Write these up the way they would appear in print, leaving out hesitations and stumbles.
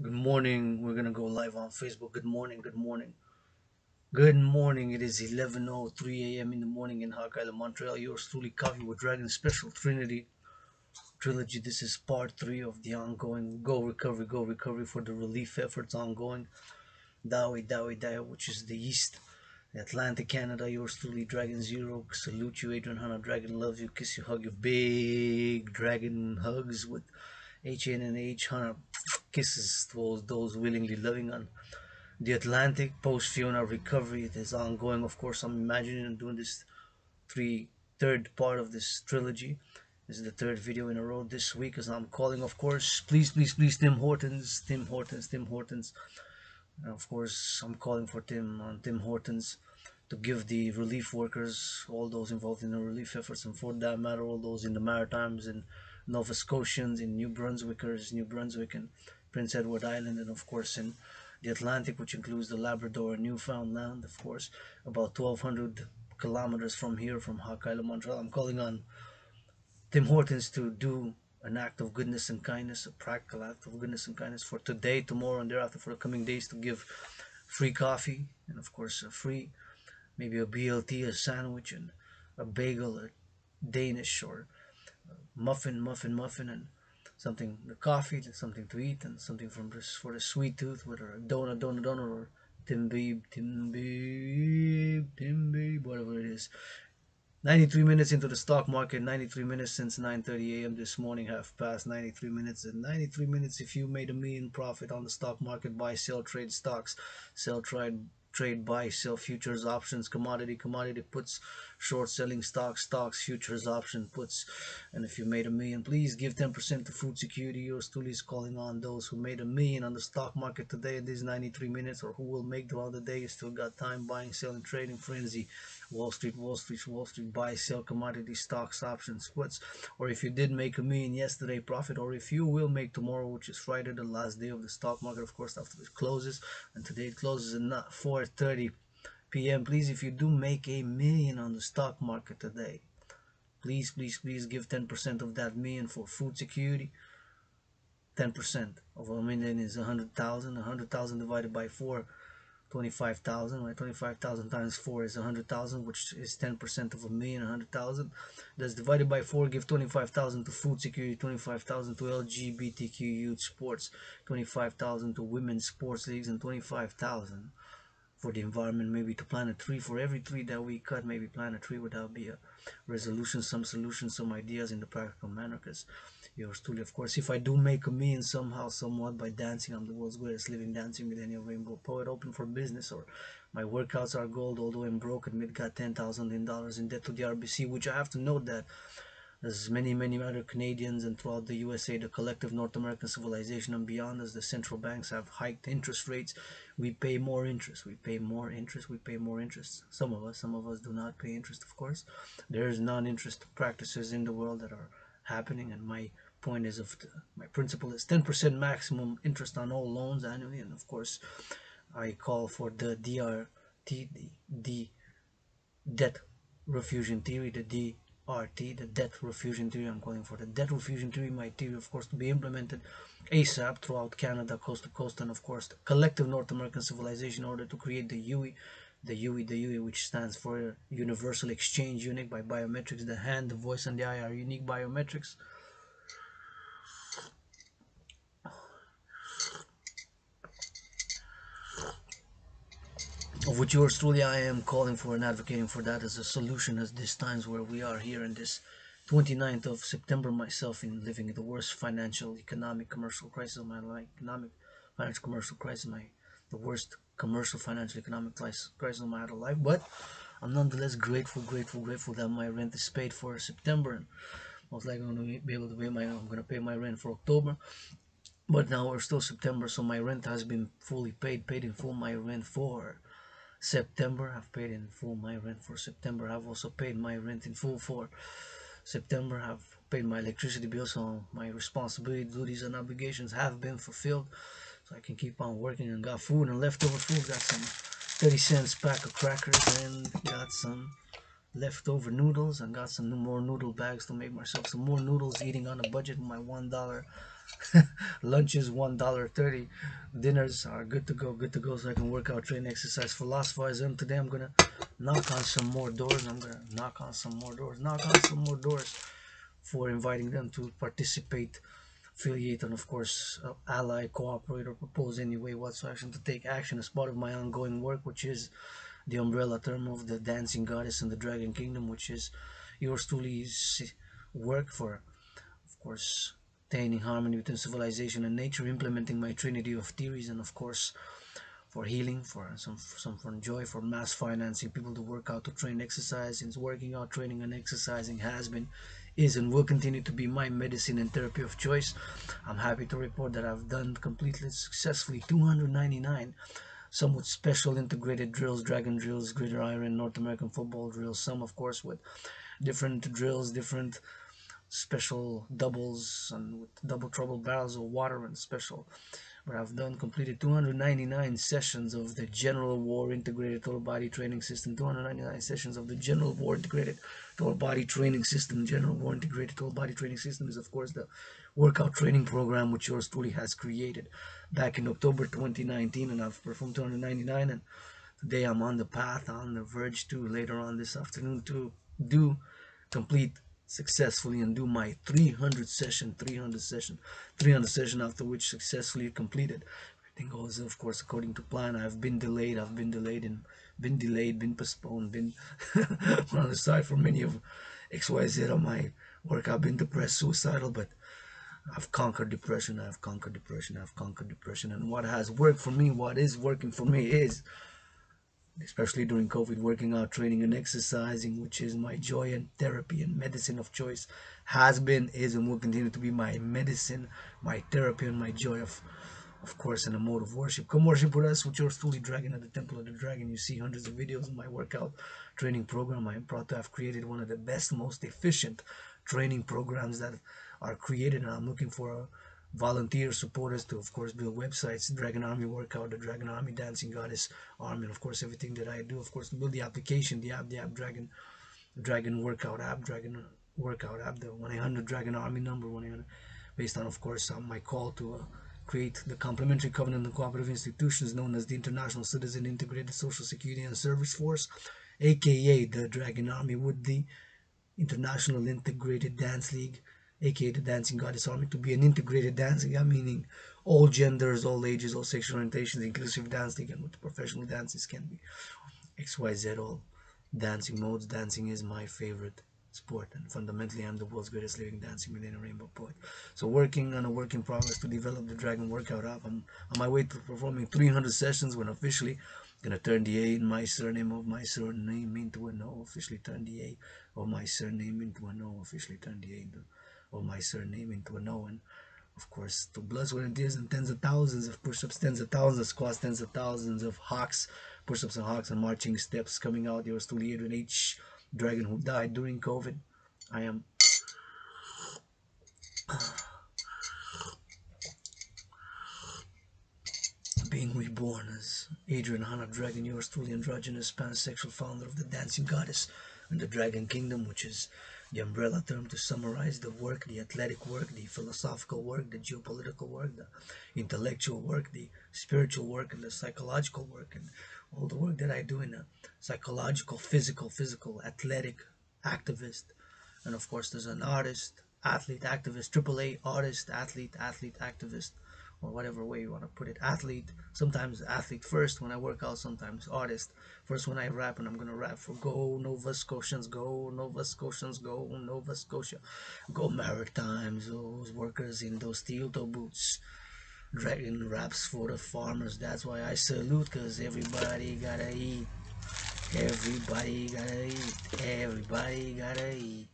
Good morning. We're gonna go live on Facebook. Good morning. Good morning. Good morning. It is 11:03 a.m. in the morning in Hawk Island, Montreal. Yours truly, Coffee with Dragon Special Trinity Trilogy. This is part three of the ongoing Go Recovery for the relief efforts ongoing. Dawi, which is the East, the Atlantic Canada. Yours truly, Dragon Zero. Salute you, Adrian Hanna. Dragon loves you. Kiss you, hug you. Big dragon hugs with HN and H. Hanna kisses towards those willingly loving on the Atlantic. Post-Fiona recovery, it is ongoing. Of course, I'm imagining doing this third part of this trilogy. This is the third video in a row this week, as I'm calling, of course, please, Tim Hortons. And of course, I'm calling for Tim Hortons to give the relief workers, all those involved in the relief efforts, and for that matter, all those in the Maritimes and Nova Scotians, in New Brunswickers, New Brunswick and Prince Edward Island, and of course in the Atlantic, which includes the Labrador and Newfoundland, of course, about 1,200 kilometers from here, from Hawk Island, Montreal. I'm calling on Tim Hortons to do an act of goodness and kindness, a practical act of goodness and kindness for today, tomorrow, and thereafter, for the coming days, to give free coffee and, of course, a free, maybe a BLT, a sandwich, and a bagel, a Danish, or muffin, and something, the coffee, something to eat, and something for the sweet tooth, whether a donut, or Tim Beeb, whatever it is. 93 minutes into the stock market, 93 minutes since 9:30 a.m. this morning, half past 93 minutes. And 93 minutes, if you made a million profit on the stock market, buy, sell, trade stocks, sell, trade, buy, sell futures, options, commodity puts, short selling stocks, futures, option puts. And if you made a million, please give 10% to food security. Yours truly is calling on those who made a million on the stock market today in these 93 minutes, or who will make throughout the day. You still got time, buying, selling, trading frenzy. Wall Street, buy, sell commodity stocks, options, puts. Or if you did make a million yesterday profit, or if you will make tomorrow, which is Friday, the last day of the stock market, of course, after it closes. And today it closes at 4:30 p.m. Please, if you do make a million on the stock market today, please give 10% of that million for food security. 10% of a million is 100,000. 100,000 divided by 4, 25,000, right? 25,000 times 4 is 100,000, which is 10% of a million. 100,000, that's divided by 4, give 25,000 to food security, 25,000 to LGBTQ youth sports, 25,000 to women's sports leagues, and 25,000 for the environment, maybe to plant a tree. For every tree that we cut, maybe plant a tree. Would that be a resolution, some solutions, some ideas in the practical manner? Because yours truly, of course, if I do make a million somehow, somewhat, by dancing, I'm the world's greatest living dancing millennial rainbow poet, open for business, or my workouts are gold, although I'm broke, admit got $10,000 in debt to the RBC, which I have to note that as many other Canadians and throughout the USA, the collective North American civilization and beyond, as the central banks have hiked interest rates, we pay more interest. We pay more interest. We pay more interest. Some of us do not pay interest, of course. There's non-interest practices in the world that are happening, and my point is, my principle is 10% maximum interest on all loans annually, and of course, I call for the DRT, the debt refusion theory, the DRT, the debt refusion theory. I'm calling for the debt refusion theory, my theory, of course, to be implemented ASAP throughout Canada, coast to coast, and of course, the collective North American civilization, in order to create the UE, which stands for Universal Exchange Unit by biometrics. The hand, the voice, and the eye are unique biometrics, of which yours truly I am calling for and advocating for that as a solution, as these times where we are here in this 29th of September, myself in living in the worst financial, economic, commercial crisis of my life, economic, financial, commercial crisis, the worst commercial, financial, economic crisis of my adult life. But I'm nonetheless grateful that my rent is paid for September, and most likely I'm going to be able to I'm going to pay my rent for October. But now we're still September, so my rent has been fully paid in full. My rent for September, I've paid in full my rent for September. I've also paid my rent in full for September. I've paid my electricity bill, so my responsibility, duties, and obligations have been fulfilled. So I can keep on working, and got food and leftover food. Got some 30 cents pack of crackers, and got some leftover noodles. I got some more noodle bags to make myself some more noodles. Eating on a budget. My $1 lunches $1.30. Dinners are good to go. Good to go. So I can work out, train, exercise, philosophize. And today I'm gonna knock on some more doors. I'm gonna knock on some more doors. Knock on some more doors for inviting them to participate, affiliate, and of course ally, cooperate, or propose any way whatsoever to take action as part of my ongoing work, which is the umbrella term of the dancing goddess and the dragon kingdom, which is yours truly's work for, of course, attaining harmony within civilization and nature, implementing my trinity of theories, and of course for healing, for some for joy, for mass financing people to work out, to train, exercise. Since working out, training, and exercising has been, is, and will continue to be my medicine and therapy of choice, I'm happy to report that I've done completely successfully 299 somewhat special integrated drills, dragon drills, greater iron, North American football drills, some of course with different drills, different special doubles and with double trouble barrels of water and special, where I've done completed 299 sessions of the General War Integrated Total Body Training System, 299 sessions of the General War Integrated Total Body Training System. General War Integrated Total Body Training System is, of course, the workout training program which yours truly has created back in October 2019, and I've performed 299, and today I'm on the path, on the verge to later on this afternoon to do complete successfully and do my 300 session, after which successfully completed. Everything goes, of course, according to plan. I've been delayed, been postponed, been on the side for many of XYZ on my work. I've been depressed, suicidal, but I've conquered depression. I've conquered depression. I've conquered depression. And what has worked for me, what is working for me is, especially during COVID, working out, training, and exercising, which is my joy and therapy and medicine of choice, has been, is, and will continue to be my medicine, my therapy, and my joy of course, in a mode of worship. Come worship with us, with yours truly, Dragon, at the Temple of the Dragon. You see hundreds of videos of my workout training program. I am proud to have created one of the best, most efficient training programs that are created, and I'm looking for volunteer supporters to, of course, build websites, Dragon Army Workout, the Dragon Army Dancing Goddess Army, and of course everything that I do, of course, to build the application, the app Dragon Workout app, Dragon Workout app, the 1-800 Dragon Army number, 1-800, based on, of course, my call to create the complementary covenant and cooperative institutions known as the International Citizen Integrated Social Security and Service Force, aka the Dragon Army, with the International Integrated Dance League, aka the Dancing Goddess Army, to be an integrated dance league, meaning all genders, all ages, all sexual orientations, inclusive dance league, and with professional dances can be XYZ, all dancing modes. Dancing is my favorite sport, and fundamentally I'm the world's greatest living dancing within a rainbow poet. So working on a work in progress to develop the Dragon Workout app. I'm on my way to performing 300 sessions when officially gonna turn the A in my surname of my surname into an O. Officially turn the A of my surname into an O. Officially turn the A of my surname into an O. And of course, to blood, sweat, and tears, and tens of thousands of push-ups, tens of thousands of squats, tens of thousands of hawks, push-ups and hawks and marching steps coming out. Yours truly, Adrian H. Dragon, who died during COVID. I am being reborn as Adrian Hanna Dragon, yours truly, androgynous pansexual founder of the Dancing Goddess and the Dragon Kingdom, which is the umbrella term to summarize the work, the athletic work, the philosophical work, the geopolitical work, the intellectual work, the spiritual work, and the psychological work, and all the work that I do in a psychological, physical, athletic, activist, and of course there's an artist, athlete, activist, triple A, artist, athlete, activist, or whatever way you want to put it. Athlete, sometimes athlete first when I work out, sometimes artist first when I rap, and I'm gonna rap for Go Nova Scotians, Go Nova Scotians, Go Nova Scotia, Go Maritimes, those workers in those steel toe boots. Dragon raps for the farmers, that's why I salute, cause everybody gotta eat. Everybody gotta eat. Everybody gotta eat.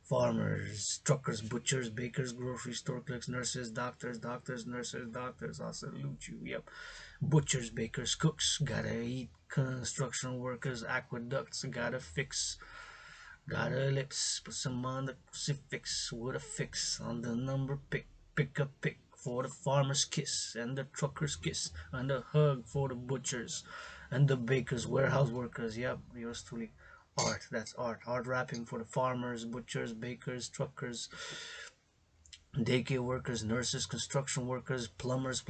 Farmers, truckers, butchers, bakers, grocery store clerks, nurses, doctors, nurses, doctors. I salute you. Yep. Butchers, bakers, cooks, gotta eat. Construction workers, aqueducts, gotta fix. Gotta lips, put some on the crucifix with a fix on the number pick. Pick a pick for the farmer's kiss and the trucker's kiss and a hug for the butchers and the bakers, warehouse workers. Yep, yours truly. art. That's art. Art rapping for the farmers, butchers, bakers, truckers, daycare workers, nurses, construction workers, plumbers,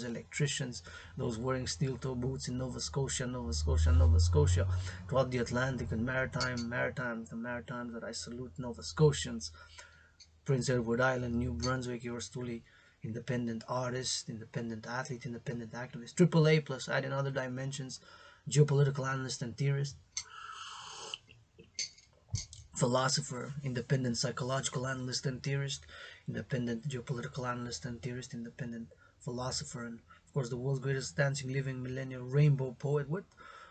electricians, those wearing steel-toe boots in Nova Scotia, Nova Scotia, throughout the Atlantic and the Maritimes that I salute Nova Scotians, Prince Edward Island, New Brunswick, yours truly, independent artist, independent athlete, independent activist, triple A plus, adding other dimensions, geopolitical analyst and theorist, philosopher, independent psychological analyst and theorist, independent geopolitical analyst and theorist, independent philosopher, and of course the world's greatest dancing living millennial rainbow poet. What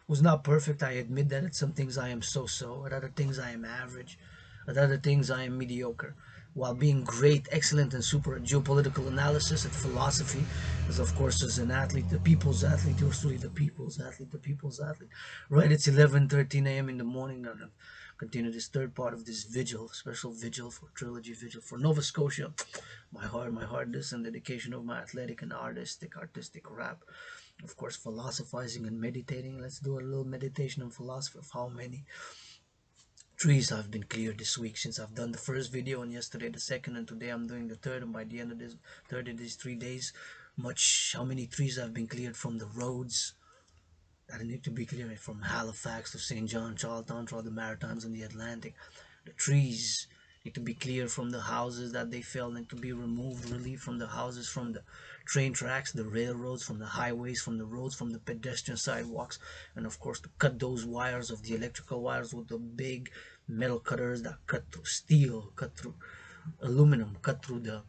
was not perfect, I admit that. At some things I am so-so, at other things I am average, at other things I am mediocre. While being great, excellent, and super at geopolitical analysis, at philosophy, as of course as an athlete, the people's athlete, you're truly the people's athlete, the people's athlete. Right, it's 11:13 a.m. in the morning now. Continue this third part of this vigil, special vigil for trilogy vigil for Nova Scotia. My heart, this and dedication of my athletic and artistic rap. Of course, philosophizing and meditating. Let's do a little meditation and philosophy of how many trees have been cleared this week since I've done the first video, and yesterday the second, and today I'm doing the third. And by the end of this third of these 3 days, how many trees have been cleared from the roads that need to be cleared, from Halifax to St. John, Charlottetown, throughout the Maritimes and the Atlantic. The trees need to be cleared from the houses that they fell, need to be removed, relieved from the houses, from the train tracks, the railroads, from the highways, from the roads, from the pedestrian sidewalks, and of course to cut those wires of the electrical wires with the big metal cutters that cut through steel, cut through aluminum, cut through the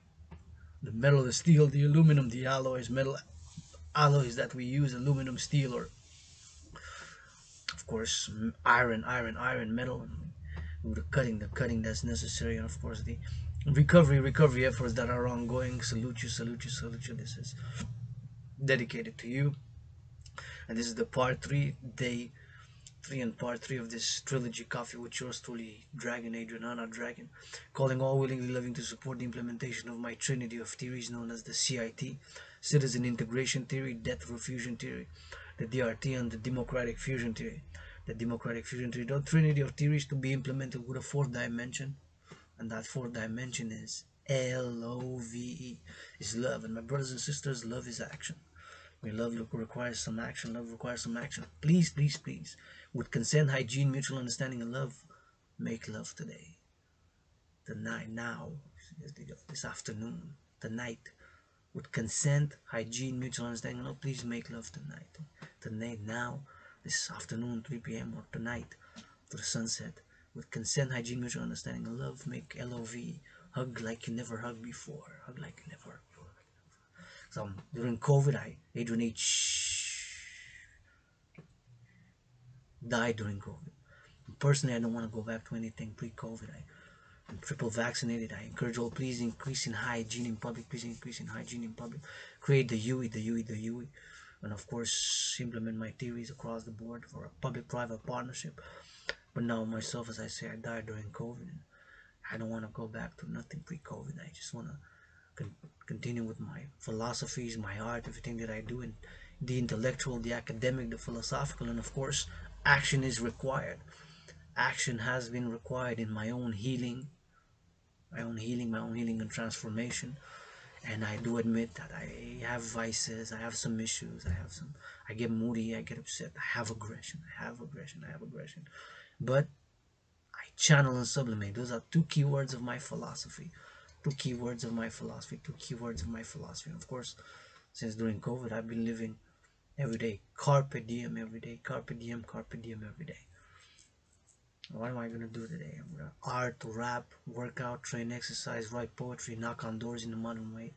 metal, the steel, the aluminum, the alloys, metal alloys that we use, aluminum, steel, or of course iron, metal, with the cutting that's necessary, and of course the recovery efforts that are ongoing. Salute you, salute you, salute you. This is dedicated to you, and this is the part three, day three, and part three of this trilogy coffee with yours truly, Dragan, Adriana Dragan, calling all willingly loving to support the implementation of my trinity of theories known as the CIT, citizen integration theory, death row fusion theory, the DRT, and the democratic fusion theory. The democratic fusion theory, the trinity of theories to be implemented with a fourth dimension, and that fourth dimension is LOVE, is love. And my brothers and sisters, love is action. Love requires some action. Love requires some action. Please, please, please, with consent, hygiene, mutual understanding, and love, make love today, tonight, now, this afternoon, tonight. With consent, hygiene, mutual understanding, and love, please make love tonight, now, this afternoon, 3 p.m., or tonight, to the sunset. With consent, hygiene, mutual understanding, and love, make LOV. Hug like you never hugged before. Hug like you never hugged before. So during COVID, Adrian H died during COVID. Personally, I don't want to go back to anything pre-COVID. I'm triple vaccinated. I encourage all, please increase in hygiene in public. Please increase in hygiene in public. Create the UE. And of course, implement my theories across the board for a public-private partnership. But now myself, as I say, I died during COVID. And I don't want to go back to nothing pre-COVID. I just want to continue with my philosophies, my art, everything that I do, and the intellectual, the academic, the philosophical, and of course, action is required. Action has been required in my own healing, my own healing and transformation. And I do admit that I have vices, I have some issues, I get moody, I get upset, I have aggression. But I channel and sublimate. Those are two key words of my philosophy. And of course, since during COVID, I've been living every day, carpe diem every day, carpe diem every day. What am I gonna do today? I'm gonna art, rap, workout, train, exercise, write poetry, knock on doors in a modern way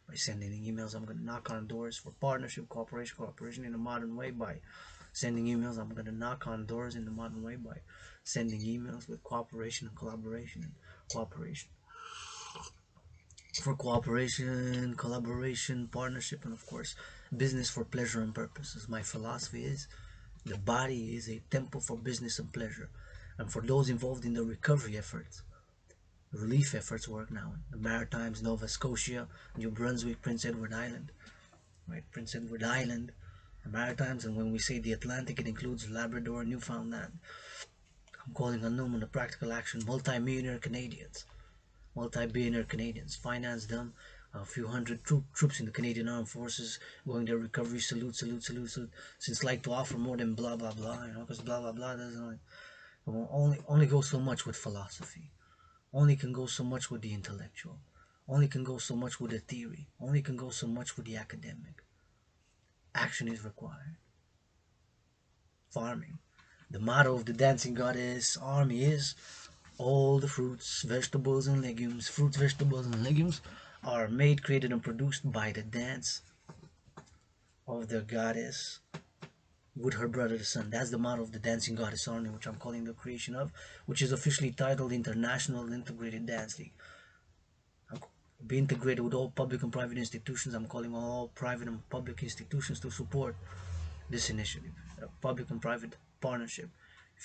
by sending emails. I'm gonna knock on doors for partnership, cooperation in a modern way by sending emails. I'm gonna knock on doors in a modern way by sending emails with cooperation and collaboration and cooperation. For cooperation, collaboration, partnership, and of course, business for pleasure and purpose. As my philosophy is, the body is a temple for business and pleasure. And for those involved in the recovery efforts, relief efforts work now. The Maritimes, Nova Scotia, New Brunswick, Prince Edward Island. Right, Prince Edward Island, the Maritimes, and when we say the Atlantic, it includes Labrador, Newfoundland, I'm calling on them on a practical action. Multi-millionaire Canadians, multi-billionaire Canadians. Finance them. A few hundred troops in the Canadian Armed Forces going their recovery. Salute, salute, salute, salute. Since like to offer more than blah blah blah, because blah blah blah doesn't like, only go so much with philosophy. Only can go so much with the intellectual. Only can go so much with the theory. Only can go so much with the academic. Action is required. Farming. The motto of the dancing goddess army is all the fruits, vegetables, and legumes, are made, created, and produced by the dance of the goddess with her brother the sun. That's the motto of the dancing goddess army, which I'm calling the creation of, which is officially titled International Integrated Dance League. Be integrated with all public and private institutions. I'm calling all private and public institutions to support this initiative, a public and private partnership.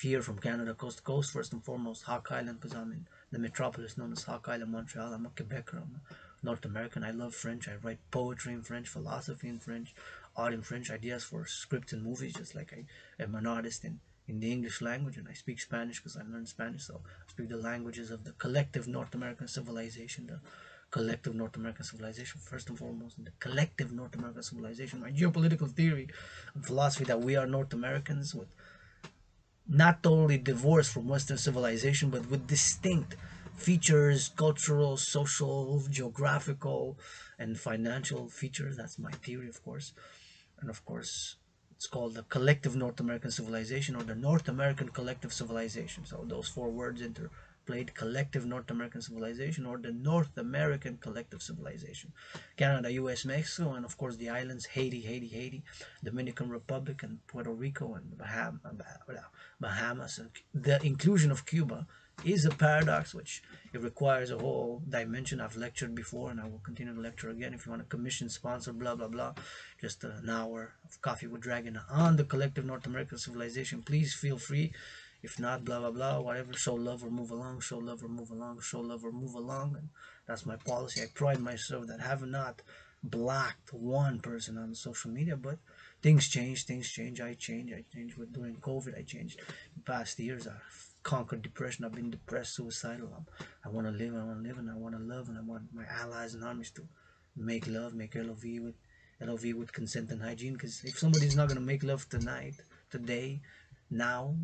Here from Canada, coast to coast, first and foremost, Hawk Island, because I'm in the metropolis known as Hawk Island, Montreal. I'm a Quebecer, I'm a North American. I love French. I write poetry in French, philosophy in French, art in French, ideas for scripts and movies, just like I am an artist in the English language, and I speak Spanish because I learned Spanish, so I speak the languages of the collective North American civilization, the collective North American civilization, first and foremost, the collective North American civilization. My geopolitical theory and philosophy that we are North Americans with not totally divorced from Western civilization, but with distinct features, cultural, social, geographical, and financial features. That's my theory, of course. And of course, it's called the collective North American civilization, or the North American collective civilization. So those four words interplayed: collective North American civilization, or the North American collective civilization. Canada, US, Mexico, and of course the islands: Haiti, Dominican Republic, and Puerto Rico, and Bahamas. The inclusion of Cuba is a paradox, which it requires a whole dimension. I've lectured before, and I will continue to lecture again. If you want to commission, sponsor, blah blah blah, just an hour of coffee with Dragan on the collective North American civilization, please feel free. If not, blah blah blah, whatever. Show love or move along. Show love or move along. Show love or move along. And that's my policy. I pride myself that I have not blocked one person on social media, but things change. Things change. I change. I change. With during COVID, I changed. In past years, I've conquered depression. I've been depressed, suicidal. I want to live. I want to live, and I want to love, and I want my allies and armies to make love, make LOV with consent and hygiene. Because if somebody's not gonna make love tonight, today, now,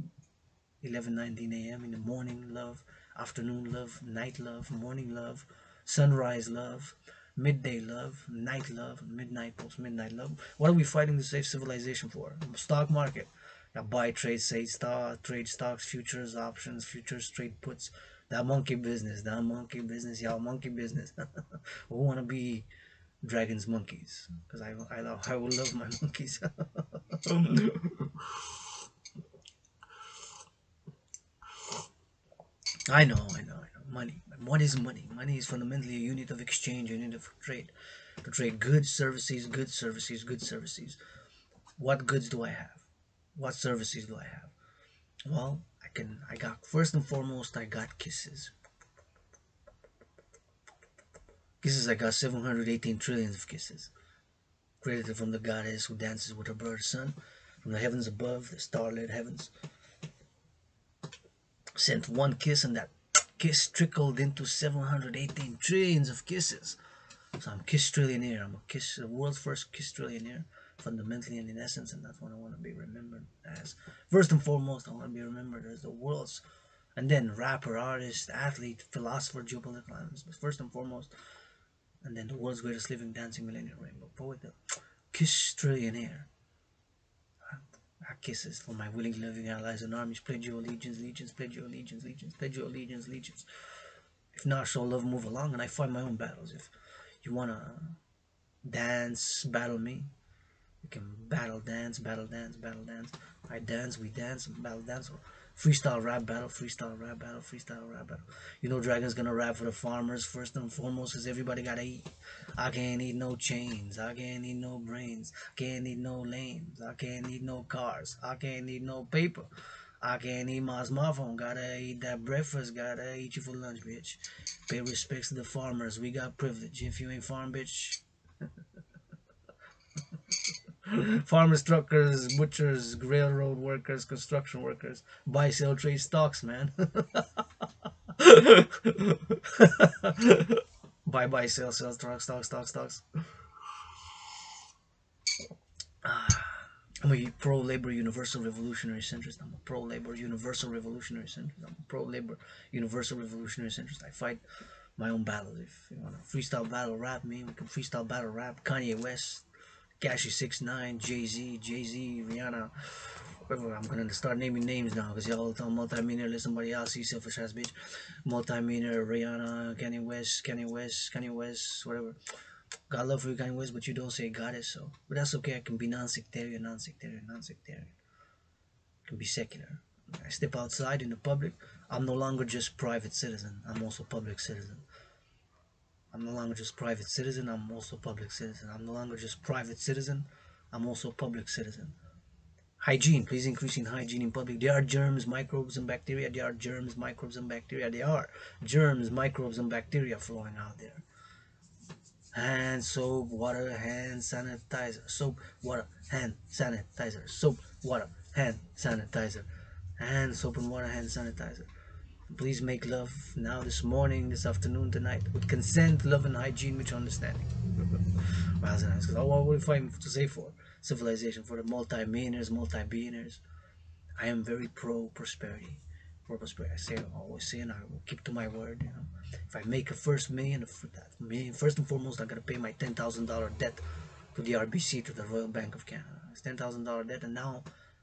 11:19 a.m. in the morning, love, afternoon love, night love, morning love, sunrise love, midday love, night love, midnight, post midnight love. What are we fighting to save civilization for? Stock market. Buy, trade, trade stocks, futures, options, futures, trade puts. That monkey business, y'all monkey business. We want to be Dragan's monkeys, because I will love my monkeys. I know. Money. What is money? Money is fundamentally a unit of exchange, a unit of trade. To trade goods, services, goods, services, goods, services. What goods do I have? What services do I have? Well, I got, first and foremost, I got kisses. Kisses, I got 718 trillions of kisses. Created from the goddess who dances with her brother sun. From the heavens above, the starlit heavens. Sent one kiss, and that kiss trickled into 718 trillions of kisses. So I'm kiss trillionaire. I'm the world's first kiss trillionaire, fundamentally and in essence, and that's what I want to be remembered as. First and foremost, I want to be remembered as the world's, and then rapper, artist, athlete, philosopher, geopolitical analyst, but first and foremost, and then the world's greatest living dancing millennial rainbow poet, the kiss trillionaire. Kisses for my willing living allies and armies. Pledge your allegiance, legions, pledge your allegiance, legions, pledge your allegiance, legions. If not, show love, move along, and I fight my own battles. If you wanna dance, battle me. You can battle dance, battle dance, battle dance. I dance, we dance, and battle dance. Or freestyle rap battle, freestyle rap battle, freestyle rap battle. You know Dragan's gonna rap for the farmers first and foremost, because everybody gotta eat. I can't eat no chains, I can't eat no brains, I can't eat no lanes, I can't eat no cars, I can't eat no paper, I can't eat my smartphone, gotta eat that breakfast, gotta eat you for lunch, bitch. Pay respects to the farmers, we got privilege. If you ain't farm, bitch, Farmers, truckers, butchers, railroad workers, construction workers, buy, sell, trade stocks, man. Buy, sell, stocks. I'm a pro-labor universal revolutionary centrist. I'm a pro-labor universal revolutionary centrist. I'm a pro-labor universal revolutionary centrist. I fight my own battles. If you want to freestyle battle rap me, we can freestyle battle rap. Kanye West, Gashi 6ix9ine, Jay-Z, Rihanna. Whatever. I'm gonna start naming names now because y'all tell multi-millionaire, let somebody else, you selfish ass bitch. Multi-millionaire, Rihanna, Kanye West, whatever. God love for you, Kanye West, but you don't say goddess, so. But that's okay. I can be non-sectarian. I can be secular. I step outside in the public. I'm no longer just private citizen. I'm also public citizen. I'm no longer just private citizen. I'm also public citizen. I'm no longer just private citizen. I'm also public citizen. Hygiene. Please increasing hygiene in public. There are germs, microbes, and bacteria. There are germs, microbes, and bacteria. There are germs, microbes, and bacteria flowing out there. Hand soap, water, hand sanitizer. Soap, water, hand sanitizer. Soap, water, hand sanitizer. Hand soap and water, hand sanitizer. Please make love now, this morning, this afternoon, tonight, with consent, love, and hygiene, mutual understanding. Because what would I to say for civilization, for the multi-millionaires, multi-billionaires? I am very pro-prosperity. Pro-prosperity. I say, I always say, and I will keep to my word. You know, if I make a first million, first and foremost, I gotta pay my $10,000 debt to the RBC, to the Royal Bank of Canada. It's $10,000 debt, and now,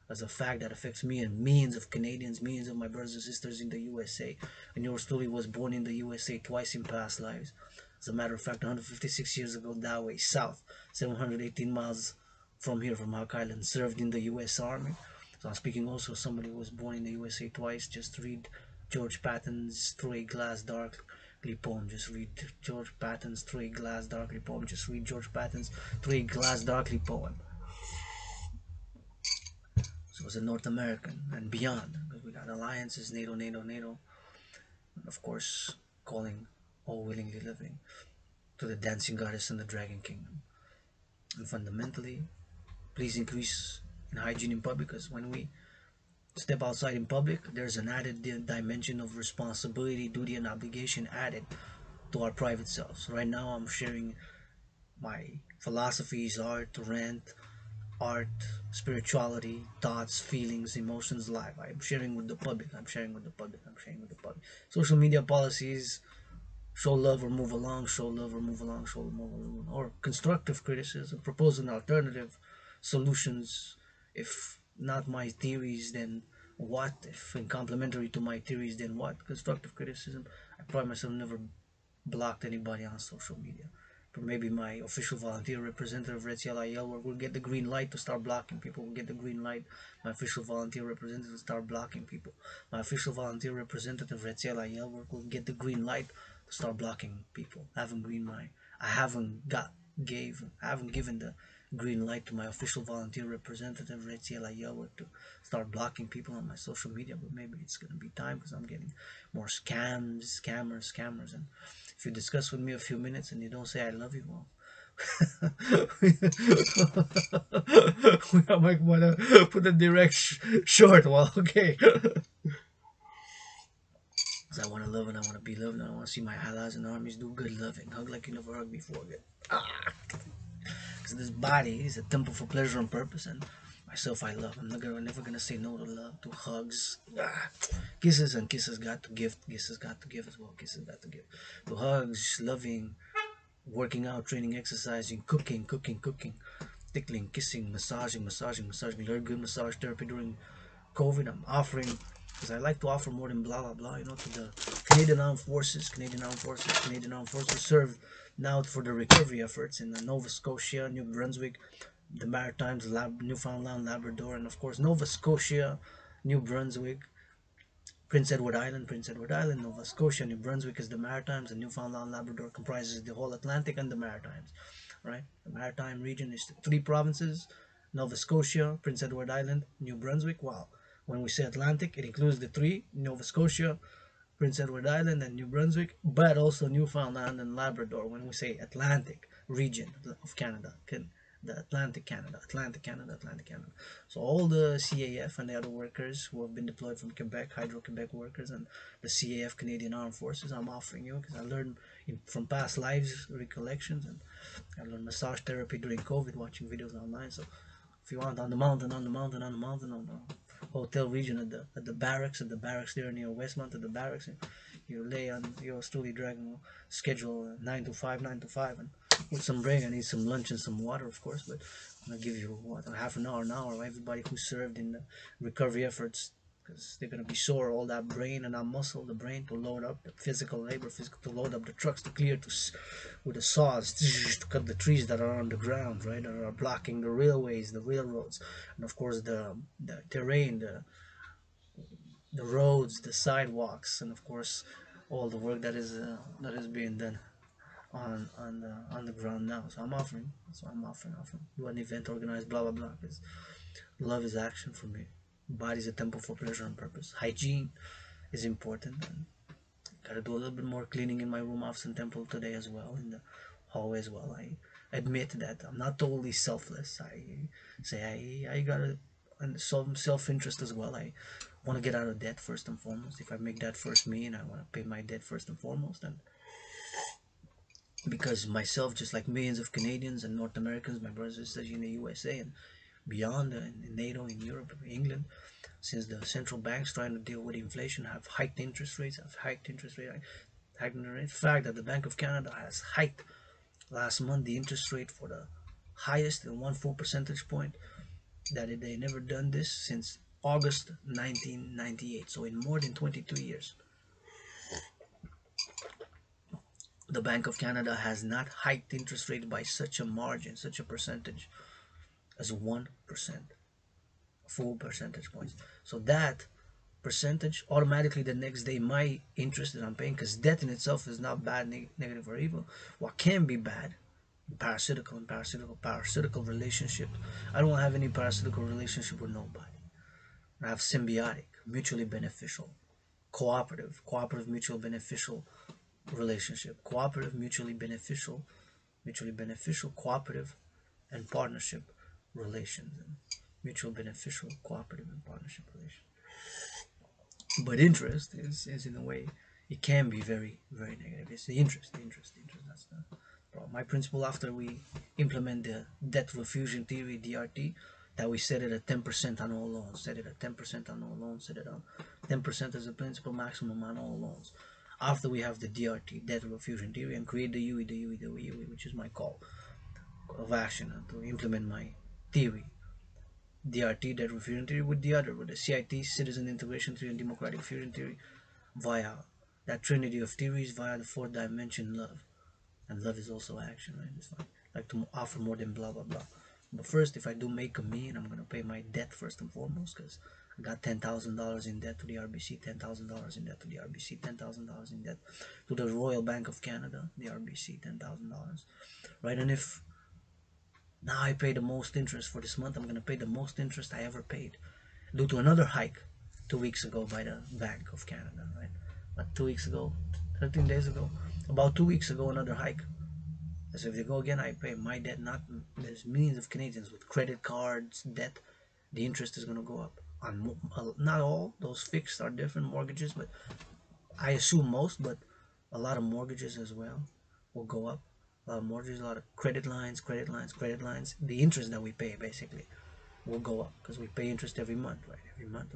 as a fact that affects me and millions of Canadians, millions of my brothers and sisters in the USA. And yours truly was born in the USA twice in past lives. As a matter of fact, 156 years ago, that way south, 718 miles from here, from Hawk Island, served in the U.S. Army. So I'm speaking also as somebody who was born in the USA twice. Just read George Patton's Through a Glass Darkly poem. Just read George Patton's Through a Glass Darkly poem. Just read George Patton's Through a Glass Darkly poem. So as a North American and beyond, because we got alliances, NATO, and of course, calling all willingly living to the dancing goddess and the dragon kingdom. And fundamentally, please increase in hygiene in public, because when we step outside in public, there's an added dimension of responsibility, duty, and obligation added to our private selves. Right now, I'm sharing my philosophies, art, rant, art, spirituality, thoughts, feelings, emotions, life. I'm sharing with the public. I'm sharing with the public. Social media policies, show love or move along, show love or move along, show love or move along, or constructive criticism, propose an alternative solutions. If not my theories, then what? If in complementary to my theories, then what? Constructive criticism. I probably myself never blocked anybody on social media. But maybe my official volunteer representative, Retziel, will get the green light to start blocking people. Will get the green light. My official volunteer representative will start blocking people. My official volunteer representative, Retziel, will get the green light to start blocking people. I haven't green light. I haven't given the green light to my official volunteer representative, Retziel, to start blocking people on my social media. But maybe it's gonna be time, because I'm getting more scammers, and if you discuss with me a few minutes and you don't say I love you, well, I might want to put the direct short. Well, okay. Because I want to love and I want to be loved, and I want to see my allies and armies do good loving. Hug like you never hugged before. Because this body is a temple for pleasure and purpose, and myself I love. I'm never gonna say no to love, to hugs. Kisses, and kisses got to give. Kisses got to give as well. Kisses got to give. To hugs, loving, working out, training, exercising, cooking, tickling, kissing, massaging. Learn good massage therapy during COVID. I'm offering, because I like to offer more than blah blah blah, to the Canadian Armed Forces. Canadian Armed Forces serve now for the recovery efforts in Nova Scotia, New Brunswick, the Maritimes, Newfoundland, Labrador, and of course Nova Scotia, New Brunswick, Prince Edward Island, Nova Scotia, New Brunswick is the Maritimes, and Newfoundland, Labrador comprises the whole Atlantic and the Maritimes. Right? The Maritime region is 3 provinces: Nova Scotia, Prince Edward Island, New Brunswick. Wow. When we say Atlantic, it includes the 3: Nova Scotia, Prince Edward Island, and New Brunswick, but also Newfoundland and Labrador. When we say Atlantic region of Canada, the Atlantic Canada. So all the CAF and the other workers who have been deployed from Quebec, Hydro-Quebec workers, and the CAF Canadian Armed Forces, I'm offering you because I learned from past lives recollections, and I learned massage therapy during COVID, watching videos online. So if you want on the mountain, on the hotel region at the barracks there near Westmount at the barracks, you lay on your Stoolie Dragon schedule 9 to 5, and with some break, I need some lunch and some water, of course, but I'm gonna give you what, a half an hour, everybody who served in the recovery efforts, because they're gonna be sore, all that brain and that muscle, the brain to load up the physical labor, to load up the trucks, to clear, with the saws to cut the trees that are on the ground, right, that are blocking the railways, the railroads, and of course the terrain, the roads, the sidewalks, and of course all the work that is being done on the ground now. So I'm offering. So I'm offering. Do an event organized, blah blah blah. Because love is action for me. Body is a temple for pleasure and purpose. Hygiene is important. And gotta do a little bit more cleaning in my room, office, and temple today as well, in the hallway as well. I admit that I'm not totally selfless. I say I gotta, and some self-interest as well. I want to get out of debt first and foremost. If I make that first me, and I want to pay my debt first and foremost, and because myself, just like millions of Canadians and North Americans, my brothers and sisters in the USA and beyond, in NATO, in Europe, England, since the central banks trying to deal with inflation have hiked interest rates, the fact that the Bank of Canada has hiked last month the interest rate for the highest in 1 full percentage point, that they never done this since August 1998. So in more than 22 years, the Bank of Canada has not hiked interest rate by such a margin, such a percentage as 1%, full percentage points. So that percentage automatically the next day, my interest that I'm paying, because debt in itself is not bad, negative or evil. What can be bad, parasitical relationship. I don't have any parasitical relationship with nobody. I have symbiotic, mutually beneficial, cooperative, mutual beneficial relationship, mutually beneficial, cooperative, and partnership relations, and mutual beneficial, cooperative, and partnership relations. But interest is in a way, it can be very, very negative. It's the interest. That's the problem. My principle after we implement the debt refusion theory, DRT, that we set it at 10% on all loans, set it at 10% on all loans, set it on 10% as a principal maximum on all loans. After we have the DRT, debt refusion theory, and create the UE, which is my call of action to implement my theory, DRT, debt refusion theory, with the CIT, citizen integration theory, and democratic fusion theory, via that trinity of theories, via the fourth dimension, love. And love is also action, right? It's like to offer more than blah blah blah. But first, if I do make a me, and I'm gonna pay my debt first and foremost, because I got $10,000 in debt to the RBC, $10,000 in debt to the RBC, $10,000 in debt to the Royal Bank of Canada, the RBC, $10,000, right? And if now I pay the most interest for this month, I'm gonna pay the most interest I ever paid, due to another hike 2 weeks ago by the Bank of Canada, right? But 2 weeks ago, 13 days ago, about 2 weeks ago, another hike. So if they go again, I pay my debt. Not there's millions of Canadians with credit cards debt. The interest is gonna go up on not all those fixed are different mortgages, but I assume most, but a lot of mortgages as well will go up. A lot of mortgages, a lot of credit lines. The interest that we pay basically will go up because we pay interest every month, right? Every month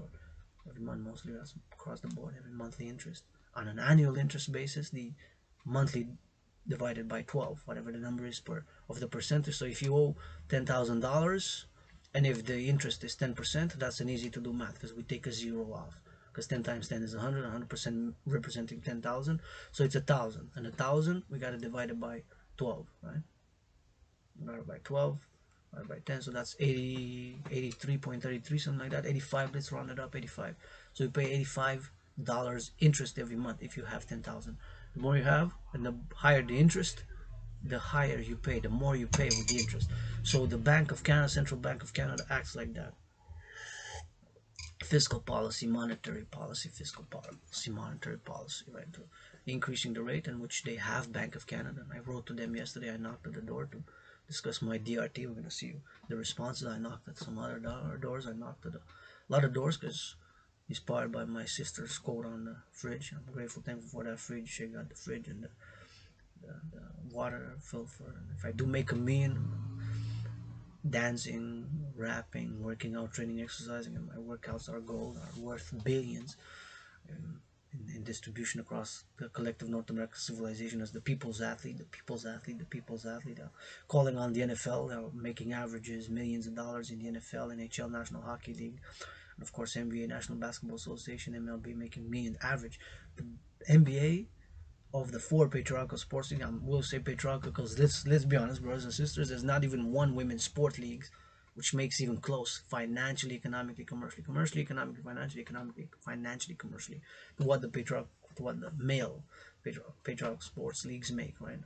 mostly, that's across the board. Every monthly interest on an annual interest basis, the monthly divided by 12, whatever the number is per of the percentage. So if you owe $10,000, and if the interest is 10%, that's an easy to do math because we take a zero off. Because 10 times 10 is 100, 100% representing 10,000. So it's 1,000. And 1,000, we got to divide it by 12, right? Divided by 12, divided by 10. So that's 80, 83.33, something like that. 85, let's round it up, 85. So you pay $85 interest every month if you have 10,000. The more you have, and the higher the interest, the higher you pay, the more you pay with the interest. So the Bank of Canada, Central Bank of Canada, acts like that. Fiscal policy, monetary policy, fiscal policy, monetary policy, right? Increasing the rate in which they have Bank of Canada. And I wrote to them yesterday. I knocked at the door to discuss my DRT. We're gonna see the responses. I knocked at some other doors. I knocked at a lot of doors because inspired by my sister's quote on the fridge. I'm grateful, thankful for that fridge. She got the fridge and the water filled for. If I do make a mean, dancing, rapping, working out, training, exercising, and my workouts are gold, are worth billions in distribution across the collective North American civilization as the people's athlete, the people's athlete, the people's athlete. Calling on the NFL, making averages, millions of dollars in the NFL, NHL, National Hockey League, and of course NBA, National Basketball Association, MLB, making million average. The NBA of the four patriarchal sports leagues, I will say patriarchal because let's be honest, brothers and sisters, there's not even one women's sport league which makes even close financially, economically, commercially, economically, financially, commercially, to what the male patriarchal sports leagues make, right?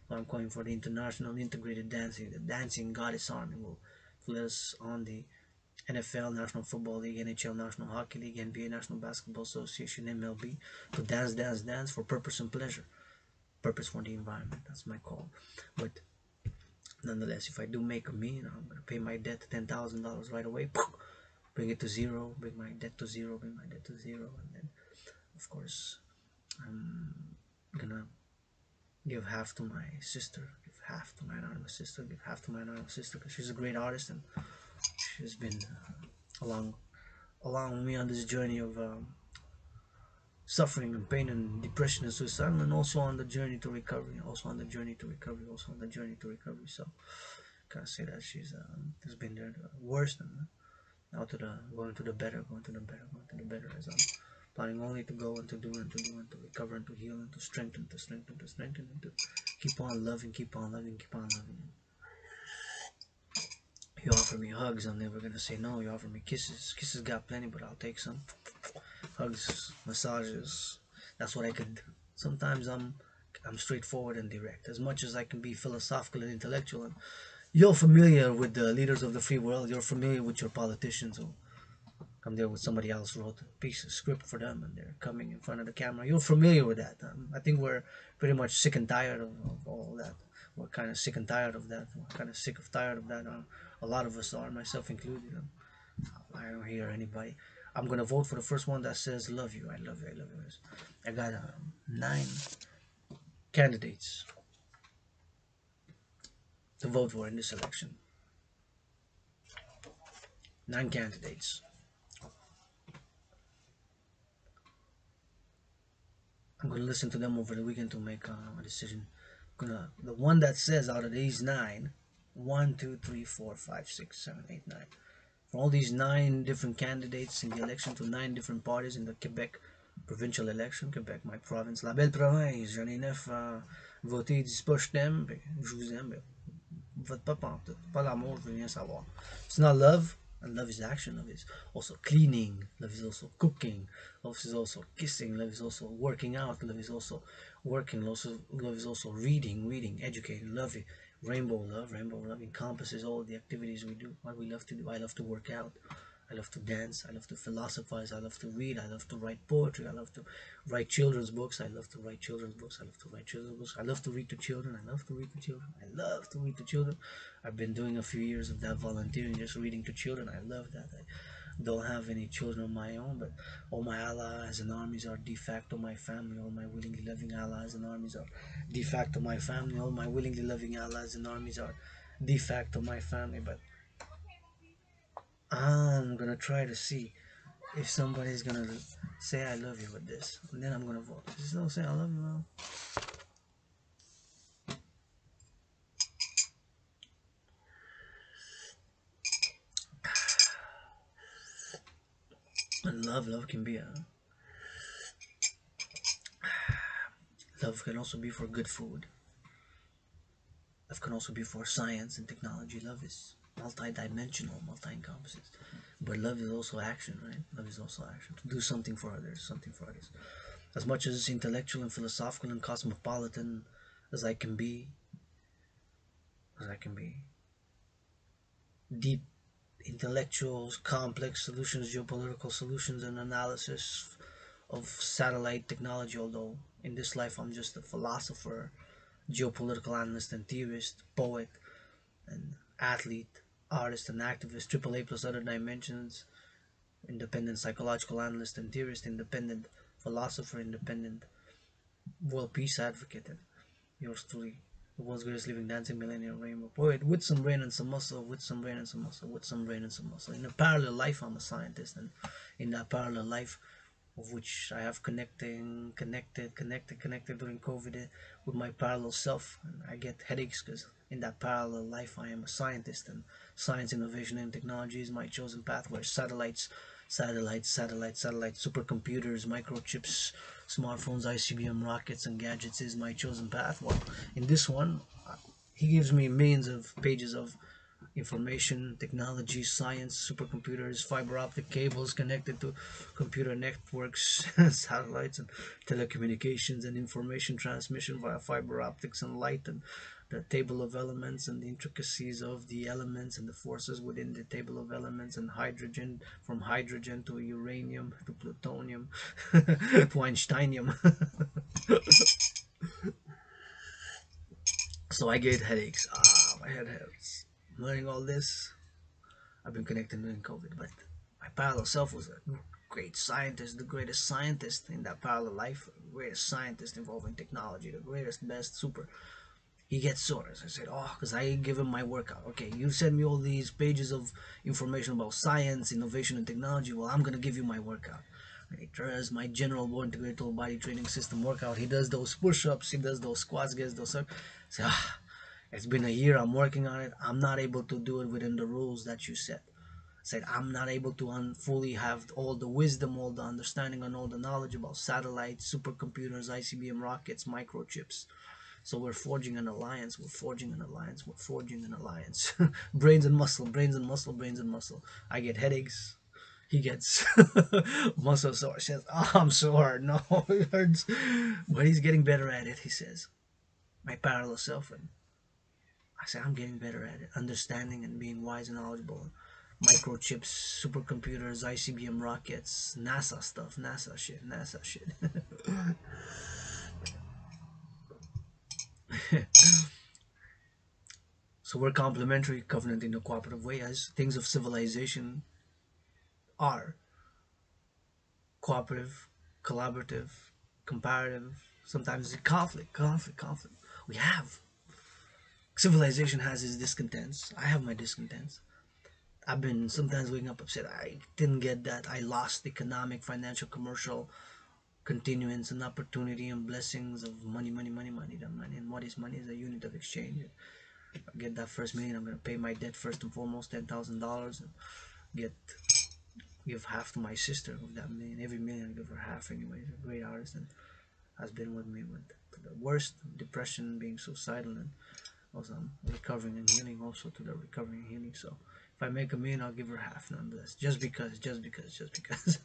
So I'm calling for the international integrated dancing, the dancing goddess army will let us on the NFL, National Football League, NHL, National Hockey League, NBA, National Basketball Association, MLB, to dance, dance, dance for purpose and pleasure. Purpose for the environment. That's my call. But nonetheless, if I do make a million, I'm gonna pay my debt $10,000 right away. Bring it to zero. Bring my debt to zero. Bring my debt to zero, and then, of course, I'm gonna give half to my sister. Give half to my anonymous sister. Give half to my anonymous sister because she's a great artist and she's been along along with me on this journey of suffering and pain and depression and suicide, and also on the journey to recovery, also on the journey to recovery, also on the journey to recovery. So can't say that she's has been there the worst, and now to the going to the better, going to the better, going to the better, as I'm planning only to go and to do and to do and to recover and to heal and to strengthen, to strengthen, to strengthen, and to keep on loving, keep on loving, keep on loving. You offer me hugs, I'm never gonna say no. You offer me kisses, kisses got plenty, but I'll take some. Hugs, massages. That's what I could do. Sometimes I'm straightforward and direct. As much as I can be philosophical and intellectual, and you're familiar with the leaders of the free world. You're familiar with your politicians who come there with somebody else wrote a piece of script for them, and they're coming in front of the camera. You're familiar with that. I think we're pretty much sick and tired of all that. We're kind of sick and tired of that. We're kind of sick of tired of that. A lot of us are, myself included. I don't hear anybody. I'm gonna vote for the first one that says "love you." I love you. I love you. I got 9 candidates to vote for in this election. 9 candidates. I'm gonna listen to them over the weekend to make a decision. The one that says out of these 9, 1, 2, 3, 4, 5, 6, 7, 8, 9. For all these 9 different candidates in the election to 9 different parties in the Quebec provincial election, Quebec, my province, la belle province, j'en ai 9 voter, ils disent pas je t'aime, je vous aime, vote pas pantoute, pas l'amour, je veux rien savoir. It's not love, and love is action, love is also cleaning, love is also cooking, love is also kissing, love is also working out, love is also working, love is also reading, educating, love it. Rainbow love encompasses all the activities we do, what we love to do. I love to work out, I love to dance, I love to philosophize, I love to read, I love to write poetry, I love to write children's books, I love to write children's books, I love to write children's books, I love to read to children, I love to read to children, I love to read to children. I've been doing a few years of that volunteering, just reading to children. I love that. I don't have any children of my own, but all my allies and armies are de facto my family. All my willingly loving allies and armies are de facto my family. All my willingly loving allies and armies are de facto my family. But I'm gonna try to see if somebody's gonna say I love you with this, and then I'm gonna vote. Just don't say I love you, well. And love can be a love can also be for good food. Love can also be for science and technology. Love is multi-dimensional, multi-encompasses. But love is also action, right? Love is also action. To do something for others, something for others. As much as intellectual and philosophical and cosmopolitan as I can be, as I can be, deep intellectual, complex solutions, geopolitical solutions, and analysis of satellite technology. Although in this life I'm just a philosopher, geopolitical analyst, and theorist, poet, and athlete, artist, and activist, triple A plus other dimensions, independent psychological analyst and theorist, independent philosopher, independent world peace advocate, and yours truly, the world's greatest living dancing millennial rainbow poet, with some brain and some muscle, with some brain and some muscle, with some brain and some muscle. In a parallel life, I'm a scientist, and in that parallel life, of which I have connected during COVID with my parallel self. And I get headaches because in that parallel life, I am a scientist, and science, innovation, and technology is my chosen path. Where satellites, supercomputers, microchips, smartphones, ICBM rockets, and gadgets is my chosen path. Well, in this one, he gives me millions of pages of information technology, science, supercomputers, fiber optic cables connected to computer networks, satellites, and telecommunications, and information transmission via fiber optics and light, and the table of elements and the intricacies of the elements and the forces within the table of elements, and hydrogen, from hydrogen to uranium to plutonium to Einsteinium. So I get headaches. My head hurts. Learning all this, I've been connecting during COVID, but my parallel self was a great scientist, the greatest scientist in that parallel life, the greatest scientist involving technology, the greatest, best, super. He gets sores. I said, oh, because I give him my workout. Okay, you send me all these pages of information about science, innovation, and technology. Well, I'm going to give you my workout. And he does my general born integrated total body training system workout. He does those push-ups, he does those squats, gets those. I say, it's been a year, I'm working on it. I'm not able to do it within the rules that you set. Said I'm not able to fully have all the wisdom, all the understanding, and all the knowledge about satellites, supercomputers, ICBM rockets, microchips. So we're forging an alliance. We're forging an alliance. We're forging an alliance. Brains and muscle, brains and muscle, brains and muscle. I get headaches. He gets muscle sore. He says, "Oh, I'm sore. No, it hurts." But he's getting better at it. He says, "My parallel self." And I say, "I'm getting better at it, understanding and being wise and knowledgeable." Microchips, supercomputers, ICBM rockets, NASA stuff, NASA shit, NASA shit. So we're complementary, covenant in a cooperative way, as things of civilization are cooperative, collaborative, comparative. Sometimes it's conflict. We have civilization has its discontents. I have my discontents. I've been sometimes waking up upset. I didn't get that. I lost economic, financial, commercial continuance and opportunity and blessings of money, money, money, money. The money, and what is money is a unit of exchange. If I get that first million, I'm gonna pay my debt first and foremost, $10,000, and get give half to my sister of that million. Every million I give her half anyway. She's a great artist and has been with me with the worst, depression, being suicidal, and also I'm recovering and healing also to the recovering and healing. So if I make a million, I'll give her half nonetheless. Just because. just because. Just because.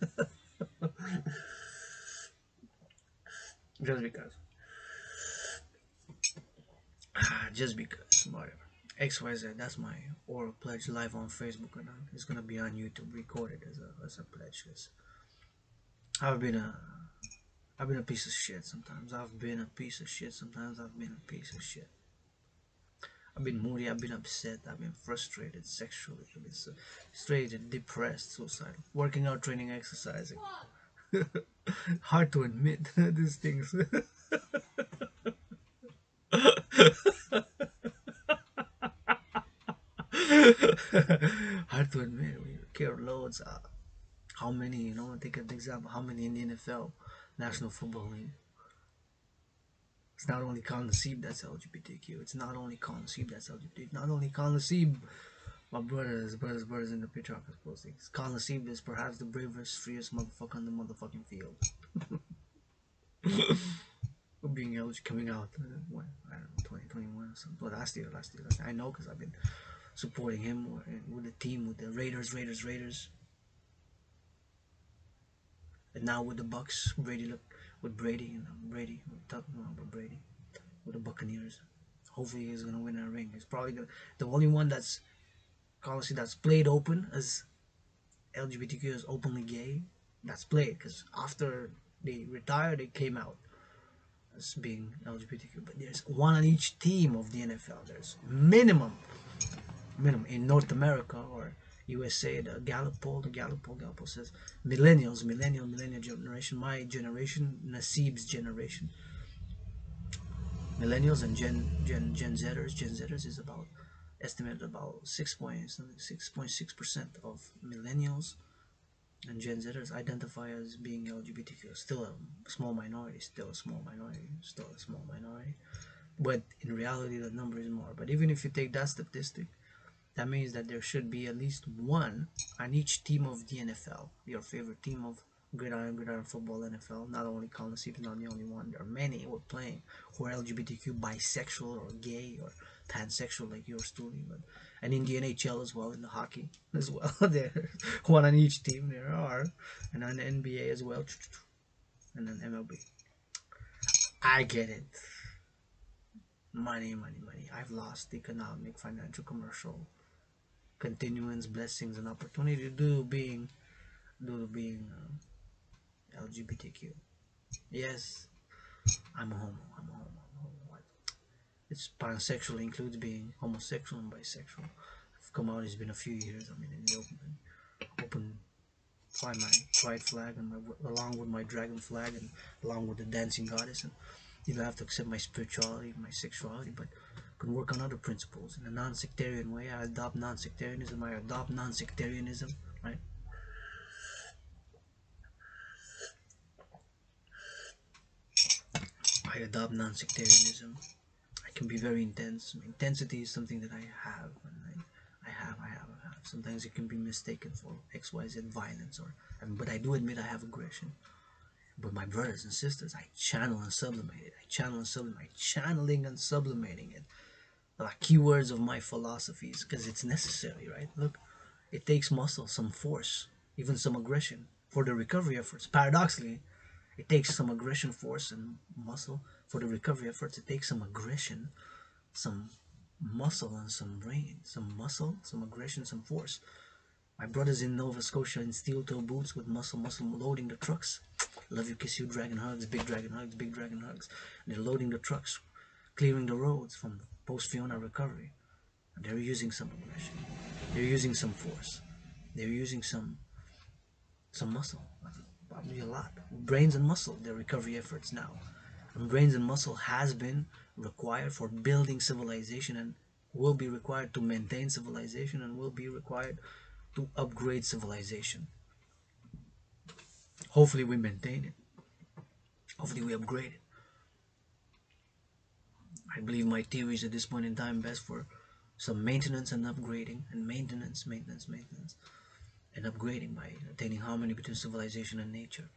Just because. Whatever. XYZ, that's my oral pledge live on Facebook, and it's gonna be on YouTube recorded as a pledge. Cause I've been a I've been a piece of shit sometimes. I've been a piece of shit sometimes. I've been a piece of shit. I've been moody. I've been upset. I've been frustrated sexually. I've been frustrated, depressed, suicidal. Working out, training, exercising. Hard to admit these things. Hard to admit. We care loads. How many? Take an example. How many in the NFL, National Football League? It's not only Khan Nasib that's LGBTQ. It's not only Khan Nasib that's LGBT. Not only Khan Nasib, my brothers in the patriarchal postings. Khan Nasib is perhaps the bravest, freest motherfucker on the motherfucking field. Being LGBT, coming out, what, I don't know, 2021 or something. Well, last year. I know because I've been supporting him with the team, with the Raiders. And now with the Bucks, Brady, we're talking about Brady, with the Buccaneers. Hopefully he's gonna win a ring. He's probably gonna. The only one that's honestly that's played open as LGBTQ is openly gay. That's played because after they retired, they came out as being LGBTQ. But there's one on each team of the NFL. There's minimum minimum in North America or USA. The Gallup poll says millennial generation, my generation, Nasib's generation, millennials and Gen Zers is about estimated about 6.6% of millennials and Gen Zers identify as being LGBTQ. Still a small minority, still a small minority. But in reality, the number is more. But even if you take that statistic, that means that there should be at least one on each team of the NFL, your favorite team of gridiron football NFL. Not only Colin Steven's not the only one. There are many who are playing who are LGBTQ, bisexual or gay or pansexual like yours truly. But and in the NHL as well, in the hockey as well, there's one on each team. There are, and on the NBA as well, and then MLB. I get it. Money, money, money. I've lost economic, financial, commercial continuance, blessings, and opportunity due to being LGBTQ. Yes, I'm a homo. I'm a homo. I'm a homo. What? It's pansexual includes being homosexual and bisexual. I've come out. It's been a few years. I mean, in the open, fly my pride flag and along with my dragon flag and along with the dancing goddess. And you don't have to accept my spirituality, my sexuality, but can work on other principles in a non-sectarian way. I adopt non-sectarianism. Right? I adopt non-sectarianism. I can be very intense. Intensity is something that I have, and I have. Sometimes it can be mistaken for XYZ violence, but I do admit I have aggression. But my brothers and sisters, I channel and sublimate it. Channeling and sublimating it. Like keywords of my philosophies, because it's necessary, right? Look, it takes muscle, some force, even some aggression for the recovery efforts. Paradoxically, it takes some aggression, force, and muscle for the recovery efforts. It takes some aggression, some muscle, and some brain. Some muscle, some aggression, some force. My brothers in Nova Scotia in steel toe boots with muscle loading the trucks. Love you, kiss you, dragon hugs, big dragon hugs, big dragon hugs. And they're loading the trucks, clearing the roads from post-Fiona recovery. And they're using some aggression. They're using some force. They're using some muscle. Probably a lot. Brains and muscle, their recovery efforts now. And brains and muscle has been required for building civilization and will be required to maintain civilization and will be required to upgrade civilization. Hopefully we maintain it. Hopefully we upgrade it. I believe my theory is at this point in time best for some maintenance and upgrading and maintenance and upgrading by attaining harmony between civilization and nature,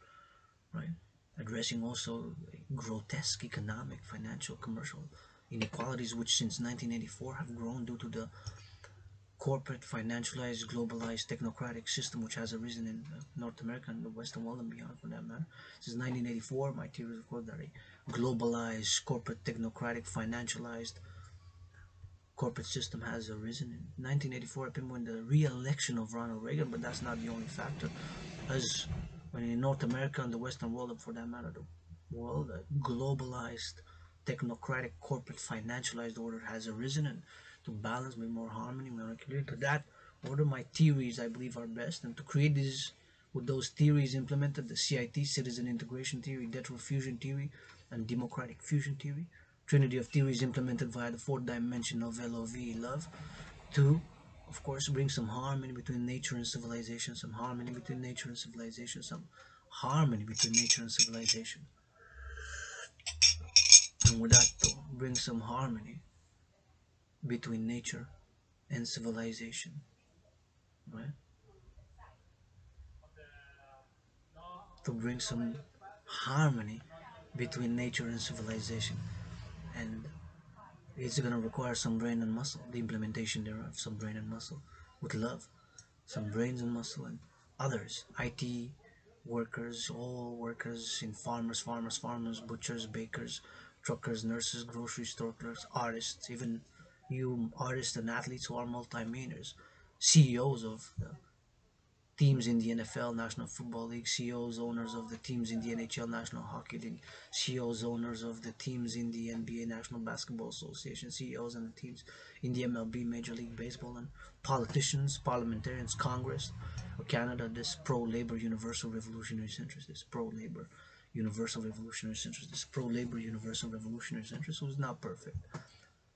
right? Addressing also grotesque economic, financial, commercial inequalities which since 1984 have grown due to the corporate, financialized, globalized, technocratic system which has arisen in North America and the Western world and beyond for that matter. Since 1984, my theory is of course that a globalized, corporate, technocratic, financialized corporate system has arisen. In 1984, I pinpoint the re-election of Ronald Reagan, but that's not the only factor. As when in North America and the Western world, for that matter, the world, a globalized, technocratic, corporate, financialized order has arisen, and to balance, bring more harmony, more equilibrium. To that order, my theories, I believe, are best, and to create this, with those theories implemented, the CIT, Citizen Integration Theory, Death Fusion Theory, and Democratic Fusion Theory, trinity of theories implemented via the fourth dimension of LOV, love, to, of course, bring some harmony between nature and civilization, some harmony between nature and civilization, some harmony between nature and civilization. And with that, to bring some harmony between nature and civilization, right? To bring some harmony between nature and civilization. And it's going to require some brain and muscle, the implementation thereof, some brain and muscle, with love, some brains and muscle, and others, IT workers, all workers in farmers, butchers, bakers, truckers, nurses, grocery store clerks, artists, even you artists and athletes who are multimillionaires, CEOs of the teams in the NFL, National Football League, CEOs, owners of the teams in the NHL, National Hockey League, CEOs, owners of the teams in the NBA, National Basketball Association, CEOs and the teams in the MLB, Major League Baseball, and politicians, parliamentarians, Congress of Canada. This pro-labor universal revolutionary centrist, this pro-labor universal revolutionary centrist, this pro-labor universal revolutionary centrist who is not perfect.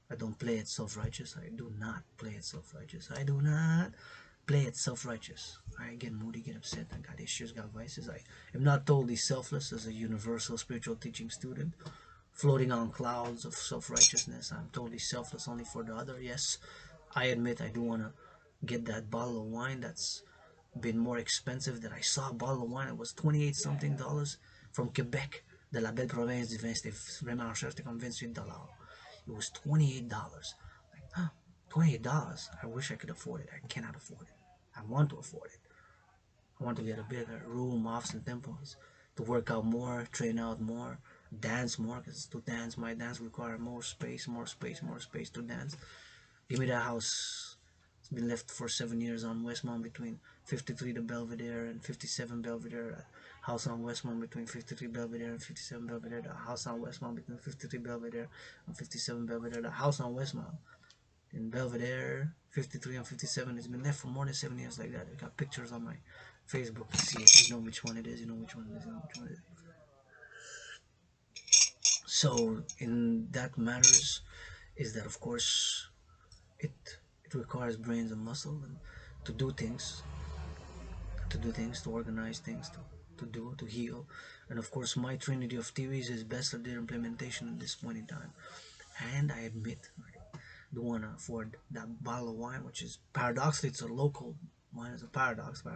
I don't play it self-righteous. I do not play it self-righteous. I do not play it self-righteous. I get moody, get upset. I got issues, got vices. I am not totally selfless as a universal spiritual teaching student, floating on clouds of self-righteousness. I'm totally selfless only for the other. Yes, I admit I do want to get that bottle of wine that's been more expensive. That I saw a bottle of wine. It was 28 something dollars from Quebec. De la belle province du vin. C'était vraiment cher. C'était comme 28 dollars. It was $28. Like, huh, $28. I wish I could afford it. I cannot afford it. I want to afford it. I want to get a bigger room, office, and temples to work out more, train out more, dance more. Because to dance, my dance require more space, more space, more space to dance. Give me that house. It's been left for 7 years on Westmount between 53 the Belvedere and 57 Belvedere. House on Westmount between 53 Belvedere and 57 Belvedere. The house on Westmount between 53 Belvedere and 57 Belvedere. The house on Westmount in Belvedere, 53 and 57. It's been left for more than 7 years like that. I got pictures on my Facebook to see it. You know which one it is. You know which one it is. You know which one it is. So in that matters is that of course it it requires brains and muscle and to do things, to organize things, to heal. And of course my trinity of theories is best at their implementation at this point in time. And I admit I don't want to afford that bottle of wine, which is paradoxically it's a local wine. It's a paradoxically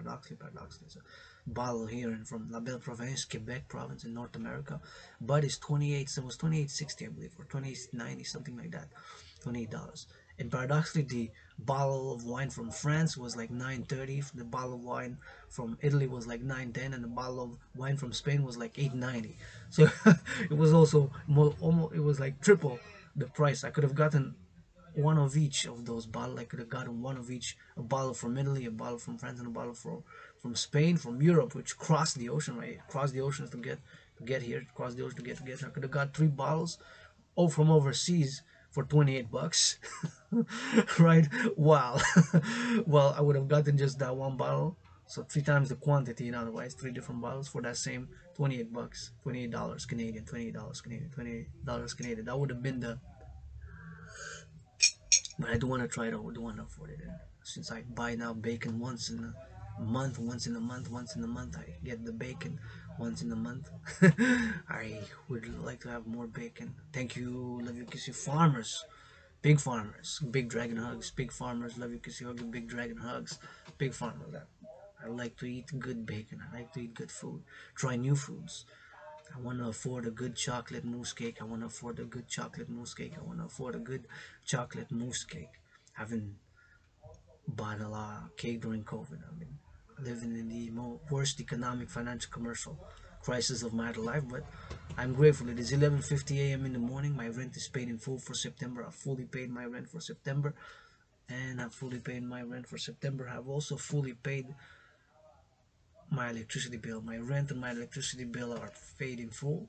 it's a bottle here and from La Belle Province, Quebec province in North America, but it's 28. So it was 28.60 I believe, or 28.90 something like that, $28. And paradoxically, the bottle of wine from France was like 9.30. The bottle of wine from Italy was like 9.10, and the bottle of wine from Spain was like 8.90. So it was also more, almost it was like triple the price. I could have gotten one of each of those bottles. I could have gotten one of each, a bottle from Italy, a bottle from France, and a bottle from Spain, from Europe, which crossed the ocean, right? Crossed the oceans to get here, cross the ocean to get here. I could have got three bottles, all from overseas for 28 bucks, right? Wow. Well, I would have gotten just that one bottle, so three times the quantity. In other words, three different bottles for that same 28 bucks, $28 Canadian, $28 Canadian, $28 Canadian. That would have been the. But I do want to try it out. I do want to afford it. And since I buy now bacon once in a month, once in a month, I get the bacon once in a month. I would like to have more bacon. Thank you, love you, kiss you, farmers, big farmers, big dragon hugs, big farmers, love you, kiss you, hug you, big dragon hugs, big farmers. I like to eat good bacon. I like to eat good food. Try new foods. I want to afford a good chocolate mousse cake. I want to afford a good chocolate mousse cake. I want to afford a good chocolate mousse cake. I haven't bought a lot of cake during COVID. I've been living in the worst economic, financial, commercial crisis of my life, but I'm grateful. It is 11:50 a.m. in the morning. My rent is paid in full for September. I've fully paid my rent for September, and I've fully paid my rent for September. I've also fully paid my electricity bill. My rent and my electricity bill are paid in full.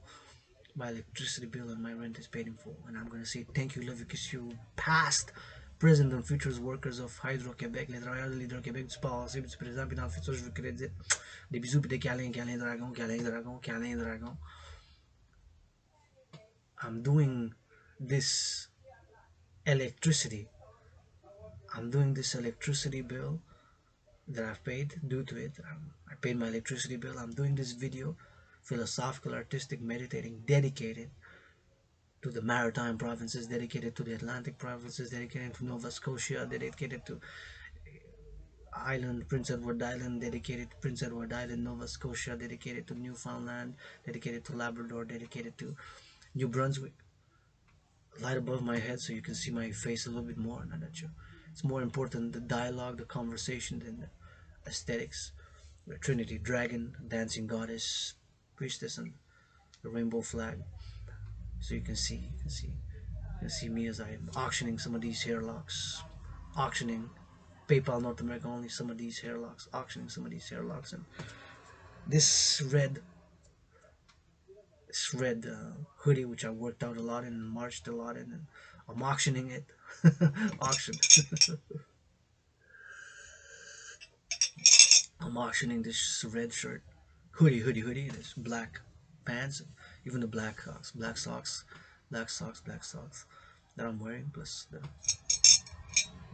My electricity bill and my rent is paid in full. And I'm going to say thank you, love you, kiss you, past, present and future workers of Hydro-Québec, les travailleurs de l'Hydro-Québec du passé, du présent, puis dans le futur, je vous crédite. Des bisous, puis des câlins, câlins dragon, câlins dragon, câlins dragon. I'm doing this electricity. I'm doing this electricity bill that I've paid due to it. I paid my electricity bill. I'm doing this video, philosophical, artistic, meditating, dedicated to the maritime provinces, dedicated to the Atlantic provinces, dedicated to Nova Scotia, dedicated to Island, Prince Edward Island, dedicated to Prince Edward Island, Nova Scotia, dedicated to Newfoundland, dedicated to Labrador, dedicated to New Brunswick. Light above my head so you can see my face a little bit more. Not that you. It's more important the dialogue, the conversation than the aesthetics. The Trinity, Dragon, Dancing Goddess, Priestess, and the rainbow flag. So you can see me as I am auctioning some of these hair locks, auctioning PayPal North America only some of these hairlocks, auctioning some of these hairlocks, and this red hoodie which I worked out a lot in and marched a lot in, and I'm auctioning it. Auction. I'm auctioning this red shirt, hoodie, this black pants, even the black socks that I'm wearing, plus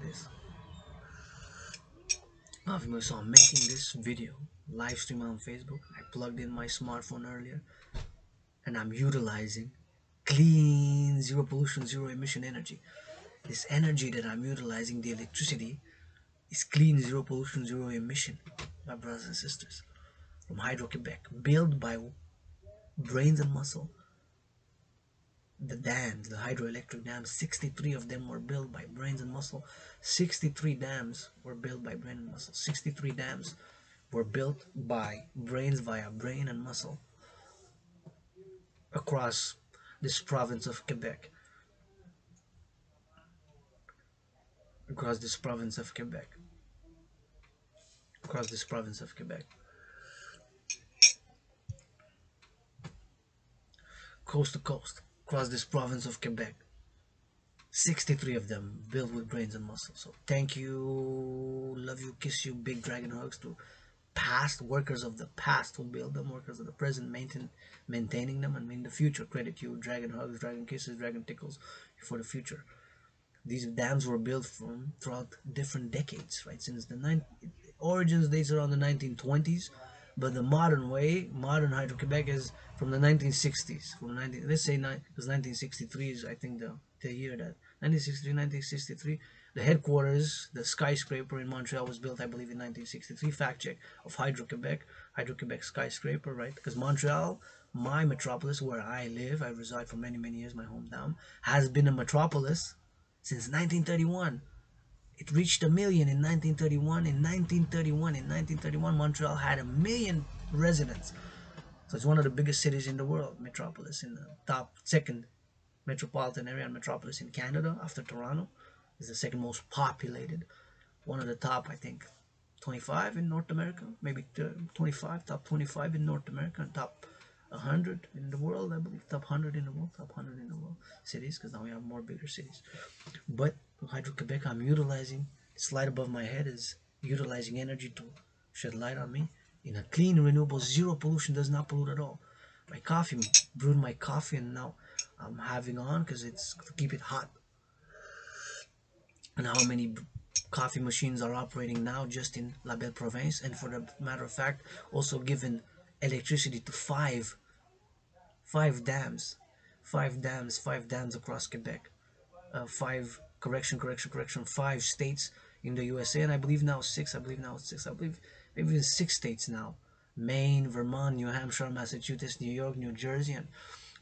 this. So I'm making this video live stream on Facebook. I plugged in my smartphone earlier, and I'm utilizing clean, zero pollution, zero emission energy. This energy that I'm utilizing, the electricity, is clean, zero pollution, zero emission, my brothers and sisters, from Hydro Quebec, built by brains and muscle. The dams, the hydroelectric dams, 63 of them were built by brains and muscle. 63 dams were built by brain and muscle. 63 dams were built by brains via brain and muscle across this province of Quebec. Across this province of Quebec. Across this province of Quebec. Coast to coast. Across this province of Quebec. 63 of them built with brains and muscle. So thank you, love you, kiss you, big dragon hugs to past workers of the past who built them, workers of the present maintaining them, and in the future credit you, dragon hugs, dragon kisses, dragon tickles for the future. These dams were built from throughout different decades, right? Since the origins dates around the 1920s, but the modern way, modern Hydro-Quebec is from the 1960s. From 19, let's say because 1963 is I think the year that 1963, the headquarters, the skyscraper in Montreal was built, I believe, in 1963. Fact check of Hydro-Quebec, Hydro-Quebec skyscraper, right? Because Montreal, my metropolis, where I live, I reside for many years, my hometown, has been a metropolis since 1931. It reached a million in 1931. In 1931, Montreal had 1 million residents. So it's one of the biggest cities in the world, metropolis, in the top second metropolitan area and metropolis in Canada after Toronto. Is the second most populated. One of the top, I think, 25 in North America, maybe 25, top 25 in North America, and top 100 in the world, I believe, top 100 in the world, top 100 in the world cities, because now we have more bigger cities. But Hydro-Quebec, I'm utilizing, this light above my head is utilizing energy to shed light on me in a clean, renewable, zero pollution, does not pollute at all. My coffee, brewed my coffee, and now I'm having on because it's to keep it hot. And how many coffee machines are operating now just in La Belle Province, and for the matter of fact, also given electricity to five dams, five dams across Quebec, five states in the USA, and I believe now six. I believe maybe even 6 states now: Maine, Vermont, New Hampshire, Massachusetts, New York, New Jersey, and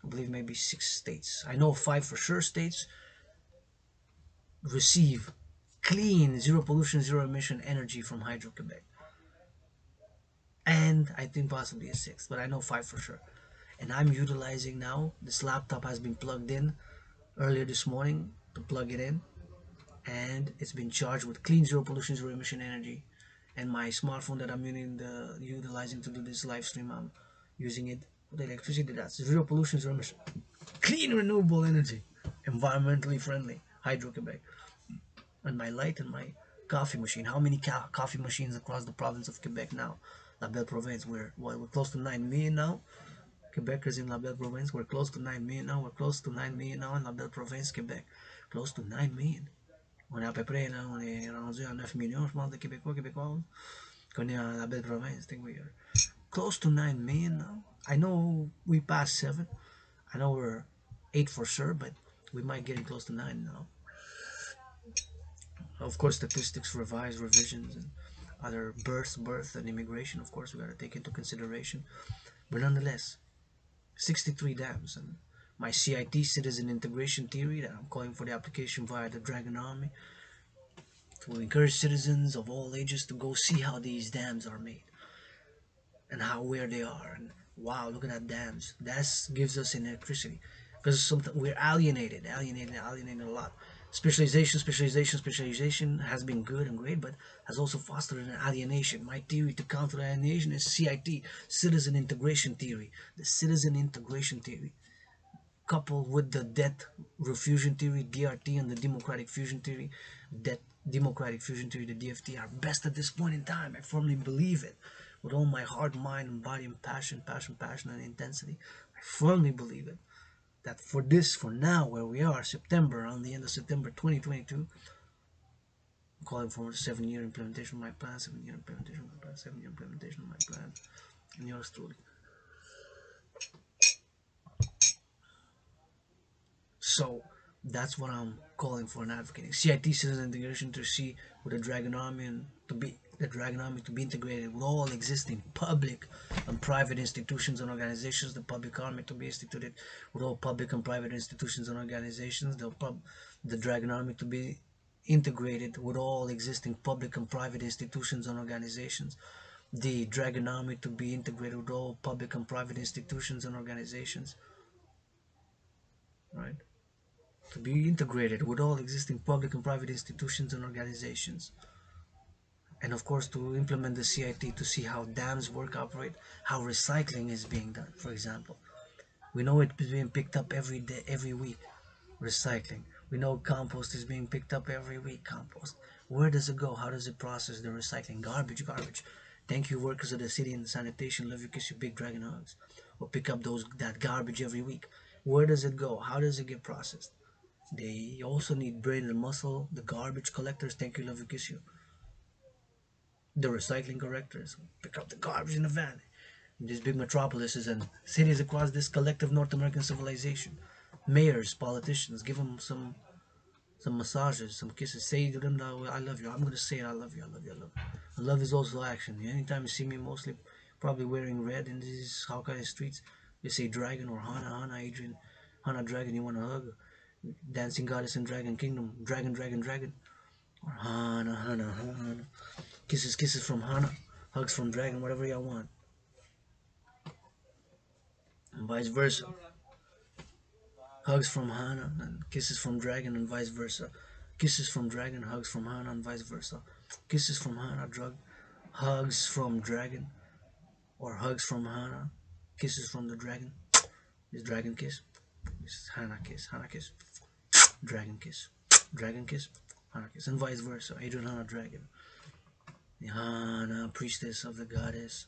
I believe maybe 6 states. I know 5 for sure states receive clean, zero pollution, zero emission energy from Hydro Quebec, and I think possibly a sixth, but I know 5 for sure. And I'm utilizing now, this laptop has been plugged in earlier this morning to plug it in, and it's been charged with clean, zero pollution, zero emission energy. And my smartphone that I'm utilizing to do this live stream, I'm using it with electricity that's zero pollution, zero emission, clean, renewable energy, environmentally friendly, Hydro Quebec. And my light and my coffee machine. How many coffee machines across the province of Quebec now? La Belle Province, we're close to 9 million now. Quebecers in La Belle Province, we're close to 9 million now. We're close to 9 million now in La Belle Province, Quebec. Close to 9 million. On est à peu près, là, on est rendu à 9 millions, je pense, de Québécois. Qu'on est à La Belle Province. I think we are close to 9 million now. I know we passed 7. I know we're 8 for sure, but we might get close to 9 now. Of course, statistics, revisions, and other birth, and immigration, of course, we got to take into consideration. But nonetheless, 63 dams, and my CIT, citizen integration theory, that I'm calling for the application via the Dragan army, to encourage citizens of all ages to go see how these dams are made and where they are. And wow, look at that dams. That gives us electricity, because we're alienated a lot. Specialization has been good and great, but has also fostered an alienation. My theory to counter alienation is CIT, citizen integration theory. The citizen integration theory, coupled with the debt refusion theory, DRT, and the democratic fusion theory, debt democratic fusion theory, the DFT, are best at this point in time. I firmly believe it with all my heart, mind, and body, and passion, and intensity. I firmly believe it that for now, where we are, September, on the end of September 2022, I'm calling for a 7-year implementation of my plan, 7-year implementation of my plan, 7-year implementation of my plan, and yours truly. So that's what I'm calling for and advocating. CIT citizen integration to see with the Dragan army and the Dragan army to be integrated with all existing public and private institutions and organizations. The public army to be instituted with all public and private institutions and organizations. The Dragan army to be integrated with all existing public and private institutions and organizations. The Dragan army to be integrated with all public and private institutions and organizations. Right? To be integrated with all existing public and private institutions and organizations. And of course to implement the CIT to see how dams work, operate, how recycling is being done, for example. We know it's being picked up every day, every week, recycling. We know compost is being picked up every week, compost. Where does it go? How does it process the recycling? Garbage, garbage. Thank you, workers of the city and sanitation. Love you, kiss you, big dragon hugs. Or pick up that garbage every week. Where does it go? How does it get processed? They also need brain and muscle, the garbage collectors, thank you, love you, kiss you. The recycling collectors, pick up the garbage in the van. In these big metropolises and cities across this collective North American civilization. Mayors, politicians, give them some massages, some kisses. Say to them, I love you. I'm going to say it, I love you, I love you, I love you. Love is also action. Anytime you see me, mostly probably wearing red in these Hawkeye streets, you say Dragan or Hana, Adrian, Hana, Dragan, you want to hug? Dancing goddess in Dragon Kingdom, Dragon, or Hana. Kisses from Hana, hugs from Dragon, whatever y'all want. And vice versa. Hugs from Hana and kisses from Dragon and vice versa. Kisses from Dragon, hugs from Hana and vice versa. Kisses from Hana, hugs from Dragon, or hugs from Hana, kisses from the Dragon. This Dragon kiss, this is Hana kiss, Dragon kiss, Hana kiss, and vice versa. Adrian Hana Dragon, the Hana priestess of the goddess,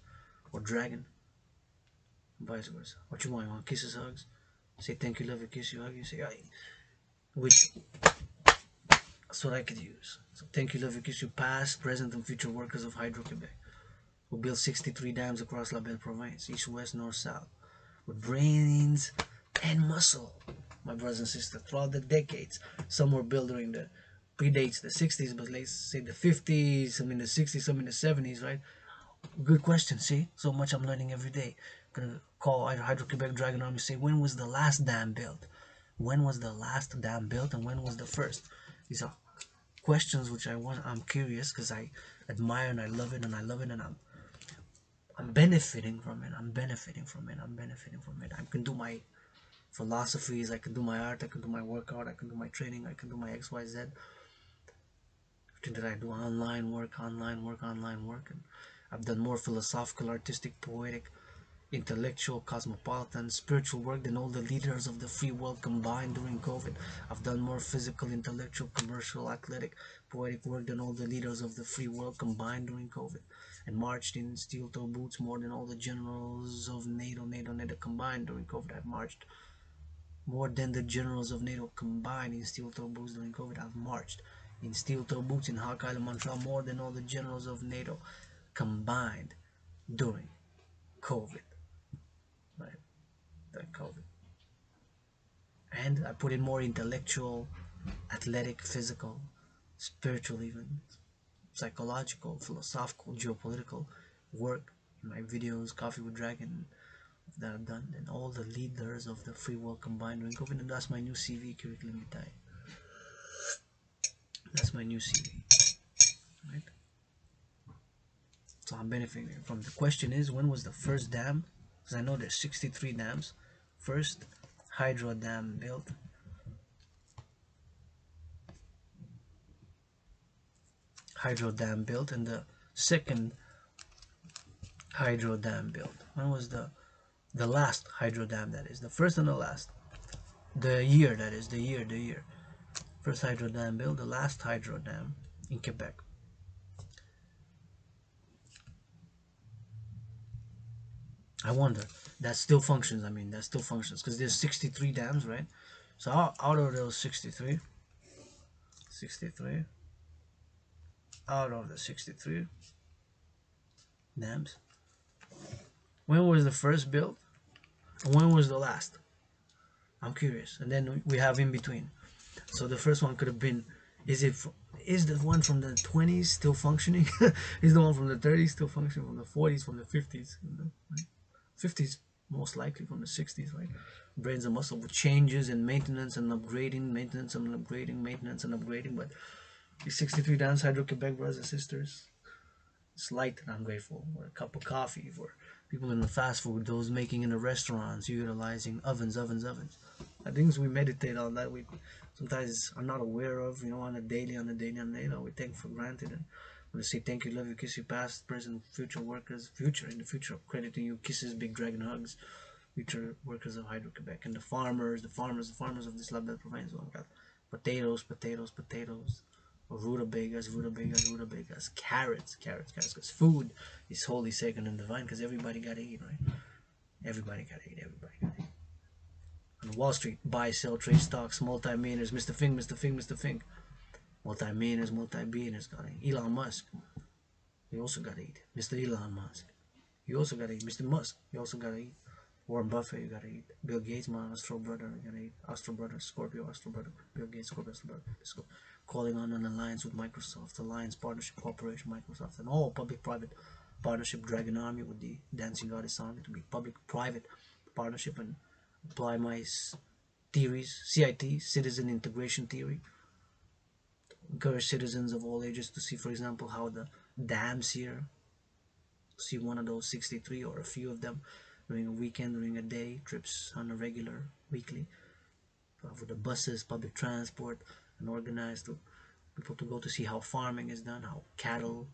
or Dragon, and vice versa. What you want? You want kisses, hugs? Say thank you, love you, kiss you, hug you. Say aye. Which that's what I could use. So thank you, love you, kiss you, past, present, and future workers of Hydro Quebec, who built 63 dams across La Belle Province, east, west, north, south, with brains and muscle, my brothers and sisters, throughout the decades. Some were built during the predates the 60s, but let's say the 50s, some in the 60s, some in the 70s, right? Good question, see? So much I'm learning every day. Gonna call Hydro-Quebec Dragon Army, say, when was the last dam built? When was the last dam built and when was the first? These are questions which I'm curious because I admire and I love it and I'm benefiting from it. I can do my philosophies, I can do my art, I can do my workout, I can do my training, I can do my XYZ. Everything that I do, online work, and I've done more philosophical, artistic, poetic, intellectual, cosmopolitan, spiritual work than all the leaders of the free world combined during COVID. I've done more physical, intellectual, commercial, athletic, poetic work than all the leaders of the free world combined during COVID, and marched in steel-toe boots more than all the generals of NATO combined during COVID. I've marched more than the generals of NATO combined in steel-toe boots during COVID. I've marched in steel-toe boots in Hawk Island, Montreal, more than all the generals of NATO combined during COVID. Right? During COVID. And I put in more intellectual, athletic, physical, spiritual, even psychological, philosophical, geopolitical work in my videos, Coffee with Dragon, that I've done, and all the leaders of the free world combined during COVID. And that's my new CV, curriculum vitae. That's my new CV, right? So I'm benefiting from. The question is, when was the first dam? Because I know there's 63 dams. First hydro dam built. hydro dam built and the second hydro dam built? When was the last hydro dam, that is? The first and the last. The year, that is, the year. First hydro dam built, the last hydro dam in Quebec. I wonder. That still functions. I mean, that still functions because there's 63 dams, right? So out of those 63, out of the 63 dams, when was the first built and when was the last? I'm curious. And then we have in between. So the first one could have been, is the one from the 20s still functioning? Is the one from the 30s still functioning? From the 40s, from the 50s? You know, right? 50s most likely, from the 60s, right? Brains and muscle with changes and maintenance and upgrading, maintenance and upgrading. But these 63 downs, Hydro-Quebec brothers and sisters, it's light and I'm grateful. Or a cup of coffee for people in the fast food, those making in the restaurants, utilizing ovens. Things we meditate on that we sometimes are not aware of, on a daily, we take for granted. And I want to say thank you, love you, kiss you, past, present, future workers, in the future, crediting you, kisses, big dragon hugs, future workers of Hydro-Quebec, and the farmers of this lab that provides one. Got potatoes, rutabagas, carrots, because food is holy, sacred, and divine, because everybody gotta eat, right? Everybody gotta eat. On Wall Street, buy, sell, trade stocks, multi-millionaires, Mr. Fink. Multi-billionaires gotta eat. Elon Musk, you also gotta eat. Mr. Elon Musk, you also gotta eat. Mr. Musk, you also gotta eat. Warren Buffett, you gotta eat. Bill Gates, my Astro brother, you gotta eat. Astro brother, Scorpio, Astro brother. Bill Gates, Scorpio, Astro brother. Let's go. Calling on an alliance with Microsoft, alliance, partnership, cooperation, Microsoft, and all public-private partnership, Dragan Army with the Dancing Goddess Army to be public-private partnership and apply my theories, CIT, citizen integration theory. Encourage citizens of all ages to see, for example, how the dams here, see one of those 63 or a few of them during a weekend, during a day, trips on a regular, weekly, with the buses, public transport, and organized to people to go to see how farming is done, how cattle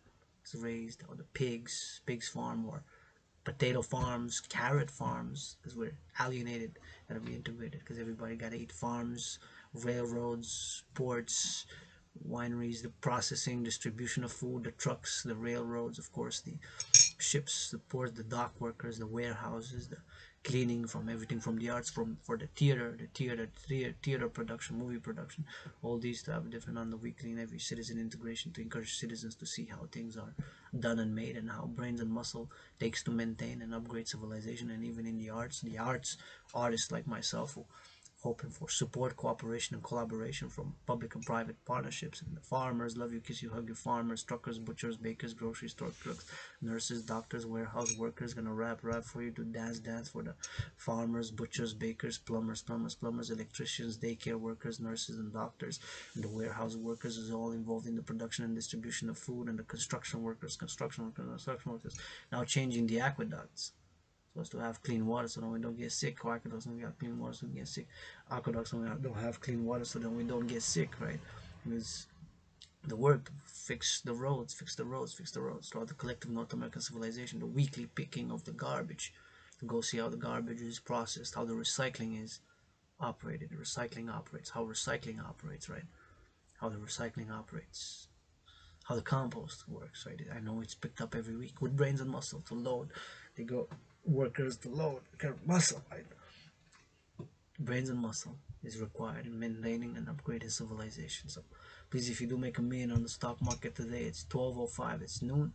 is raised, how the pigs farm, or potato farms, carrot farms, because we're alienated, gotta be integrated, because everybody gotta eat. Farms, railroads, ports, wineries, the processing, distribution of food, the trucks, the railroads, of course, the ships, the ports, the dock workers, the warehouses, the cleaning, from everything from the arts, for the theater production, movie production, all these to have different on the weekly, and every citizen integration to encourage citizens to see how things are done and made, and how brains and muscle takes to maintain and upgrade civilization. And even in the arts, artists like myself who hoping for support, cooperation, and collaboration from public and private partnerships. And the farmers, love you, kiss you, hug you, farmers, truckers, butchers, bakers, grocery store clerks, nurses, doctors, warehouse workers, gonna rap for you, to dance for the farmers, butchers, bakers, plumbers, electricians, daycare workers, nurses, and doctors. And the warehouse workers is all involved in the production and distribution of food, and the construction workers, now changing the aqueducts so as to have clean water, so that we don't get sick. Aqueducts, when we have clean water, so we get sick. Aqueducts, when we don't have clean water, so that we don't get sick, right? Because the work to fix the roads, throughout the collective North American civilization, the weekly picking of the garbage, to go see how the garbage is processed, how the recycling is operated, how recycling operates, right? How the recycling operates, how the compost works, right? I know it's picked up every week with brains and muscle to load. They go workers to load, muscle, right? Brains and muscle is required in maintaining and upgrading civilization. So please, if you do make a million on the stock market today, it's 12:05, it's noon.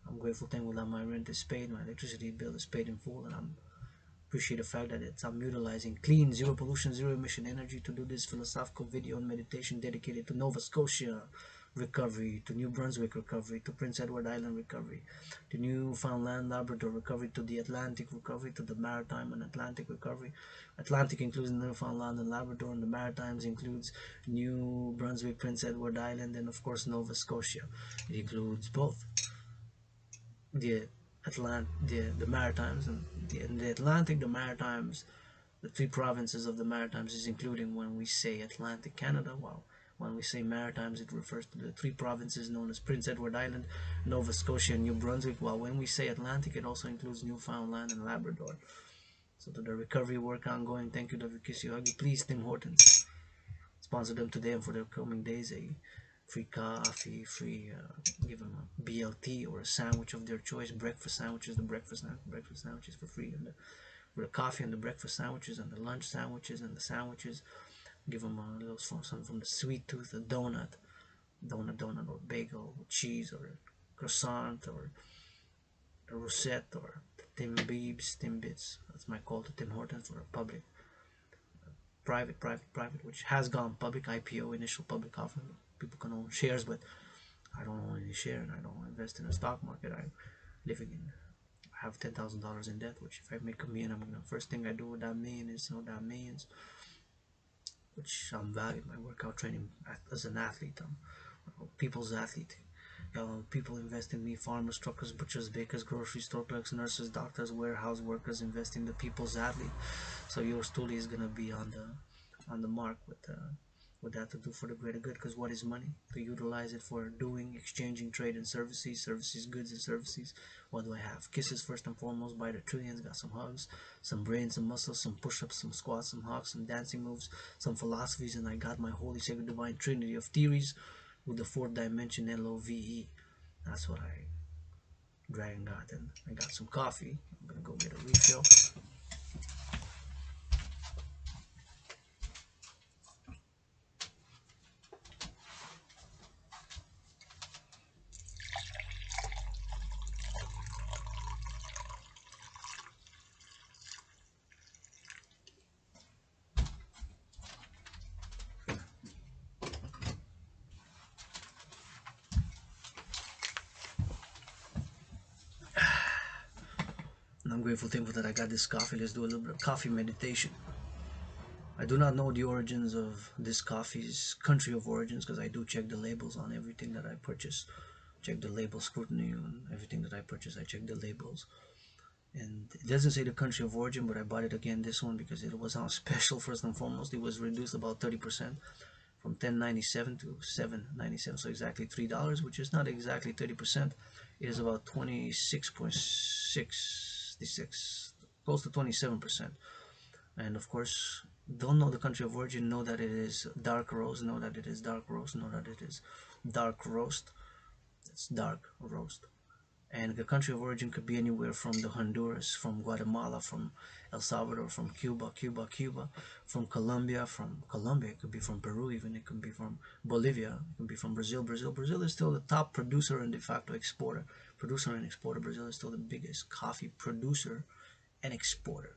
I'm grateful, thankful that my rent is paid, my electricity bill is paid in full, and I'm appreciate the fact that I'm utilizing clean, zero pollution, zero emission energy to do this philosophical video and meditation dedicated to Nova Scotia recovery, to New Brunswick recovery, to Prince Edward Island recovery, to Newfoundland, Labrador recovery, to the Atlantic recovery, to the Maritime and Atlantic recovery. Atlantic includes Newfoundland and Labrador, and the Maritimes includes New Brunswick, Prince Edward Island, and of course Nova Scotia. It includes both the Maritimes and the Atlantic, the Maritimes, the three provinces of the Maritimes is including when we say Atlantic Canada. Wow, When we say Maritimes, it refers to the three provinces known as Prince Edward Island, Nova Scotia, and New Brunswick, while when we say Atlantic, it also includes Newfoundland and Labrador. So to the recovery work ongoing, thank you, David Kiss You Huggy. Please, Tim Hortons, sponsor them today and for the coming days. A free coffee, free, give them a BLT or a sandwich of their choice. Breakfast sandwiches, the breakfast sandwiches for free, and for the coffee and the breakfast sandwiches and the lunch sandwiches and the sandwiches. Give them a little something from the sweet tooth, a donut or bagel with cheese or croissant or a rosette or Tim Beebs, Tim Bits. That's my call to Tim Hortons for a public, private, which has gone public, IPO, initial public offering. People can own shares, but I don't own any share and I don't invest in the stock market. I'm living in, I have $10,000 in debt, which if I make a million, I'm gonna, first thing I do with that million is know that millions, which I'm valued my workout training as an athlete. I'm a people's athlete. People invest in me, farmers, truckers, butchers, bakers, grocery store clerks, nurses, doctors, warehouse workers invest in the people's athlete. So yours truly is gonna be on the mark with that to do for the greater good. Because what is money? To utilize it for doing, exchanging, trade and services, goods and services. What do I have? Kisses first and foremost by the trillions. Got some hugs, some brains, some muscles, some push-ups, some squats, some hops, some dancing moves, some philosophies, and I got my holy sacred divine trinity of theories with the fourth dimension LOVE. That's what I Dragan got, and I got some coffee. I'm gonna go get a refill. And I'm grateful, thankful that I got this coffee. Let's do a little bit of coffee meditation. I do not know the origins of this coffee's country of origins because I do check the labels on everything that I purchase. Check the label scrutiny on everything that I purchase. I check the labels. And it doesn't say the country of origin, but I bought it again, this one, because it was on special first and foremost. It was reduced about 30% from $10.97 to $7.97, so exactly $3, which is not exactly 30%. It is about 26.66, close to 27%. And of course, don't know the country of origin, know that it is dark roast, know that it is dark roast, know that it is dark roast. It's dark roast. And the country of origin could be anywhere from the Honduras, from Guatemala, from El Salvador, from Cuba, from Colombia, it could be from Peru, even it could be from Bolivia, it could be from Brazil. Brazil is still the top producer and de facto exporter. Producer and exporter. Brazil is still the biggest coffee producer and exporter.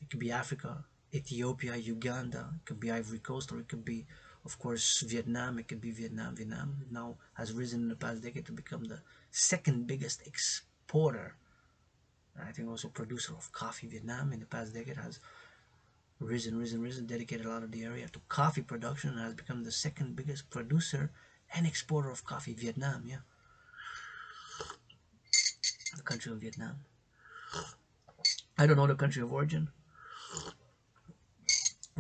It could be Africa, Ethiopia, Uganda, it could be Ivory Coast, or it could be, of course, Vietnam. It could be Vietnam. Vietnam now has risen in the past decade to become the second biggest exporter, and I think also producer of coffee. Vietnam in the past decade has risen, dedicated a lot of the area to coffee production and has become the second biggest producer and exporter of coffee. Vietnam, yeah. The country of Vietnam. I don't know the country of origin.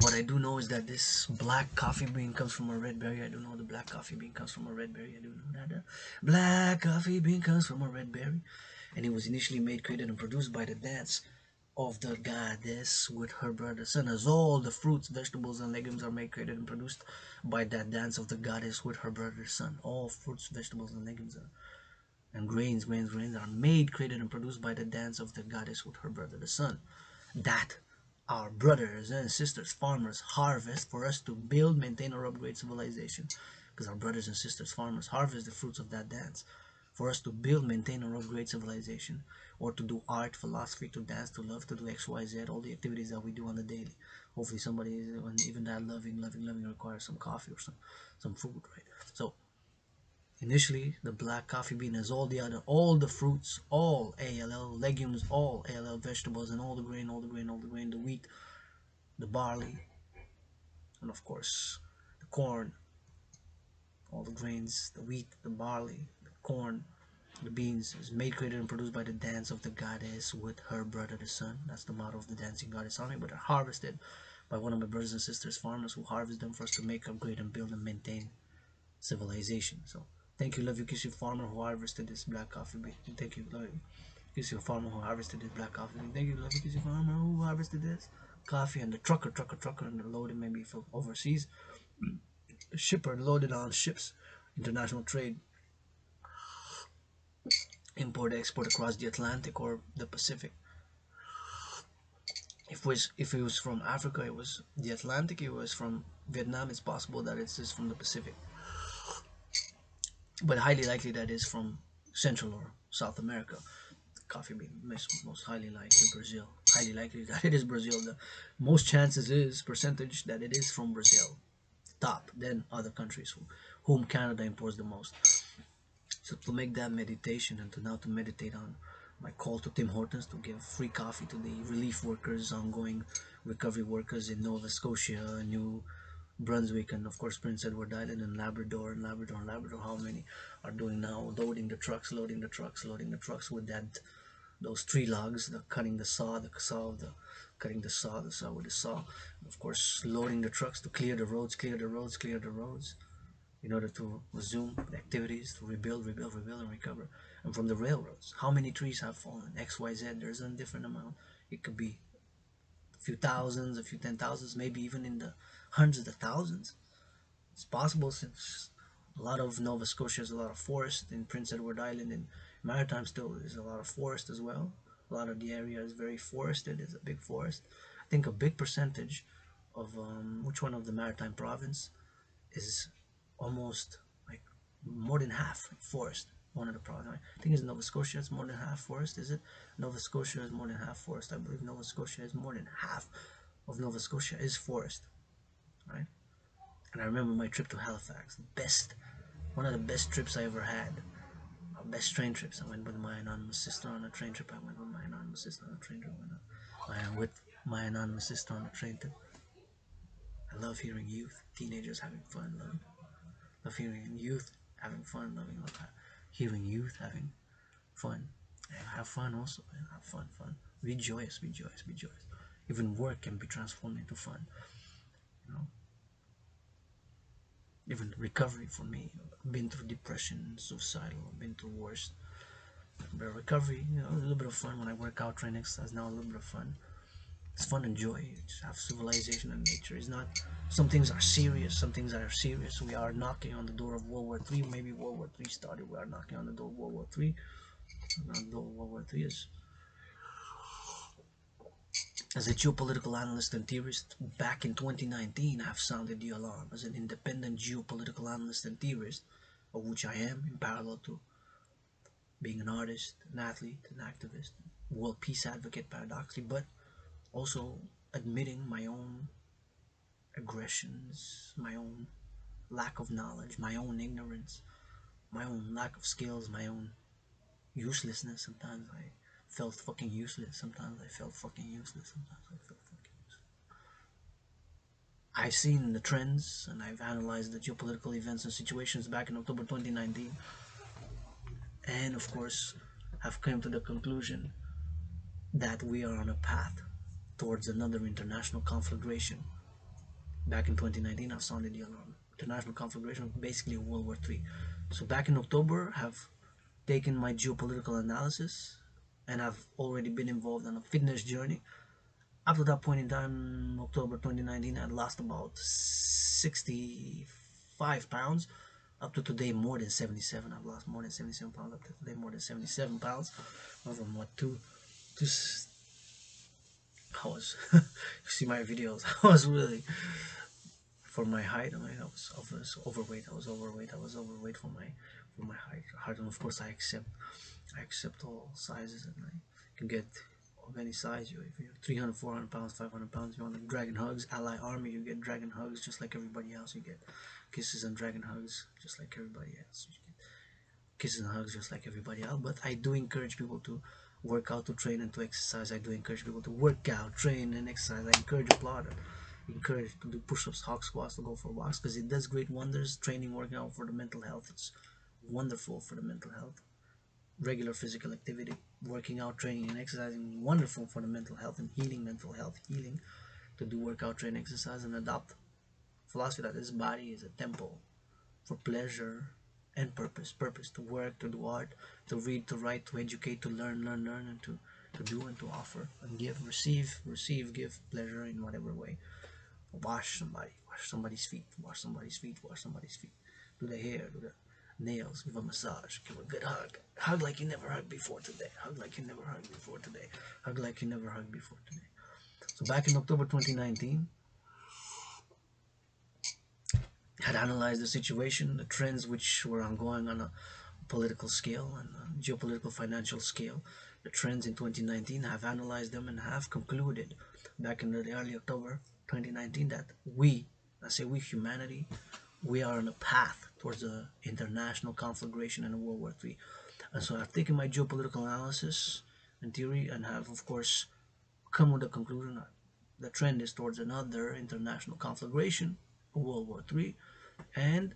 What I do know is that this black coffee bean comes from a red berry. I do know the black coffee bean comes from a red berry. I do know that the black coffee bean comes from a red berry. And it was initially made, created, and produced by the dance of the goddess with her brother son. As all the fruits, vegetables, and legumes are made, created, and produced by that dance of the goddess with her brother son. All fruits, vegetables, and legumes and grains are made, created, and produced by the dance of the goddess with her brother the sun. That our brothers and sisters, farmers, harvest for us to build, maintain, or upgrade civilization. Because our brothers and sisters, farmers, harvest the fruits of that dance for us to build, maintain, or upgrade civilization, or to do art, philosophy, to dance, to love, to do X, Y, Z, all the activities that we do on the daily. Hopefully somebody, even that loving requires some coffee or some food, right? So initially, the black coffee bean has all the fruits, all ALL legumes, all ALL vegetables, and all the grain, the wheat, the barley, and of course, the corn, all the grains, the wheat, the barley, the corn, the beans is made, created, and produced by the dance of the goddess with her brother the sun. That's the motto of the dancing goddess army, but are harvested by one of my brothers and sisters, farmers who harvest them for us to make, upgrade, and build and maintain civilization. So thank you, love you, kiss you, farmer who harvested this black coffee bean. Thank you, love you, kiss you, farmer who harvested this black coffee bean. Thank you, love you, kiss you, farmer who harvested this coffee, and the trucker, and the loaded maybe from overseas, the shipper loaded on ships, international trade, import, export across the Atlantic or the Pacific. If it was from Africa, it was the Atlantic. It was from Vietnam. It's possible that it's just from the Pacific, but highly likely that is from Central or South America. Coffee bean most highly likely Brazil. Highly likely that it is Brazil. The most chances is percentage that it is from Brazil. Top, then other countries whom Canada imports the most. So to make that meditation and to meditate on my call to Tim Hortons to give free coffee to the relief workers, ongoing recovery workers in Nova Scotia, New Brunswick, and of course Prince Edward Island, and Labrador, how many are doing now, loading the trucks with that, those tree logs, cutting the saw, cutting the saw with the saw, and of course loading the trucks to clear the roads, in order to resume the activities, to rebuild, and recover. And from the railroads, how many trees have fallen? XYZ, there's a different amount. It could be a few thousands, a few 10,000s, maybe even in the hundreds of thousands. It's possible, since a lot of Nova Scotia has a lot of forest. In Prince Edward Island and Maritime still is a lot of forest as well. A lot of the area is very forested. It's a big forest. I think a big percentage of which one of the Maritime province is almost like more than half forest. One of the provinces, I think it's Nova Scotia, it's more than half forest. Is it? Nova Scotia is more than half forest. I believe Nova Scotia is more than half of Nova Scotia is forest, right? And I remember my trip to Halifax, one of the best trips I ever had. Our best train trips. I went with my anonymous sister on a train trip. I went with my anonymous sister on a train trip. With my anonymous sister on a train trip. I love hearing youth, teenagers having fun, love hearing youth having fun, hearing youth having fun. And have fun also, man. Have fun. Be joyous. Even work can be transformed into fun. You know, even recovery for me. I've been through depression, suicidal. I've been through worse. But recovery, a little bit of fun when I work out, train, exercise. Now a little bit of fun. It's fun and joy. Just have civilization and nature. It's not. Some things are serious. We are knocking on the door of World War III. Maybe World War III started. We are knocking on the door of World War III. On the door of World War III is. As a geopolitical analyst and theorist, back in 2019, I've sounded the alarm. As an independent geopolitical analyst and theorist, of which I am, in parallel to being an artist, an athlete, an activist, world peace advocate, paradoxically, but also admitting my own aggressions, my own lack of knowledge, my own ignorance, my own lack of skills, my own uselessness. Sometimes I felt fucking useless. I've seen the trends and I've analyzed the geopolitical events and situations back in October 2019, and of course have come to the conclusion that we are on a path towards another international conflagration. Back in 2019, I've sounded the alarm. International conflagration, basically World War III. So back in October, have taken my geopolitical analysis, and I've already been involved on a fitness journey. Up to that point in time, October 2019, I'd lost about 65 pounds. Up to today, more than 77. I've lost more than 77 pounds. Up to today, more than 77 pounds. From what, I was, you see my videos, I was really, for my height, I was overweight. I was overweight for my height. And of course, I accept all sizes, and I can get of any size. If you're 300, 400 pounds, 500 pounds, you want Dragan hugs, ally army, you get Dragan hugs just like everybody else. You get kisses and Dragan hugs just like everybody else. You get kisses and hugs just like everybody else. But I do encourage people to work out, to train, and to exercise. I do encourage people to work out, train, and exercise. I encourage to do push-ups, hawk squats, to go for walks, because it does great wonders. Training, working out for the mental health, it's wonderful for the mental health. Regular physical activity, working out, training, and exercising, wonderful for the mental health and healing, mental health healing. to do workout training exercise and adopt philosophy that this body is a temple for pleasure and purpose. Purpose to work, to do art, to read, to write, to educate, to learn, and to do and to offer and give, receive, give pleasure in whatever way. Wash somebody's feet, wash somebody's feet, wash somebody's feet. Do the hair, do the nails, give a massage, give a good hug. Hug like you never hugged before today. Hug like you never hugged before today. Hug like you never hugged before today. So back in October 2019, had analyzed the situation, the trends which were ongoing on a political scale and a geopolitical financial scale. The trends in 2019, have analyzed them and have concluded back in the early October 2019 that I say we, humanity, we are on a path towards an international conflagration and a World War III. And so I've taken my geopolitical analysis and theory and have, of course, come with the conclusion that the trend is towards another international conflagration, a World War III, and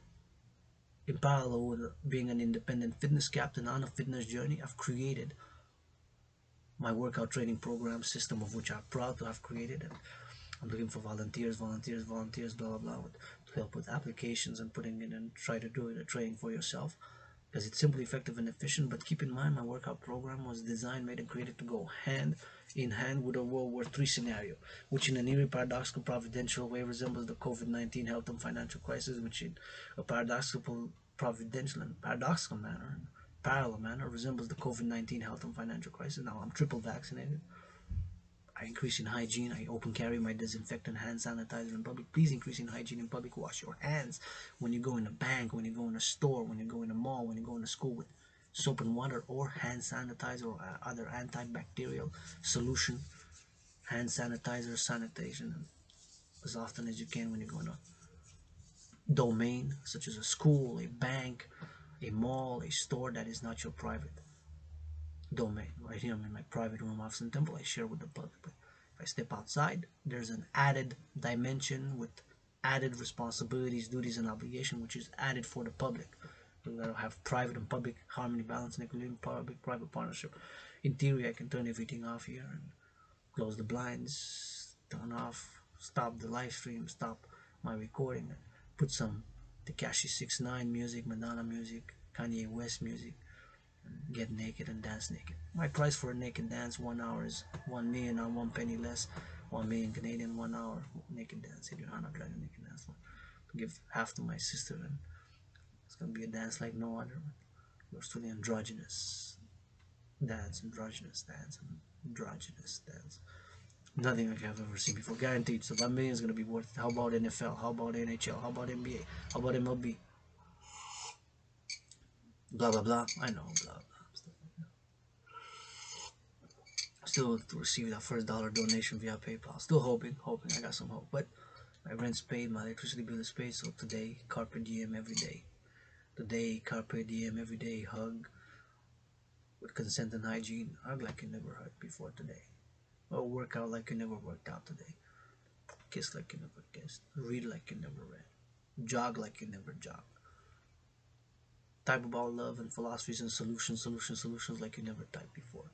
in parallel with being an independent fitness captain on a fitness journey, I've created my workout training program system, of which I'm proud to have created. And I'm looking for volunteers, blah, blah, blah, to help with applications and putting in and try to do the training for yourself, because it's simply effective and efficient. But keep in mind, my workout program was designed, made, and created to go hand in hand with a World War III scenario, which in an eerie, paradoxical, providential way resembles the COVID-19 health and financial crisis, which in a paradoxical, providential, and paradoxical manner, parallel manner, resembles the COVID-19 health and financial crisis. Now I'm triple vaccinated. I increase in hygiene. I open carry my disinfectant, hand sanitizer in public. Please increase in hygiene in public. Wash your hands when you go in a bank, when you go in a store, when you go in a mall, when you go into school with soap and water or hand sanitizer or other antibacterial solution. Hand sanitizer, sanitation as often as you can when you go in a domain such as a school, a bank, a mall, a store that is not your private domain. Right here I'm in my private room, office, and temple I share with the public. But if I step outside, there's an added dimension with added responsibilities, duties, and obligation, which is added for the public. We gotta have private and public harmony, balance, and equilibrium, public-private partnership. In theory, I can turn everything off here and close the blinds, turn off, stop the live stream, stop my recording, put some Tekashi 6ix9ine music, Madonna music, Kanye West music, get naked and dance naked. My price for a naked dance 1 hour is 1 million on 1 penny less, 1 million Canadian, 1 hour naked dance. If you're not Dragan naked dance, to give half to my sister, and it's gonna be a dance like no other. Yours truly, androgynous dance, androgynous dance, androgynous dance. Nothing like I've ever seen before, guaranteed. So that million is gonna be worth it. How about NFL? How about NHL? How about NBA? How about MLB? Blah blah blah. I know, blah blah. Still to receive that first dollar donation via PayPal. Still hoping. I got some hope. But my rent's paid, my electricity bill is paid. So today, carpe diem every day. Today, carpe diem every day. Hug with consent and hygiene. Hug like you never hugged before today. Or work out like you never worked out today. Kiss like you never kissed. Read like you never read. Jog like you never jogged. Type about love and philosophies and solutions like you never typed before.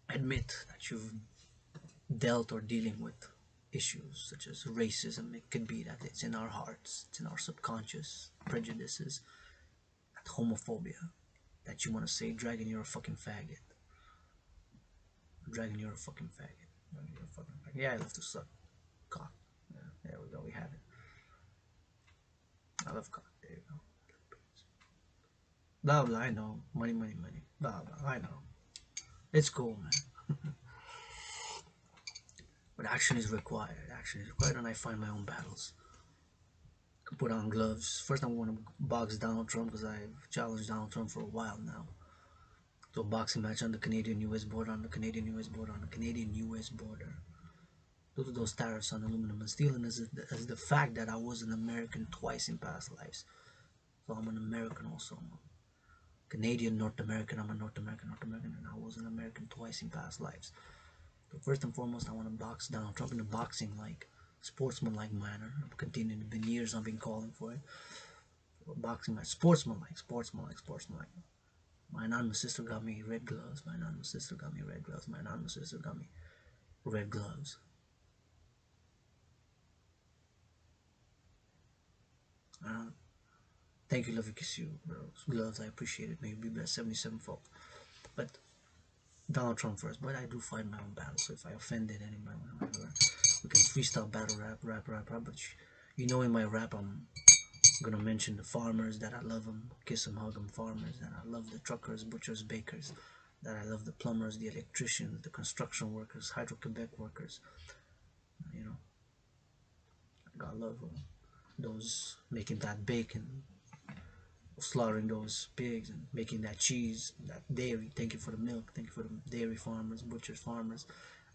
Admit that you've dealt or dealing with issues such as racism. It could be that it's in our hearts, it's in our subconscious, prejudices, that homophobia, that you want to say, Dragan, you're a fucking faggot. Dragan, you're a fucking faggot. Dragan, you're a fucking faggot. Yeah, I love to suck cock. Yeah, there we go, we have it. I love cock. There you go. Blah blah, I know. Money. Blah blah, I know. It's cool, man. But action is required. And I find my own battles. I can put on gloves. First, I want to box Donald Trump because I've challenged Donald Trump for a while now. To a boxing match on the Canadian-US border, Due to those tariffs on aluminum and steel, and as the fact that I was an American twice in past lives. So I'm an American also. I'm a Canadian, North American. I'm a North American, and I was an American twice in past lives. So first and foremost, I want to box Donald Trump in a boxing like sportsman-like manner. I'm continuing. It's been years I've been calling for it. So boxing like sportsman-like. My anonymous sister got me red gloves. My anonymous sister got me red gloves. Uh, Thank you, love you, kiss you, bro. Gloves, I appreciate it. May you be blessed 77-fold. But Donald Trump first. But I do fight my own battles. So if I offended anybody, whatever, we can freestyle battle rap. But you know, in my rap, I'm gonna mention the farmers that I love them, kiss them, hug them. Farmers that I love, the truckers, butchers, bakers. That I love, the plumbers, the electricians, the construction workers, Hydro-Quebec workers. You know, I love those making that bacon, slaughtering those pigs and making that cheese, that dairy. Thank you for the milk. Thank you for the dairy farmers, butchers, farmers,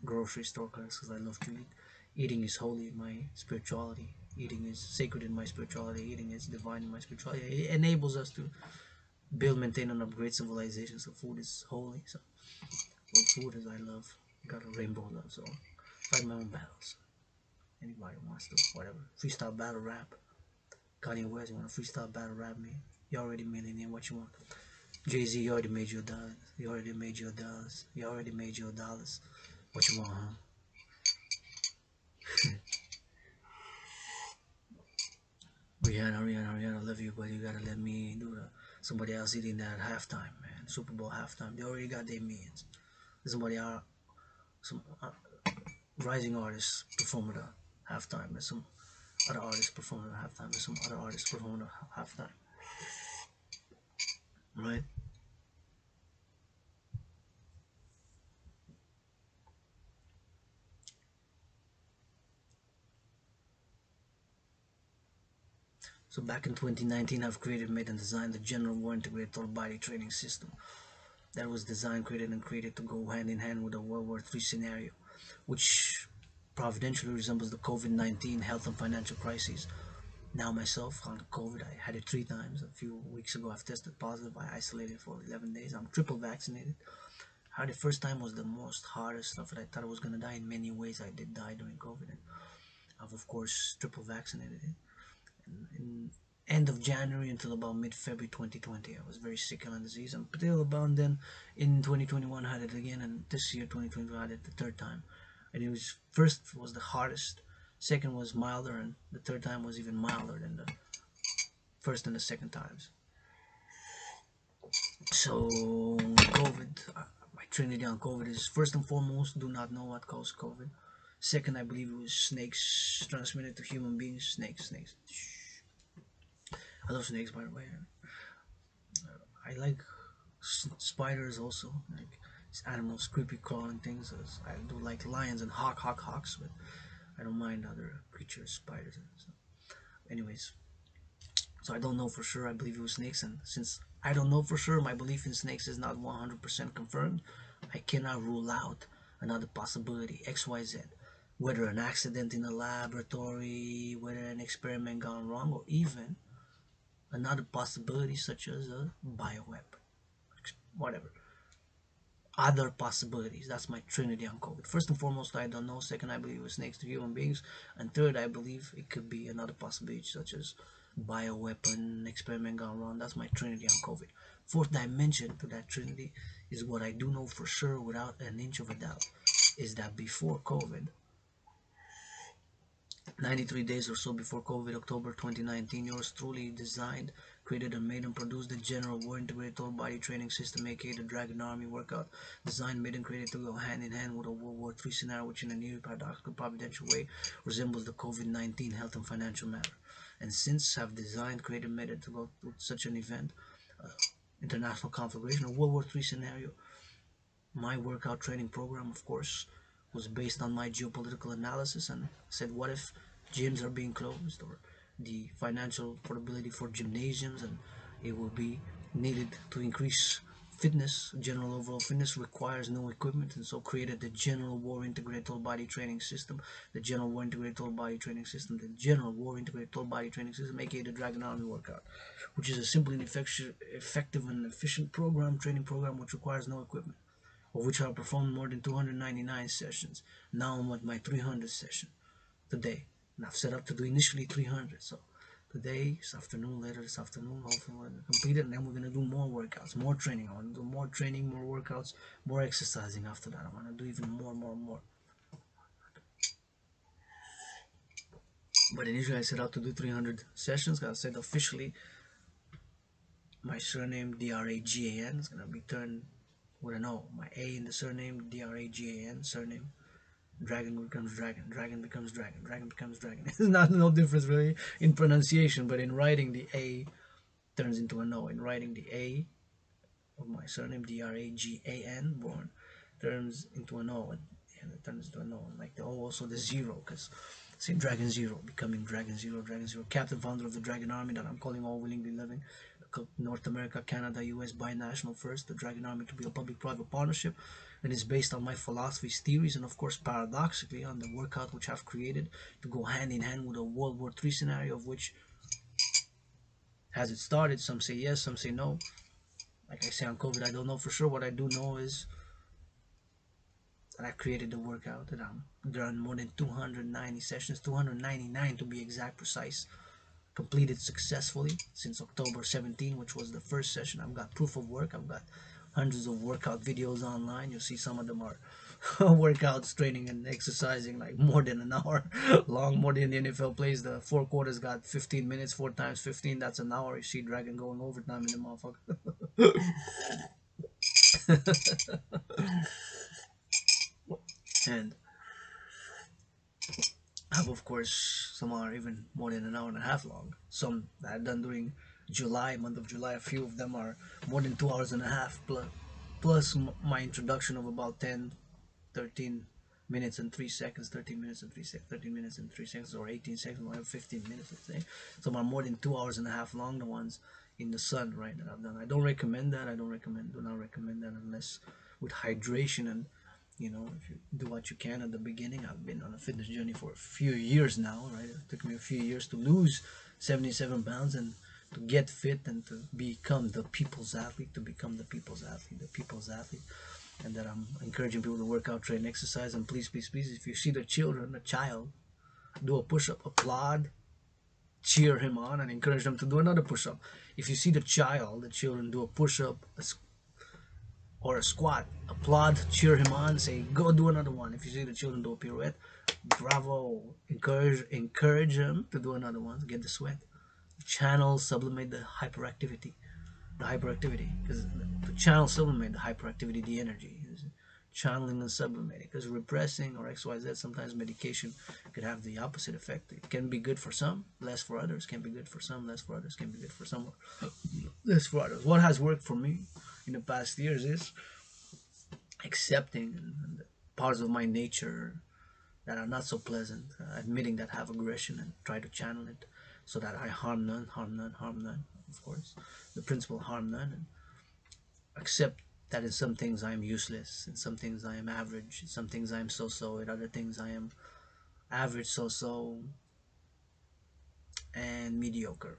grocery store clerks, because I love to eat. Eating is holy in my spirituality. Eating is sacred in my spirituality. Eating is divine in my spirituality. It enables us to build, maintain, and upgrade civilization. So food is holy. So food is I love. Got a rainbow love. So fight my own battles. Anybody wants to, whatever. Freestyle battle rap. Kanye West, you want to freestyle battle rap me? You already millionaire. What you want? Jay-Z, you already made your dollars. You already made your dollars. You already made your dollars. What you want, huh? Rihanna, love you, but you gotta let me do the somebody else eating that halftime, man. Super Bowl halftime. They already got their millions. Somebody some rising artists performing the halftime. There's some other artists performing the halftime. There's some other artists performing the halftime. Right? So back in 2019, I've created, made, and designed the General War Integrated Total Body Training System that was designed, created, and created to go hand in hand with the World War III scenario, which providentially resembles the COVID-19 health and financial crises. Now myself on COVID, I had it 3 times. A few weeks ago, I've tested positive. I isolated for 11 days. I'm triple vaccinated. How the first time was the most hardest stuff that I thought I was gonna die. In many ways, I did die during COVID, and I've of course triple vaccinated it. In end of January until about mid-February 2020, I was very sick on the disease. And until about then, in 2021, I had it again, and this year 2022, I had it the third time. And it was first was the hardest, second was milder, and the third time was even milder than the first and the second times. So COVID, my trinity on COVID is first and foremost, do not know what caused COVID. Second, I believe it was snakes transmitted to human beings. Snakes. I love snakes, by the way. I like spiders also, like animals, creepy crawling things. I do like lions and hawks, but I don't mind other creatures, spiders. And so. Anyways, so I don't know for sure. I believe it was snakes, and since I don't know for sure, my belief in snakes is not 100% confirmed. I cannot rule out another possibility, XYZ, whether an accident in a laboratory, whether an experiment gone wrong, or even another possibility such as a bioweapon, whatever. Other possibilities. That's my trinity on COVID. First and foremost, I don't know. Second, I believe it was snakes to human beings. And third, I believe it could be another possibility such as bioweapon, experiment gone wrong. That's my trinity on COVID. Fourth dimension to that trinity is what I do know for sure without an inch of a doubt is that before COVID, 93 days or so before COVID, October 2019, yours truly designed, created, and made and produced the General War Integrated Total Body Training System, aka the Dragan Army workout, designed, made, and created to go hand in hand with a World War III scenario, which in a nearly paradoxical, providential way resembles the COVID-19 health and financial matter. And since have designed, created, made it to go through such an event, international conflagration, a World War III scenario, my workout training program, of course, was based on my geopolitical analysis and said, what if gyms are being closed or the financial portability for gymnasiums and it will be needed to increase fitness, general overall fitness requires no equipment, and so created the General War Integrated Total Body Training System, the General War Integrated Total Body Training System, the General War Integrated Total Body Training System, aka the Dragon Army workout, which is a simple and effective and efficient training program which requires no equipment, of which I performed more than 299 sessions. Now I'm at my 300th session today, and I've set up to do initially 300. So today, this afternoon, later this afternoon, hopefully we're gonna complete it, and then we're gonna do more workouts, more training. I want to do more training, more workouts, more exercising. After that, I want to do even more. But initially I set out to do 300 sessions. I said officially my surname Dragan is gonna be turned with an O. My A in the surname Dragan surname. Dragon becomes dragon. Dragon becomes dragon. Dragon becomes dragon. It's not no difference really in pronunciation, but in writing the A turns into an O. In writing the A of my surname Dragan born turns into an O, and it turns into an O. Like the O also the zero, because say Dragon Zero, becoming Dragon Zero, Dragon Zero, captain founder of the Dragon Army that I'm calling all willingly living. North America, Canada, US binational first, the Dragon Army to be a public-private partnership, and is based on my philosophy's theories and of course paradoxically on the workout which I've created to go hand in hand with a World War III scenario, of which has it started. Some say yes, some say no. Like I say on COVID, I don't know for sure. What I do know is that I created the workout, that I'm done more than 290 sessions, 299 to be exact, precise, completed successfully since October 17, which was the first session. I've got proof of work. I've got hundreds of workout videos online. You'll see some of them are workouts, training and exercising like more than an hour long, more than the NFL plays. The 4 quarters got 15 minutes, 4 times 15, that's an hour. You see Dragon going overtime in the motherfucker. And have of course some are even more than an hour and a half long. Some that I've done during July, month of July, a few of them are more than 2 hours and a half, plus my introduction of about 10 13 minutes and 3 seconds, 13 minutes and 3 seconds, 13 minutes and 3 seconds, or 18 seconds, or 15 minutes, let's say. Some are more than 2 hours and a half long, the ones in the sun, right, that I've done. I don't recommend that. Do not recommend that unless with hydration. And if you do what you can at the beginning. I've been on a fitness journey for a few years now, right? It took me a few years to lose 77 pounds and to get fit and to become the people's athlete, and that I'm encouraging people to work out, train, exercise. And please, please, please, if you see the child do a push-up, applaud, cheer him on, and encourage them to do another push-up. If you see the children do a push-up or a squat, applaud, cheer him on, say go do another one. If you see the children do a pirouette, bravo, encourage them to do another one to get the sweat. Channel, sublimate the hyperactivity, because to channel, sublimate the hyperactivity, the energy is channeling and sublimating, because repressing or XYZ, sometimes medication could have the opposite effect. It can be good for some, less for others. Can be good for some, less for others. Can be good for some, less for others. What has worked for me in the past years is accepting the parts of my nature that are not so pleasant, admitting that I have aggression and try to channel it so that I harm none, harm none, harm none. Of course, the principle harm none, and accept that in some things I am useless, in some things I am average, in some things I am so-so, in other things I am average, so-so, and mediocre.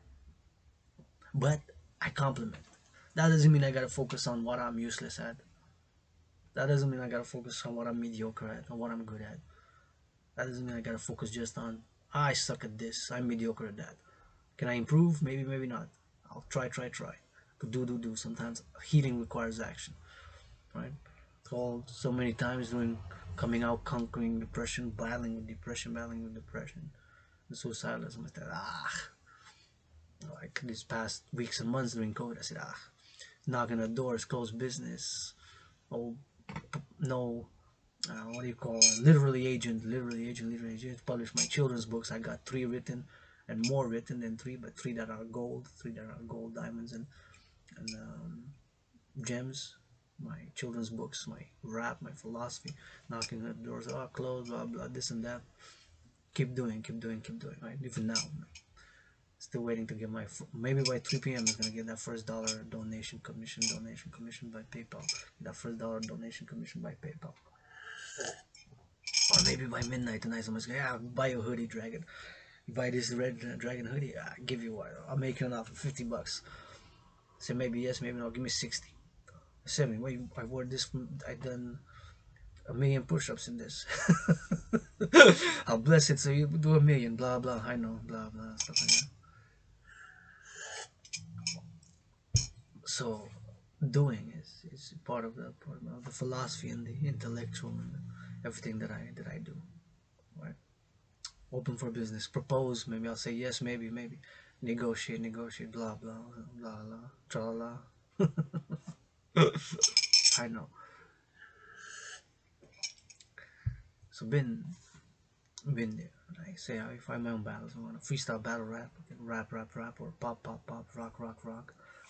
But I compliment. That doesn't mean I gotta focus on what I'm useless at. That doesn't mean I gotta focus on what I'm mediocre at or what I'm good at. That doesn't mean I gotta focus just on I suck at this, I'm mediocre at that. Can I improve? Maybe, maybe not. I'll try. But do. Sometimes healing requires action, right? Told so many times during coming out, conquering depression, battling with depression, the suicidalism. I said, like these past weeks and months during COVID, I said, knocking at doors, closed business, oh, no, what do you call it? Literally agent, publish my children's books. I got 3 written and more written than 3, but 3 that are gold, diamonds, and gems. My children's books, my rap, my philosophy, knocking at doors, closed, blah blah, this and that. Keep doing, right? Even now, still waiting to get my, maybe by 3 p.m. is gonna get that first dollar donation commission by PayPal. That first dollar donation commission by PayPal. Or maybe by midnight tonight, someone's gonna buy a hoodie, Dragon. You buy this red Dragon hoodie, I give you what? I'll make you an offer, $50. Say maybe yes, maybe no. Give me 60. 70. Wait, I wore this. I done a million push-ups in this. I'll bless it so you do a million. Blah blah. I know. Blah blah. Stuff like that. So, doing is part of the philosophy and the intellectual and everything that I do. Right. Open for business. Propose. Maybe I'll say yes. Maybe. Negotiate. Negotiate. Blah blah blah blah. Tra la. I know. So been there. Like say I find my own battles. I want to freestyle battle rap, rap, or pop,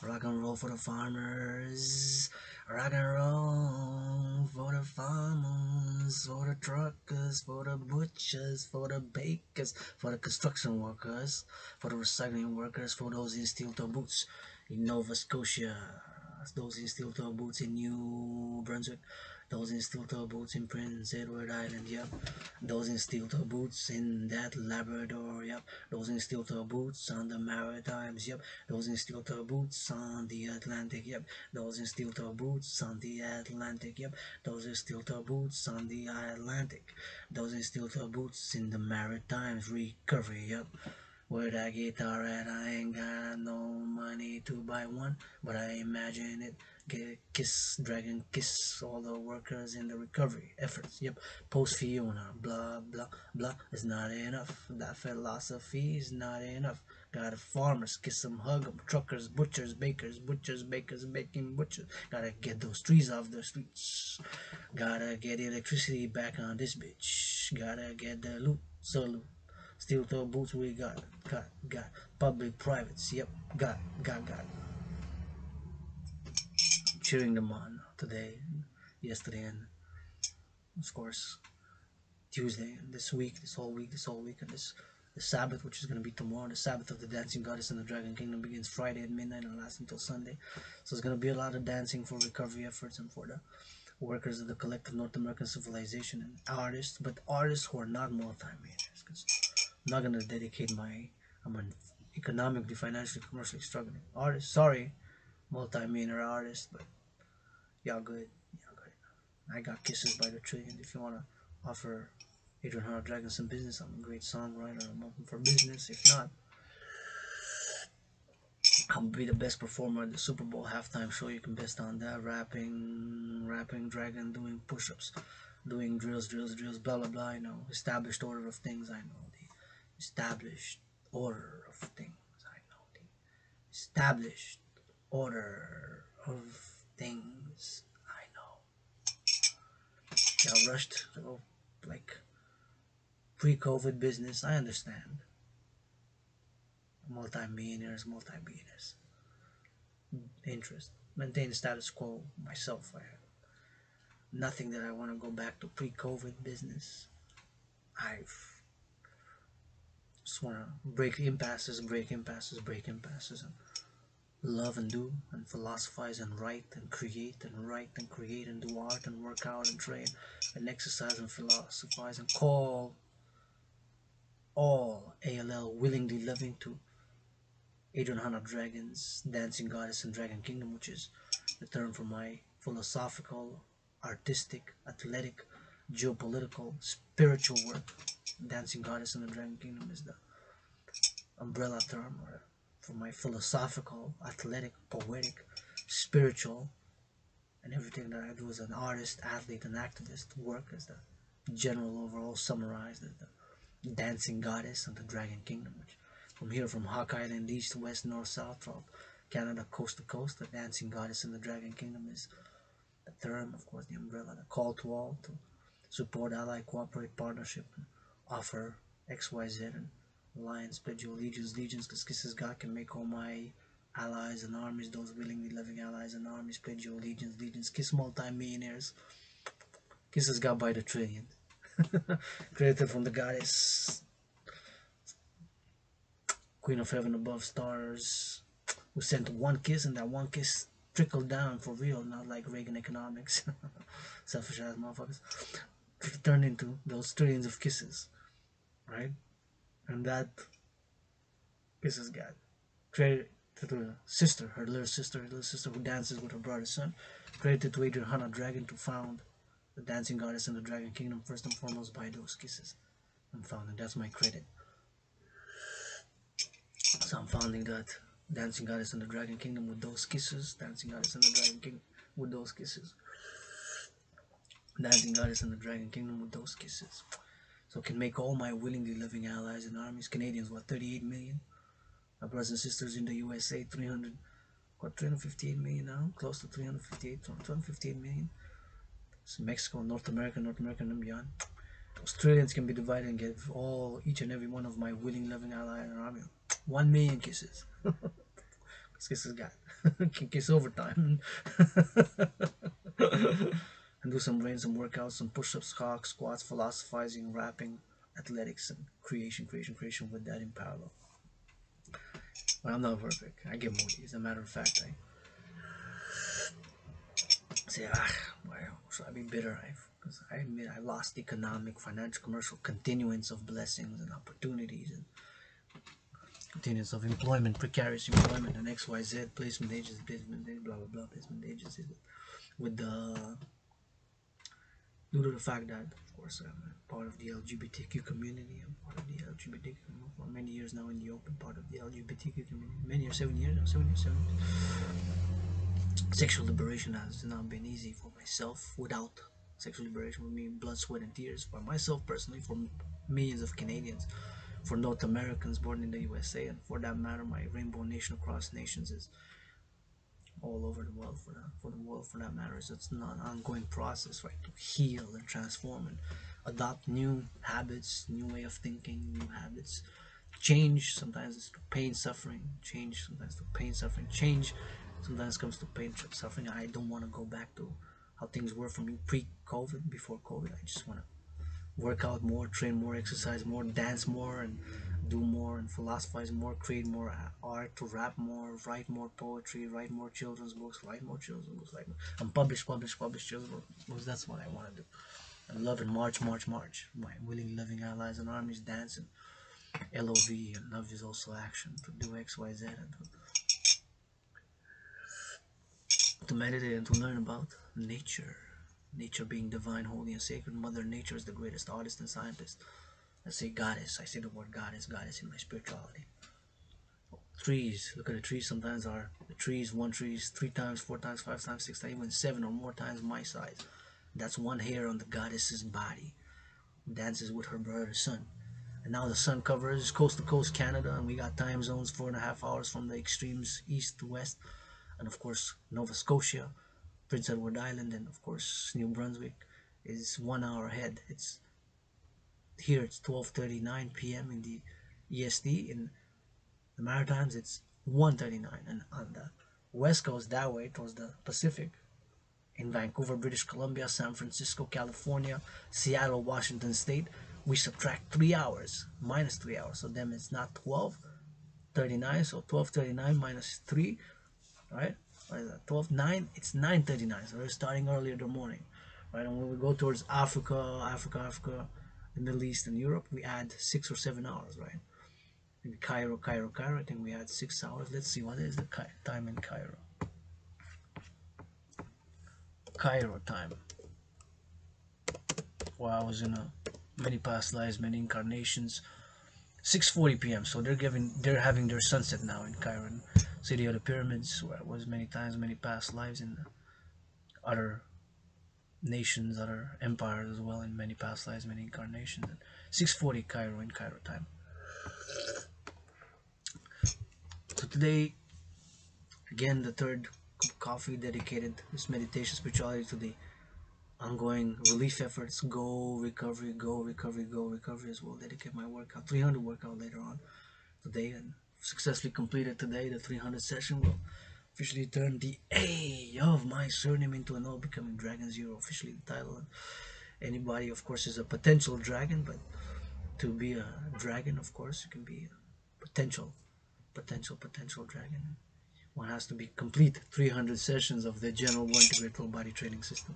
rock and roll for the farmers, rock and roll for the farmers, for the truckers, for the butchers, for the bakers, for the construction workers, for the recycling workers, for those in steel toe boots in Nova Scotia, those in steel toe boots in New Brunswick, those in steel toe boots in Prince Edward Island, yep. Those in steel toe boots in that Labrador, yep. Those in steel toe boots on the Maritimes, yep. Those in steel toe boots on the Atlantic, yep. Those in steel toe boots on the Atlantic, yep. Those in steel toe boots on the Atlantic. Those in steel toe boots in the Maritimes, recovery, yep. Where that guitar at? I ain't got no money to buy one, but I imagine it. Get kiss, Dragan, kiss all the workers in the recovery efforts. Yep, post-Fiona, blah blah blah is not enough. That philosophy is not enough. Gotta farmers, kiss them, hug them. Truckers, butchers, bakers, baking butchers. Gotta get those trees off the streets. Gotta get electricity back on this bitch. Gotta get the loot, salute. Steel toe boots we got public privates, yep, got cheering them on today, yesterday, and of course Tuesday, and this whole week, and the Sabbath, which is going to be tomorrow. The Sabbath of the Dancing Goddess and the Dragon Kingdom begins Friday at midnight and lasts until Sunday. So it's going to be a lot of dancing for recovery efforts and for the workers of the collective North American civilization and artists, but artists who are not multi-millionaires. Because I'm not going to dedicate I'm an economically, financially, commercially struggling artist. Sorry, multi-millionaire artist, but y'all good. Y'all good. I got kisses by the trillion. If you want to offer Adrian Dragon some business, I'm a great songwriter. I'm open for business. If not, I'll be the best performer at the Super Bowl halftime show. You can best on that. Rapping Dragon, doing push-ups, doing drills, blah blah blah. I know established order of things. I know the established order of things. I know the established order of things. I know. Y'all rushed to go like pre-COVID business. I understand. Multi-billionaires. Interest. Maintain status quo myself. I have nothing that I want to go back to pre-COVID business. I just want to break impasses, and love and do and philosophize and write and create and do art and work out and train and exercise and philosophize and call all ALL willingly living to Adrian Dragon's Dancing Goddess and Dragon Kingdom, which is the term for my philosophical, artistic, athletic, geopolitical, spiritual work. Dancing Goddess and the Dragon Kingdom is the umbrella term for my philosophical, athletic, poetic, spiritual, and everything that I do as an artist, athlete, and activist work as the general overall summarized as the Dancing Goddess and the Dragon Kingdom, which from here, from Hawk Island, east to west, north, south, from Canada, coast to coast, the Dancing Goddess and the Dragon Kingdom is the term, of course, the umbrella, the call to all to support, ally, cooperate, partnership, and offer XYZ and alliance, pledge your legions, because Kisses God can make all my allies and armies, those willingly living allies and armies, pledge your legions, kiss multi-millionaires, Kisses God by the trillion. Created from the goddess, Queen of Heaven above stars, who sent one kiss, and that one kiss trickled down for real, not like Reagan economics, selfish ass motherfuckers, turned into those trillions of kisses, right? And that kisses God. Credited to the sister, her little sister who dances with her brother's son. Credited to Adrian Dragon to found the Dancing Goddess and the Dragon Kingdom, first and foremost by those kisses. I'm founding, that's my credit. So I'm founding that Dancing Goddess and the Dragon Kingdom with those kisses. Dancing Goddess and the Dragon Kingdom with those kisses. Dancing Goddess and the Dragon Kingdom with those kisses. So can make all my willingly living allies and armies, Canadians, what, 38 million? My brothers and sisters in the USA, 358 million now, close to 358 million. So Mexico, North America, and beyond. Australians can be divided and give each and every one of my willing, loving ally and army 1 million kisses. Kisses got can kiss overtime. And do some workouts, some push-ups, hawks, squats, philosophizing, rapping, athletics, and creation with that in parallel. But I'm not perfect. I get moody. As a matter of fact, I say, why should I be bitter? Because I admit I lost economic, financial, commercial continuance of blessings and opportunities and continuance of employment, precarious employment, and XYZ placement agencies, blah blah blah, placement agencies with the due to the fact that, of course, I'm part of the LGBTQ community. I'm part of the LGBTQ for many years now in the open, part of the LGBTQ community. Many years, 7 years, 7 years. Sexual liberation has not been easy for myself. Without sexual liberation, would mean blood, sweat, and tears for myself personally, for millions of Canadians, for North Americans born in the USA, and for that matter, my Rainbow Nation across nations is all over the world for the world for that matter. So it's not an ongoing process, right? To heal and transform and adopt new habits, new way of thinking, new habits. Change sometimes it's to pain, suffering. Change sometimes to pain, suffering. Change sometimes comes to pain, suffering. I don't want to go back to how things were for me pre-COVID, before COVID. I just want to work out more, train more, exercise more, dance more, and do more, and philosophize more, create more art, to rap more, write more poetry, write more children's books, and publish children's books. That's what I want to do. And love and march. My willing, loving allies and armies dance, and LOV, and love is also action, to do XYZ, and to meditate and to learn about nature. Nature being divine, holy, and sacred. Mother Nature is the greatest artist and scientist. I say goddess. I say the word goddess in my spirituality. Trees. Look at the trees. Sometimes are the trees. One tree is 3 times, 4 times, 5 times, 6 times, even 7 or more times my size. That's one hair on the goddess's body. Dances with her brother, the sun. And now the sun covers coast to coast Canada, and we got time zones 4.5 hours from the extremes east to west, and of course Nova Scotia, Prince Edward Island, and of course New Brunswick is 1 hour ahead. It's here. It's 12:39 p.m. in the EST. In the Maritimes, it's 1:39, and on the west coast that way towards the Pacific, in Vancouver, British Columbia, San Francisco, California, Seattle, Washington State, we subtract 3 hours, minus 3 hours. So then it's not 12:39. So 12:39 minus 3, right? 12:09. It's 9:39. So we're starting earlier in the morning, right? And when we go towards Africa, the Middle East, and Europe, we add 6 or 7 hours, right? In Cairo, I think we add 6 hours. Let's see, what is the time in Cairo? Cairo time. Well, I was in many past lives, many incarnations. 6:40 p.m. So they're having their sunset now in Cairo, city of the pyramids, where I was many times, many past lives in other nations, other empires as well, in many past lives, many incarnations. And 6:40 Cairo in Cairo time. So today, again, the third cup of coffee dedicated this meditation spirituality to the ongoing relief efforts. Go recovery as well. Dedicate my workout, 300 workout later on today, and successfully completed today. The 300 session will officially turn the A of my surname into an O, becoming Dragan Zero, officially the title. And anybody, of course, is a potential dragon, but to be a dragon, of course, you can be a potential dragon. One has to be complete 300 sessions of the General War Integrated Full Body Training System.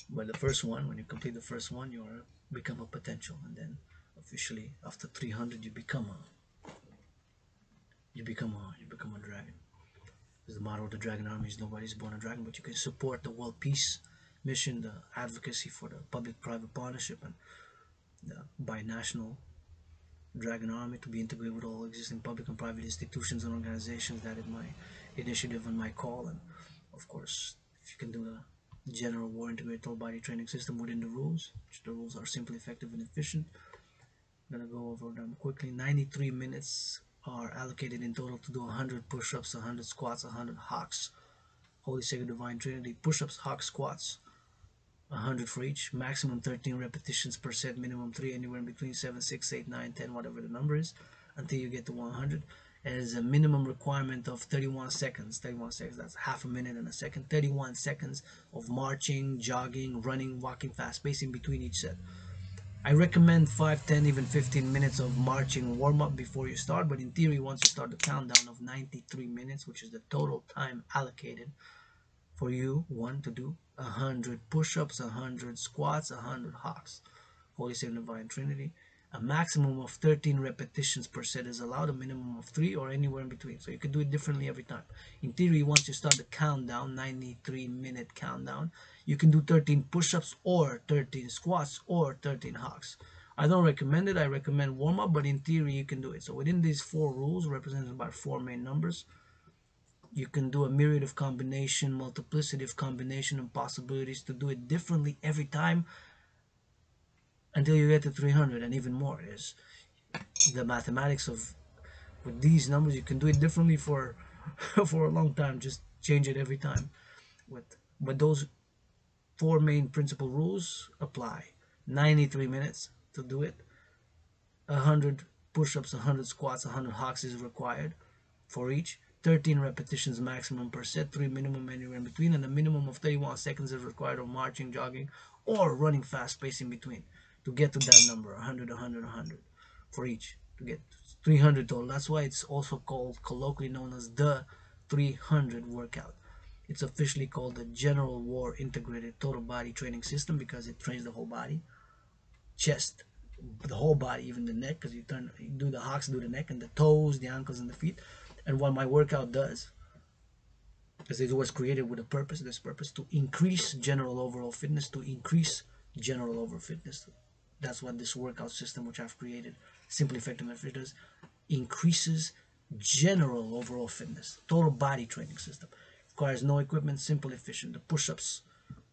But the first one, when you complete the first one, you become a potential, and then officially after 300, you become a dragon. The motto of the Dragon Army is nobody's born a dragon, but you can support the world peace mission, the advocacy for the public-private partnership, and the binational Dragon Army to be integrated with all existing public and private institutions and organizations. That is my initiative and my call. And of course, if you can do The general war integrated total body training system within the rules, which the rules are simple, effective, and efficient. I'm gonna go over them quickly. 93 minutes are allocated in total to do 100 push-ups, 100 squats, 100 hocks. Holy Sacred Divine Trinity, push-ups, hocks, squats, 100 for each. Maximum 13 repetitions per set, minimum 3, anywhere in between 7, 6, 8, 9, 10, whatever the number is, until you get to 100. And there's a minimum requirement of 31 seconds. 31 seconds, that's half a minute and a second. 31 seconds of marching, jogging, running, walking fast, spacing between each set. I recommend 5, 10, even 15 minutes of marching warm-up before you start, but in theory, once you start the countdown of 93 minutes, which is the total time allocated for you, one, to do 100 push-ups, 100 squats, 100 hocks. Holy Sacred Divine Trinity. A maximum of 13 repetitions per set is allowed, a minimum of 3 or anywhere in between. So you can do it differently every time. In theory, once you start the countdown, 93-minute countdown, you can do 13 push-ups or 13 squats or 13 hocks. I don't recommend it. I recommend warm-up, but in theory, you can do it. So within these 4 rules, represented by 4 main numbers, you can do a myriad of combination, multiplicity of combination and possibilities to do it differently every time until you get to 300 and even more. Is the mathematics of with these numbers. You can do it differently for for a long time. Just change it every time. But those 4 main principal rules apply. 93 minutes to do it. 100 push-ups, 100 squats, 100 hocks is required for each. 13 repetitions maximum per set, 3 minimum anywhere in between, and a minimum of 31 seconds is required of marching, jogging, or running fast pace in between to get to that number, 100, 100, 100 for each, to get 300 total. That's why it's also called, colloquially known as the 300 workout. It's officially called the General War Integrated Total Body Training System because it trains the whole body, chest, the whole body, even the neck, because you do the hocks, do the neck and the toes, the ankles, and the feet. And what my workout does, because it was created with a purpose, this purpose to increase general overall fitness, to increase general overall fitness. That's what this workout system, which I've created, Simply Effective and Fitness, increases general overall fitness. Total body training system. Requires no equipment, simple, efficient. The push-ups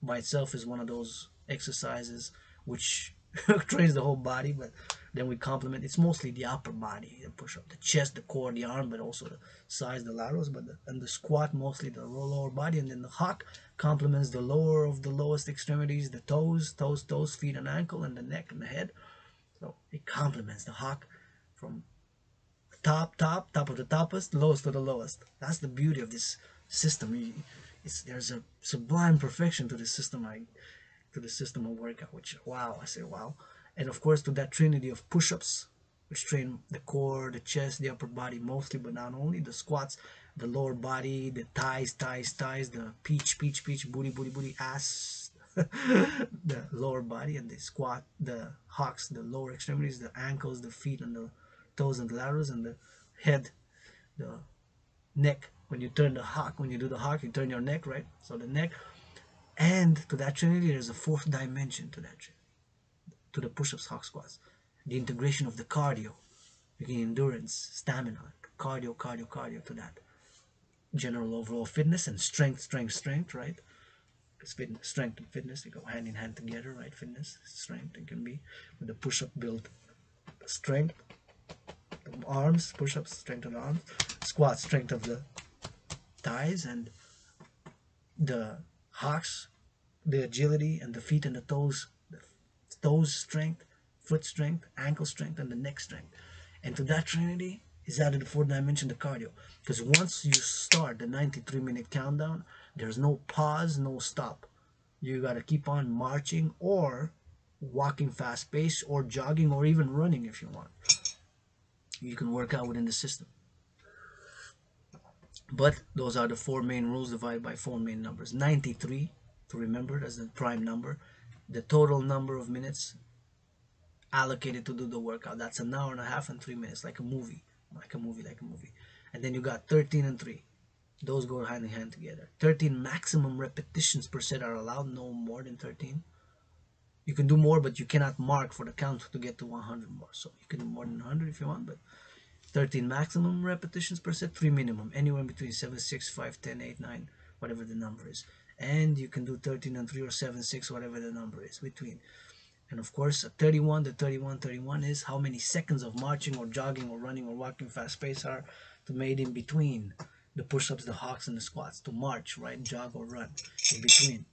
by itself is one of those exercises which trains the whole body, but then we complement. It's mostly the upper body, the push-up, the chest, the core, the arm, but also the sides, the laterals, and the squat, mostly the lower body, and then the hock complements the lower of the lowest extremities, the toes, feet and ankle, and the neck and the head. So it complements the hock from top of the toppest, lowest to the lowest. That's the beauty of this system. There's a sublime perfection to this system. To the system of workout, which wow, I say wow. And of course to that trinity of push-ups, which train the core, the chest, the upper body mostly, but not only, the squats, the lower body, the thighs, the peach, booty, ass, the lower body, and the squat, the hocks, the lower extremities, the ankles, the feet, and the toes and the laterals, and the head, the neck. When you do the hock, you turn your neck, right? So the neck. And to that trinity, there's a 4th dimension to that trinity, to the push-ups, hawk squats. The integration of the cardio, making endurance, stamina, cardio to that. General overall fitness and strength, right? Because strength and fitness, they go hand in hand together, right? Fitness, strength, it can be. With the push-up build strength, the arms, push-ups, strength of the arms, squats, strength of the thighs, and the hocks, the agility, and the feet and the toes strength, foot strength, ankle strength, and the neck strength. And to that trinity is added the 4th dimension, the cardio. Because once you start the 93-minute countdown, there's no pause, no stop. You got to keep on marching or walking fast pace or jogging or even running if you want. You can work out within the system. But those are the 4 main rules divided by 4 main numbers. 93 to remember as the prime number. The total number of minutes allocated to do the workout. That's an hour and a half and 3 minutes, like a movie. And then you got 13 and 3. Those go hand in hand together. 13 maximum repetitions per set are allowed, no more than 13. You can do more, but you cannot mark for the count to get to 100 more. So you can do more than 100 if you want, but 13 maximum repetitions per set, 3 minimum, anywhere in between 7, 6, 5, 10, 8, 9, whatever the number is. and you can do 13 and 3 or 7 6, whatever the number is between. And of course, 31, the 31 is how many seconds of marching or jogging or running or walking fast pace are to made in between the push-ups, the hawks, and the squats. To march, right, jog or run in between.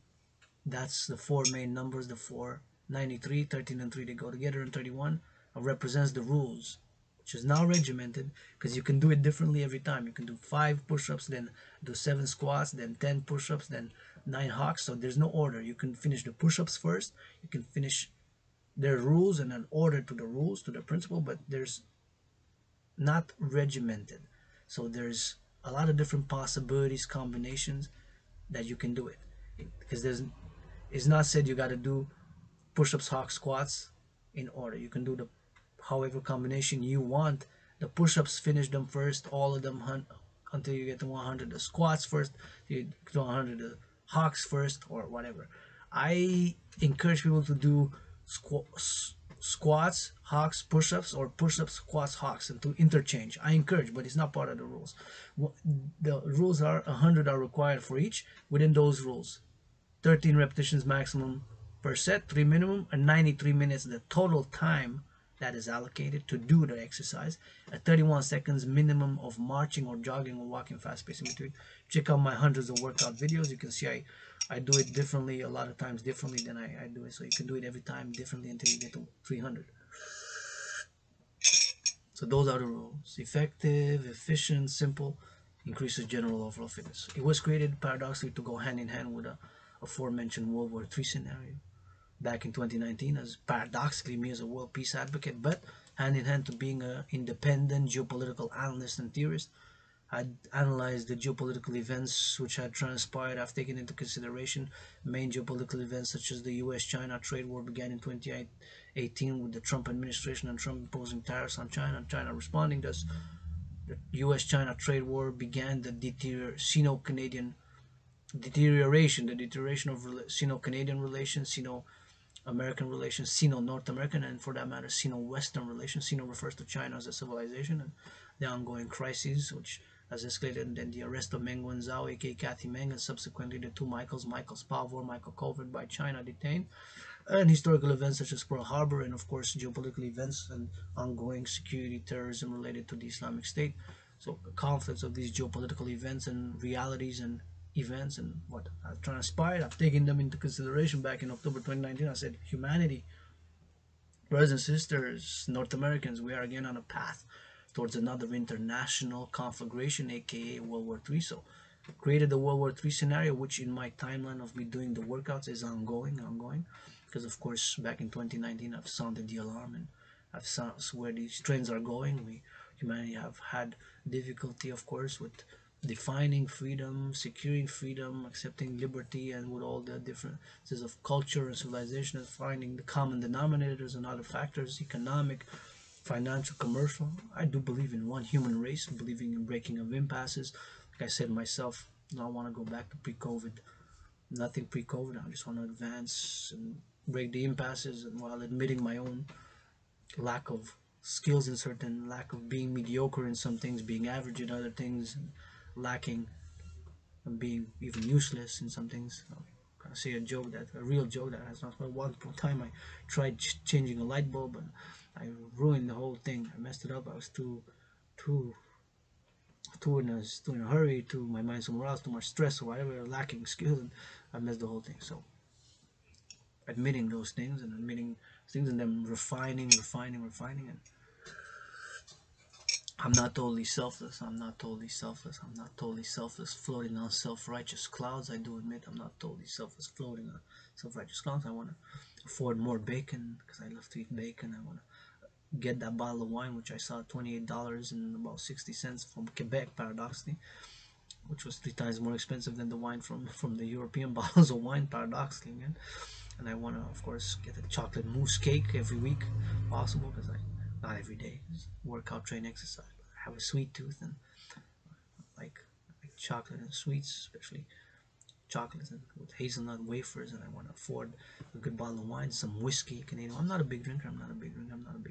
That's the four main numbers, the four, 93, 13 and 3, they go together, and 31 represents the rules, which is now regimented because you can do it differently every time. You can do 5 push-ups, then do 7 squats, then 10 push-ups, then 9 hawks. So there's no order. You can finish the push-ups first. You can finish their rules and an order to the rules, to the principle, but there's not regimented. So there's a lot of different possibilities, combinations that you can do it. Because there's it's not said you got to do push-ups, hawk, squats in order. You can do the however combination you want. The push-ups, finish them first, all of them until you get to 100. The squats first, you get to 100. The hawks first, or whatever. I encourage people to do squats, hawks, push-ups, or push-ups, squats, hawks, and to interchange. I encourage, but it's not part of the rules. The rules are 100 are required for each. Within those rules, 13 repetitions maximum per set, 3 minimum, and 93 minutes the total time that is allocated to do the exercise, at 31 seconds minimum of marching or jogging or walking fast pace in between. Check out my hundreds of workout videos. You can see I do it differently, a lot of times differently than I do it. So you can do it every time differently until you get to 300. So those are the rules. Effective, efficient, simple, increases general overall fitness. It was created paradoxically to go hand in hand with the aforementioned World War III scenario back in 2019, as paradoxically me as a world peace advocate, but hand in hand to being an independent geopolitical analyst and theorist. I'd analyzed the geopolitical events which had transpired. I've taken into consideration main geopolitical events such as the US-China trade war began in 2018 with the Trump administration and Trump imposing tariffs on China and China responding. Thus, the US-China trade war began the Sino-Canadian deterioration, the deterioration of Sino-Canadian relations, Sino-American relations, Sino-North American, and for that matter, Sino-Western relations. Sino refers to China as a civilization, and the ongoing crises, which has escalated, and then the arrest of Meng Wanzhou, aka Kathy Meng, and subsequently the two Michael Spavor, Michael Colvert by China detained, and historical events such as Pearl Harbor, and of course geopolitical events and ongoing security terrorism related to the Islamic State. So conflicts of these geopolitical events and realities and events and what have transpired, I've taken them into consideration back in October 2019. I said, humanity, brothers and sisters, North Americans, we are again on a path towards another international conflagration, aka World War III. So created the World War III scenario, which in my timeline of me doing the workouts is ongoing, because of course back in 2019 I've sounded the alarm and I've sounded where these trends are going. Humanity have had difficulty, of course, with defining freedom, securing freedom, accepting liberty, and with all the differences of culture and civilization, and finding the common denominators and other factors, economic, financial, commercial. I do believe in one human race, believing in breaking of impasses. Like I said myself, I don't want to go back to pre-COVID. Nothing pre-COVID. I just want to advance and break the impasses, and while admitting my own lack of skills in certain, lack of being mediocre in some things, being average in other things, and lacking and being even useless in some things. I'm gonna say a real joke that has not. At one time, I tried changing a light bulb and I ruined the whole thing. I messed it up. I was too, too in a hurry, too my mind somewhere else, too much stress or whatever, lacking skills, and I messed the whole thing. So admitting those things and admitting things and then refining, and I'm not totally selfless. I'm not totally selfless. I'm not totally selfless, floating on self-righteous clouds. I do admit I'm not totally selfless, floating on self-righteous clouds. I want to afford more bacon because I love to eat bacon. I want to get that bottle of wine, which I saw $28 and about 60 cents from Quebec, paradoxically, which was 3 times more expensive than the wine from the European bottles of wine, paradoxically, man. And I want to, of course, get a chocolate mousse cake every week, possible, because not every day, workout, train, exercise. I have a sweet tooth and like chocolate and sweets, especially chocolates and with hazelnut wafers, and I want to afford a good bottle of wine, some whiskey, Canadian. I'm not a big drinker. I'm not a big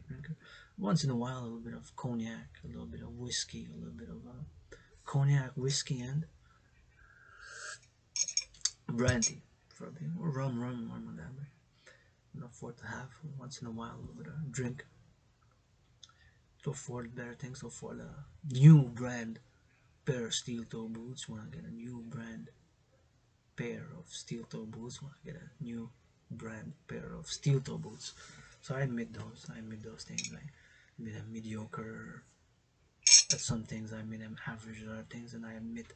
drinker. Once in a while, a little bit of cognac, a little bit of whiskey, a little bit of cognac, whiskey, and brandy, probably, or rum, and that. Can afford to have once in a while a little bit of drink to afford better things, to afford a new brand pair of steel toe boots. Want to get a new brand pair of steel toe boots. Want to get a new brand pair of steel toe boots. So I admit those. I admit those things. I admit I'm mediocre at some things. I admit I'm average at other things, and I admit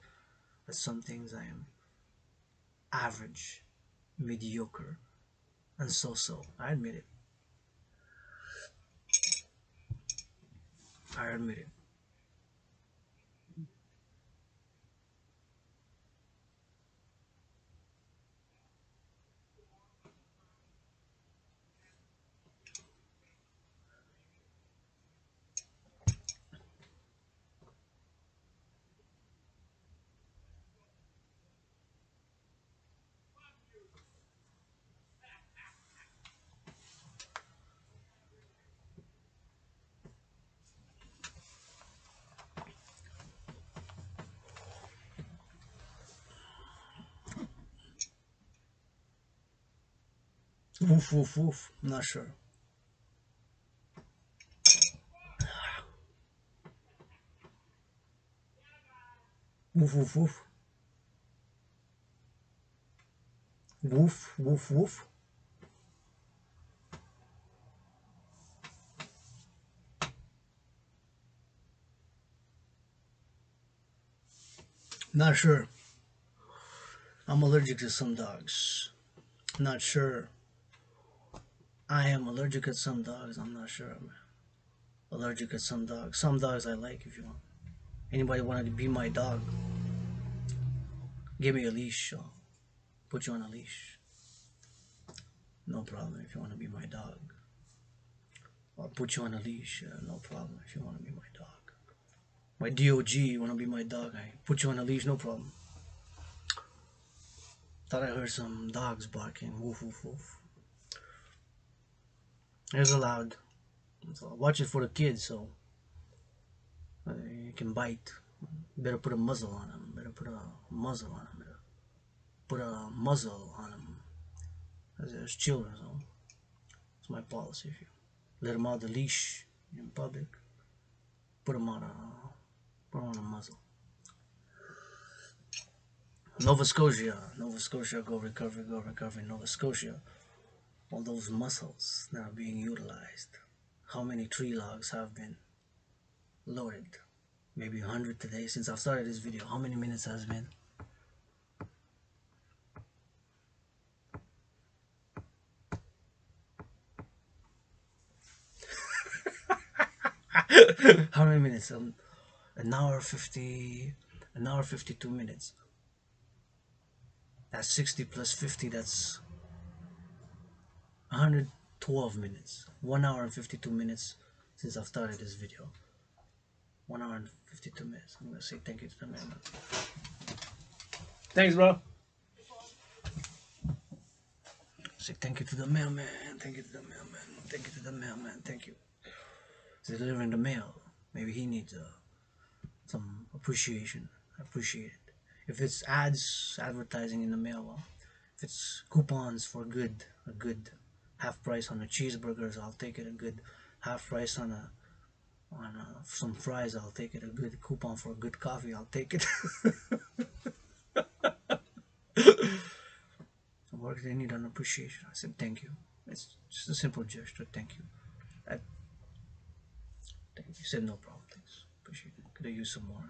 at some things I am average, mediocre, and so. I admit it. I admit it. Woof woof woof. I'm not sure. Woof woof woof. Woof woof woof. Not sure. I'm allergic to some dogs. Not sure. I am allergic to some dogs. I'm not sure. I'm allergic to some dogs. Some dogs I like if you want. Anybody want to be my dog? Give me a leash. I'll put you on a leash. No problem if you want to be my dog. I'll put you on a leash. No problem if you want to be my dog. My DOG, you want to be my dog? I put you on a leash. No problem. Thought I heard some dogs barking. Woof woof woof. It's allowed. So watch it for the kids so you can bite. Better put a muzzle on them. Better put a muzzle on them. Better put a muzzle on them. As there's children, so it's my policy. If you let them out the leash in public, put them on a muzzle. Nova Scotia, go recovery, Nova Scotia. All those muscles that are being utilized. How many tree logs have been loaded? Maybe 100 today since I've started this video. How many minutes has been? How many minutes? An hour 50, an hour 52 minutes. That's 60 plus 50. That's 112 minutes. 1 hour and 52 minutes since I've started this video. 1 hour and 52 minutes. I'm gonna say thank you to the mailman. Thanks, bro. Say thank you to the mailman. Thank you to the mailman. Thank you to the mailman. Thank you. He's delivering the mail. Maybe he needs some appreciation. I appreciate it. If it's ads, advertising in the mail, well, if it's coupons for a good half price on the cheeseburgers, I'll take it. A good half price on some fries, I'll take it. A good coupon for a good coffee, I'll take it. Some work they need an appreciation. I said thank you. It's just a simple gesture. Thank you. Thank you. Said no problem. Thanks. Appreciate it. Could have used some more.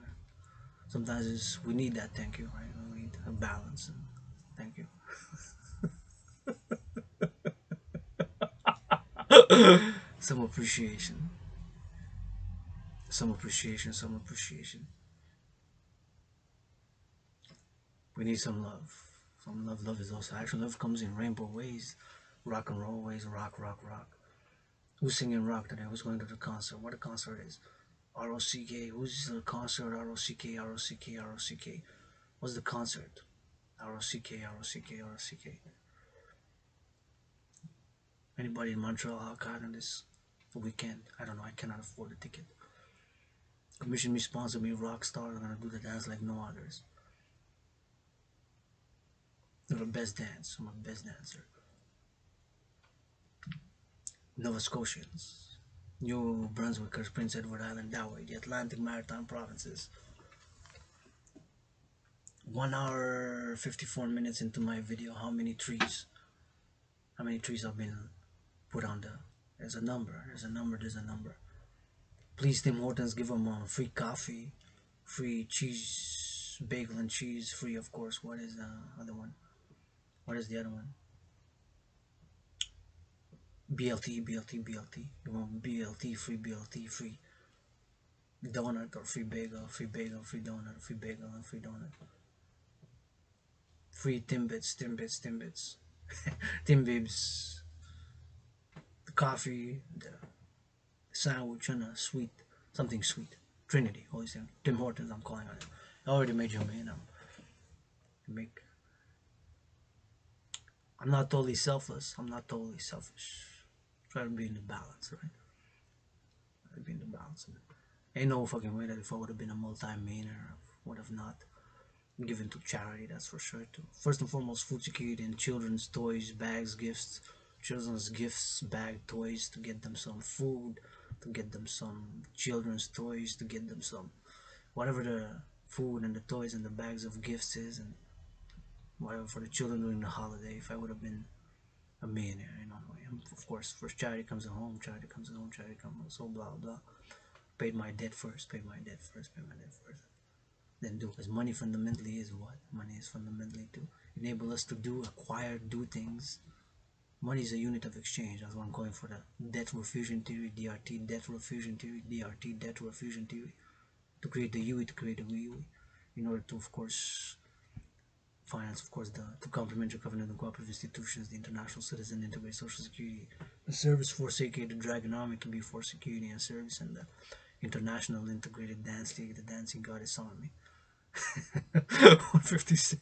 Sometimes we need that thank you, right? We need a balance and thank you. Some appreciation. Some appreciation. Some appreciation. We need some love. Some love. Love is also actually love comes in rainbow ways, rock and roll ways. Rock, rock, rock. Who's singing rock today? Who's going to the concert? What the concert is? R-O-C-K. Who's the concert? R-O-C-K, R-O-C-K, R-O-C-K. What's the concert? R-O-C-K, R-O-C-K, R-O-C-K. Anybody in Montreal Hawkeye on this weekend? I don't know. I cannot afford a ticket. Commission me, sponsor me, rock star. I'm gonna do the dance like no others. I'm the best dance. I'm a best dancer. Nova Scotians, New Brunswickers, Prince Edward Island, that way, the Atlantic Maritime Provinces. 1 hour 54 minutes into my video. How many trees? How many trees have been put on the? There's a number. There's a number. There's a number. Please, Tim Hortons, give them free coffee, free cheese, bagel and cheese, free, of course. What is the other one? What is the other one? BLT, BLT, BLT. You want BLT, free BLT, free donut or free bagel, free bagel, free donut, free bagel, and free donut. Free Timbits, Timbits, Timbits. Timbibs, the coffee, the sandwich, and a sweet, something sweet. Trinity, always saying. Tim Hortons, I'm calling on it. I already made you a man. I'm not totally selfless. I'm not totally selfish. Try to be in the balance, right? Try to be in the balance. Ain't no fucking way that if I would have been a multi-millionaire, would have not given to charity, that's for sure too. First and foremost, food security and children's toys, bags, gifts, children's gifts, bag, toys, to get them some food, to get them some children's toys, to get them some whatever the food and the toys and the bags of gifts is, and whatever for the children during the holiday. If I would have been a millionaire, you know, of course, first charity comes at home, charity comes at home, charity comes, so blah blah. Paid my debt first, paid my debt first, paid my debt first. Then do, because money fundamentally is what? Money is fundamentally to enable us to do, acquire, do things. Money is a unit of exchange. That's what I'm calling for, the debt refusion theory, DRT, debt refusion theory, DRT, debt refusion theory, to create the UE, to create the WE, in order to, of course, finance, of course, the complementary covenant and cooperative institutions, the international citizen, integrated social security, the service force, aka the Dragan army, can be for security and service, and the international integrated dance league, the dancing goddess army. 156.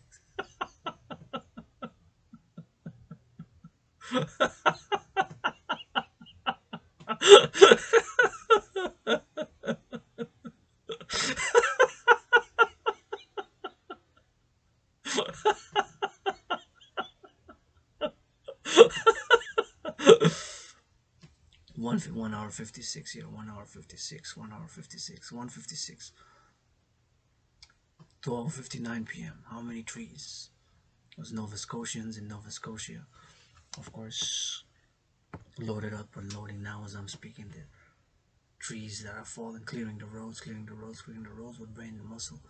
One hour 56 here, 1 hour 56, 1 hour 56, 156, 12:59 p.m. How many trees? Those Nova Scotians in Nova Scotia, of course, loaded up or loading now as I'm speaking. The trees that are falling, clearing the roads, clearing the roads, clearing the roads with brain and muscle.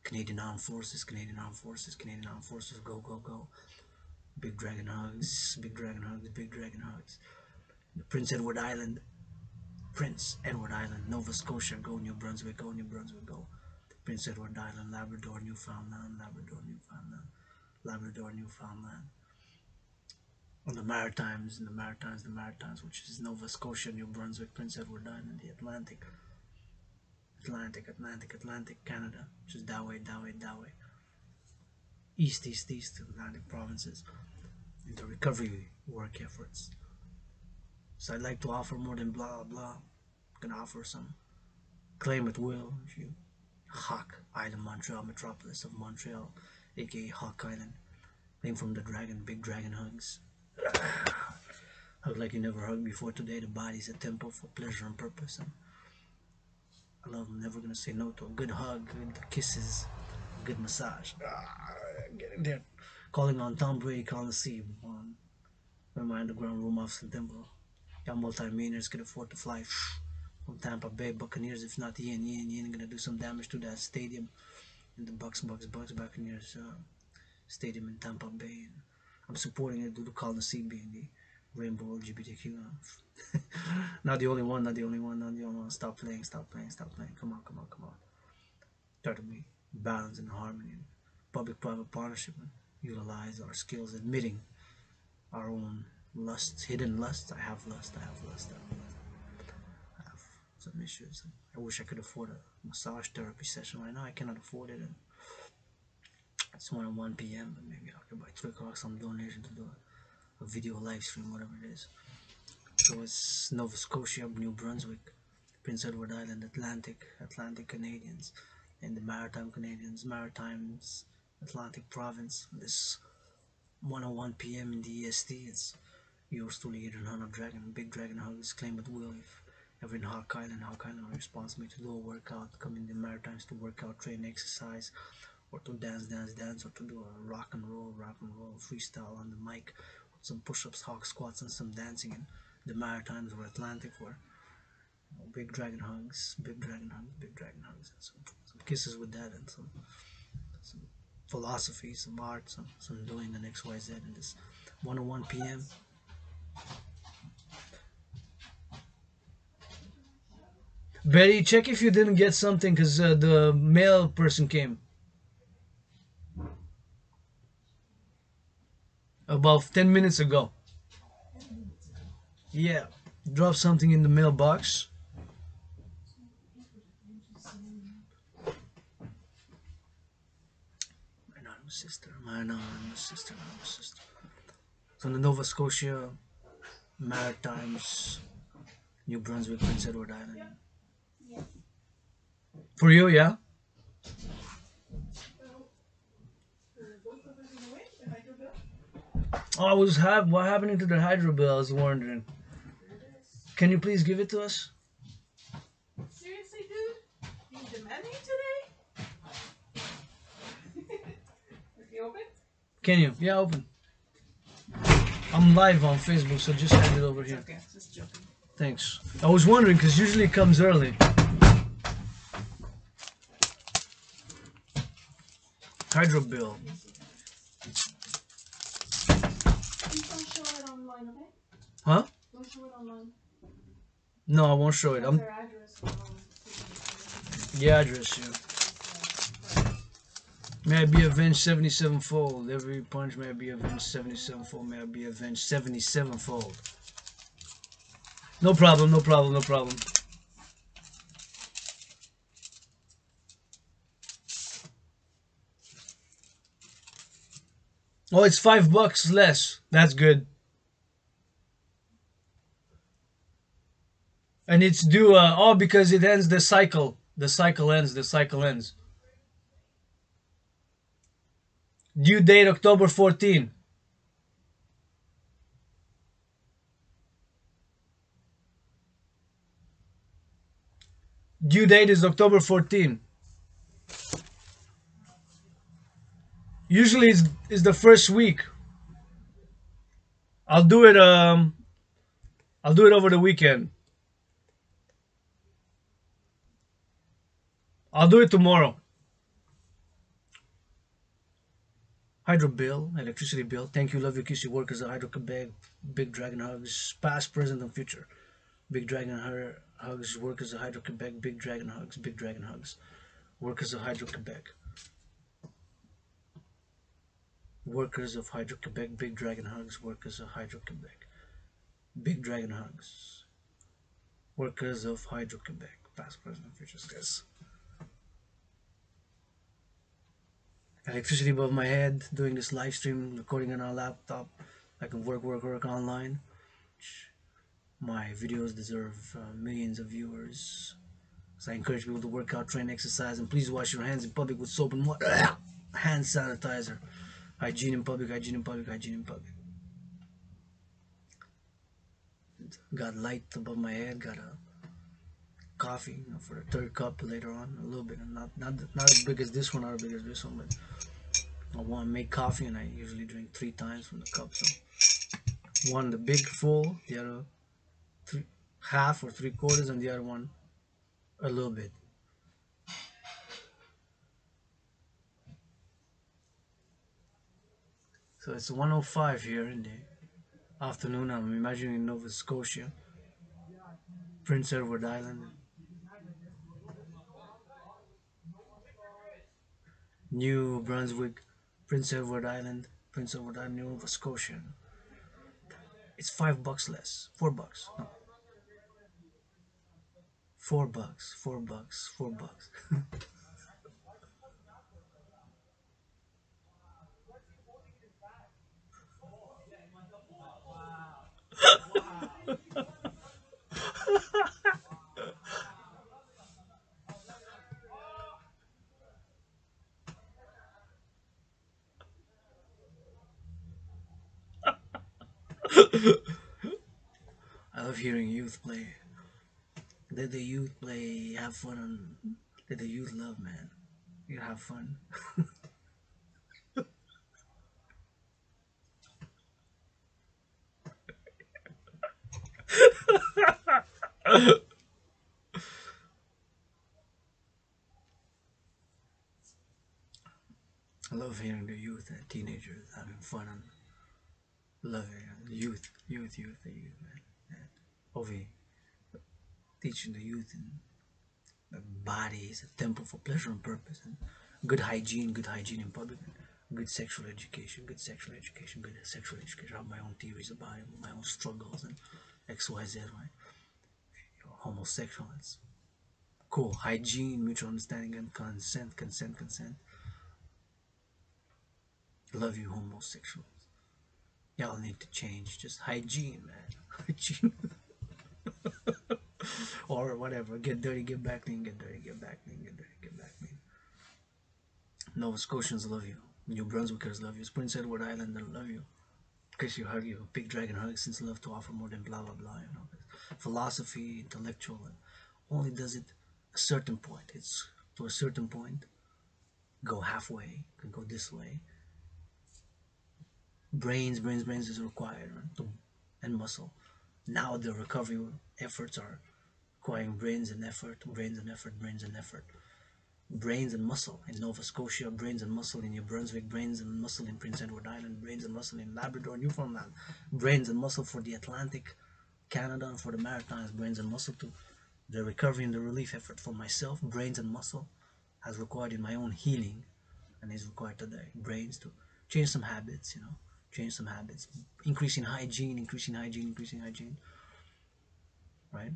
Canadian Armed Forces, Canadian Armed Forces, Canadian Armed Forces, go, go, go. Big Dragan hugs, big Dragan hugs, big Dragan hugs. Prince Edward Island, Prince Edward Island, Nova Scotia, go New Brunswick, go New Brunswick, go. Prince Edward Island, Labrador, Newfoundland, Labrador, Newfoundland, Labrador, Newfoundland. On the Maritimes, in the Maritimes, which is Nova Scotia, New Brunswick, Prince Edward Island, the Atlantic, Atlantic Canada, which is that way, east, Atlantic provinces, in the recovery work efforts. So I'd like to offer more than blah blah. I'm gonna offer some claim at will. If you Hawk Island, Montreal, metropolis of Montreal, aka Hawk Island, named from the dragon, big dragon hugs. Hug like you never hugged before today. The body's a temple for pleasure and purpose, and I love. I'm never gonna say no to a good hug, good kisses, good massage. Getting there. Calling on Tom Brady, calling the sea on my underground room off St. Temple. Y'all multi-millionaires could afford to fly from Tampa Bay Buccaneers. If not, Yin gonna do some damage to that stadium in the Bucks Buccaneers stadium in Tampa Bay. And I'm supporting it due to calling the sea being the rainbow LGBTQ. Not the only one, not the only one. Stop playing. Come on. Try to be balanced and harmony. Public-private partnership, and utilize our skills, admitting our own lusts, hidden lusts. I have lust. I have some issues. I wish I could afford a massage therapy session right now. I cannot afford it, and it's 1 p.m. But maybe I could by 3 o'clock some donation to do a video live stream, whatever it is. So it's Nova Scotia, New Brunswick, Prince Edward Island, Atlantic Canadians, and the Maritime Canadians, Maritimes, Atlantic Province. This 1:01 p.m. in the EST. It's yours truly, Adrian Hunter Dragon. Big Dragon Hugs. Claim at will. If ever in Hawk Island responds me to do a workout, come in the Maritimes to work out, train, exercise, or to dance, or to do a rock and roll freestyle on the mic, with some push-ups, hawk squats, and some dancing in the Maritimes or Atlantic, or big dragon hugs, big dragon hugs, and some kisses with that, and some philosophy, some art, some doing an XYZ in this 1:01 p.m. Betty, check if you didn't get something because the mail person came about 10 minutes ago. Yeah, drop something in the mailbox. My anonymous sister, my anonymous sister, anonymous sister. So the Nova Scotia, Maritimes, New Brunswick, Prince Edward Island. For you, yeah? Oh, what happening to the hydro bill? I was wondering. Can you please give it to us? Seriously, dude? You demanding today? Is he open? Can you? Yeah, open. I'm live on Facebook, so just hand it over here. Okay, just joking. Thanks. I was wondering because usually it comes early. Hydro bill. Please don't show it online, okay? Huh? Don't show it online. No, I won't show it. That's their address. The address, yeah. May I be avenged 77-fold. Every punch may I be avenged 77-fold. May I be avenged 77-fold. No problem, no problem, no problem. Oh, it's $5 less. That's good. And it's due, oh, because it ends the cycle. The cycle ends. Due date October 14. Due date is October 14. Usually it's the first week. I'll do it over the weekend. I'll do it tomorrow. Hydro bill, electricity bill. Thank you, love you, kiss you, workers at Hydro Quebec. Big Dragon hugs, past, present, and future. Big Dragon hugs, workers at Hydro Quebec. Big Dragon hugs, Big Dragon hugs, workers of Hydro Quebec. Workers of Hydro Quebec. Big Dragon hugs, workers of Hydro Quebec. Big Dragon hugs, workers of Hydro Quebec. Past, present, and future, guys. Electricity above my head, doing this live stream, recording on our laptop. I can work online. My videos deserve millions of viewers. So I encourage people to work out, train, exercise, and please wash your hands in public with soap and water. Hand sanitizer. Hygiene in public, hygiene in public, hygiene in public. Got light above my head, got a coffee, for the third cup later on, a little bit. Not as big as this one, not as big as this one, but I want to make coffee, and I usually drink 3 times from the cup. So one the big full, the other half or 3/4, and the other one a little bit. So it's 1:05 here in the afternoon. I'm imagining Nova Scotia, Prince Edward Island, New Brunswick, Prince Edward Island, Nova Scotia. It's $5 less. $4. No. $4. $4. I love hearing youth play. Let the youth play, have fun, and let the youth love, man. You have fun. I love hearing the youth and teenagers having fun and loving youth, the youth, man. And Ovi teaching the youth and the body is a temple for pleasure and purpose, and good hygiene in public, and good sexual education, good sexual education, good sexual education. I have my own theories about it, my own struggles and X, Y, Z, right? You're homosexual, it's cool. Hygiene, mutual understanding, and consent, consent, consent. Love you, homosexuals. Y'all need to change. Just hygiene, man. Hygiene. Or whatever. Get dirty, get back clean, get dirty, get back clean, get dirty, get back clean. Nova Scotians love you. New Brunswickers love you. Prince Edward Islander love you. Kiss you, hug you. Big Dragon hug since love to offer more than blah blah blah. You know, philosophy, intellectual, only does it a certain point. It's to a certain point. Go halfway. Can go this way. Brains is required, right? And muscle. Now the recovery efforts are requiring brains and effort, brains and effort, brains and effort. Brains and muscle in Nova Scotia, brains and muscle in New Brunswick, brains and muscle in Prince Edward Island, brains and muscle in Labrador, Newfoundland, brains and muscle for the Atlantic Canada and for the Maritimes, brains and muscle to the recovery and the relief effort for myself, brains and muscle as required in my own healing and is required today. Brains to change some habits, change some habits, increasing hygiene, increasing hygiene, right?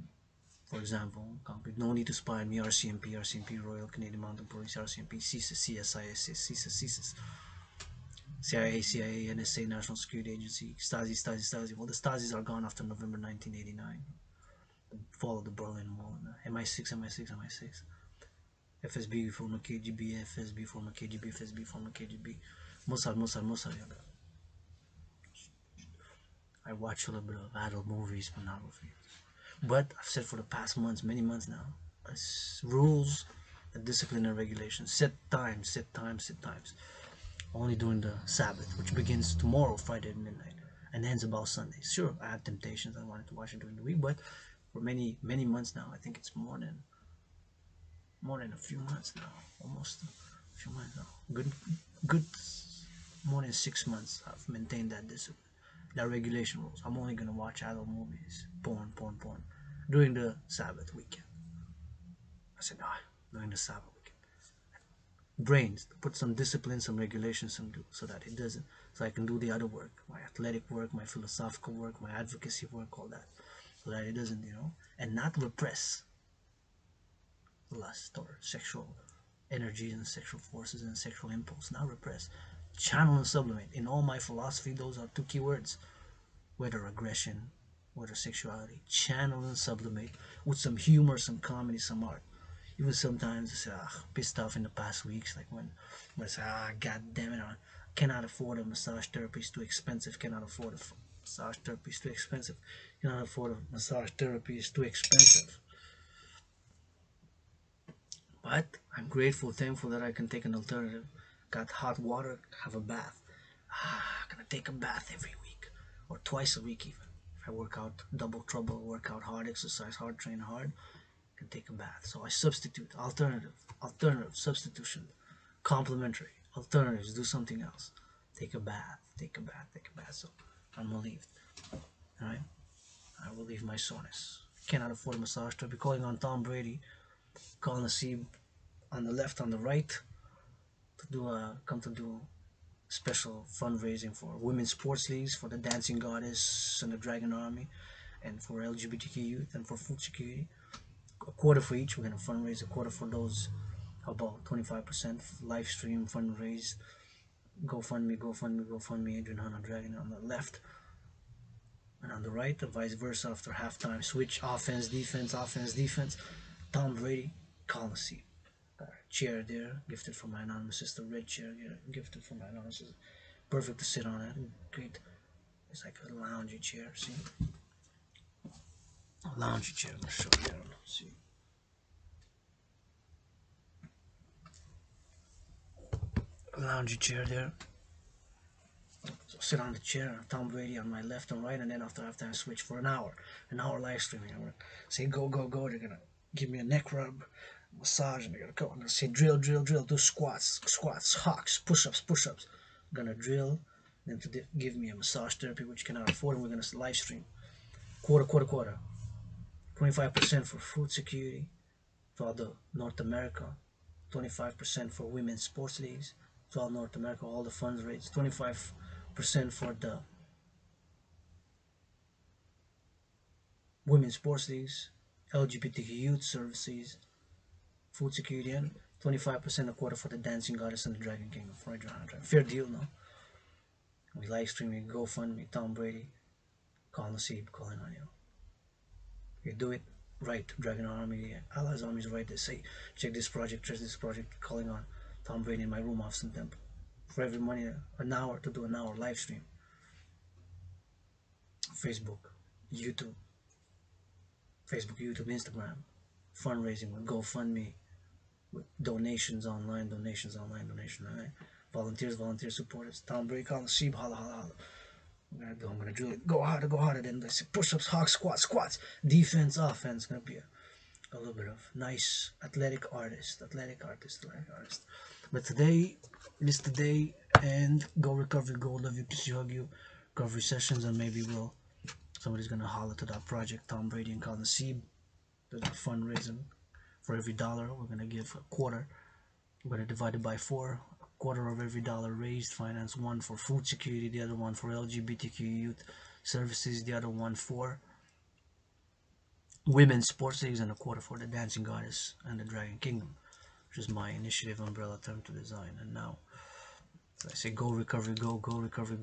For example, concrete, no need to spy on me, RCMP, Royal Canadian Mounted Police, RCMP, CSIS, CSIS, CIA, NSA, National Security Agency, Stasi. Well, the Stasis are gone after November 1989, the fall of the Berlin Wall. MI6, FSB, former KGB, FSB, former KGB, FSB, former KGB, Mossad. I watch a little bit of adult movies, pornography. But I've said for the past months, many months now, rules, discipline and regulations. Set times. Only during the Sabbath, which begins tomorrow, Friday at midnight, and ends about Sundays. Sure, I had temptations. I wanted to watch it during the week, but for many months now, I think it's more than a few months now, almost a few months now. Good, more than 6 months. I've maintained that discipline, that regulation rules. I'm only gonna watch adult movies, porn, during the Sabbath weekend. I said, no, during the Sabbath weekend. Brains, put some discipline, some regulations, so that it doesn't, so I can do the other work, my athletic work, my philosophical work, my advocacy work, all that, so that it doesn't, and not repress lust or sexual energies and sexual forces and sexual impulse. Not repress, channel and sublimate. In all my philosophy, those are two key words. Whether aggression, whether sexuality, channel and sublimate with some humor, some comedy, some art. Even sometimes I say, pissed off in the past weeks, like when I say, god damn it, I cannot afford a massage therapy, it's too expensive, cannot afford a massage therapy, it's too expensive, cannot afford a massage therapy, it's too expensive. But I'm grateful, thankful that I can take an alternative. Got hot water, have a bath. Gonna take a bath every week or twice a week even. If I work out double trouble, work out hard, exercise hard, train hard, I can take a bath. So I substitute, alternative, substitution, complementary, alternatives, do something else. Take a bath. So I'm relieved. Alright? I relieve my soreness. Cannot afford a massage therapy. Calling on Tom Brady, calling the C on the left, on the right, to do special fundraising for women's sports leagues, for the Dancing Goddess and the Dragon Army, and for LGBTQ youth, and for food security. A quarter for each. We're gonna fundraise a quarter for those. About 25% live stream fundraise. GoFundMe, Adrian Hanna Dragon on the left. And on the right, the vice versa after halftime. Switch offense, defense. Tom Brady, Coliseum. Got a chair there, gifted from my anonymous sister. Red chair, yeah, gifted from my anonymous sister. Perfect to sit on it. Great It's like a loungy chair. See, a loungy chair. I'm gonna show you. See, a loungy chair there. So sit on the chair, Tom Brady on my left and right, and then after halftime switch for an hour live streaming. I'm gonna say go go go. They're gonna give me a neck rub, massage, and they're gonna go. I'm gonna say drill drill drill. Do squats, hawks, push-ups, push-ups. I'm gonna drill them to give me a massage therapy which you cannot afford, and we're gonna live stream quarter. 25% for food security to all the North America, 25% for women's sports leagues to all North America, all the funds raised, 25% for the women's sports leagues, LGBTQ youth services, food security, and 25% a quarter for the dancing goddess and the Dragon King of Dragan. Fair deal, no? We live streaming GoFundMe, Tom Brady, calling the sea, calling on you. You do it right, Dragon Army, Allies Armies right. They say, check this project, calling on Tom Brady in my room off some temple. For every money, an hour to do an hour live stream. Facebook, YouTube, Instagram, fundraising with GoFundMe, with donations online, volunteer supporters. Tom Brady, call the sheep, holla. I'm gonna drill it. Go harder. Then they say push-ups, hawk, squats, defense, offense. Gonna be a little bit of nice athletic artist. But today is the day, and go recovery, go love you, kiss you, hug you, recovery sessions, and maybe somebody's gonna holler to that project, Tom Brady and Colin Seeb. There's a fundraising. For every dollar, we're gonna give a quarter. We're gonna divide it by 4. A quarter of every dollar raised, finance one for food security, the other one for LGBTQ youth services, the other one for women's sports leagues, and a quarter for the dancing goddess and the Dragon Kingdom, which is my initiative umbrella term to design. And now, I say go recovery, go recovery.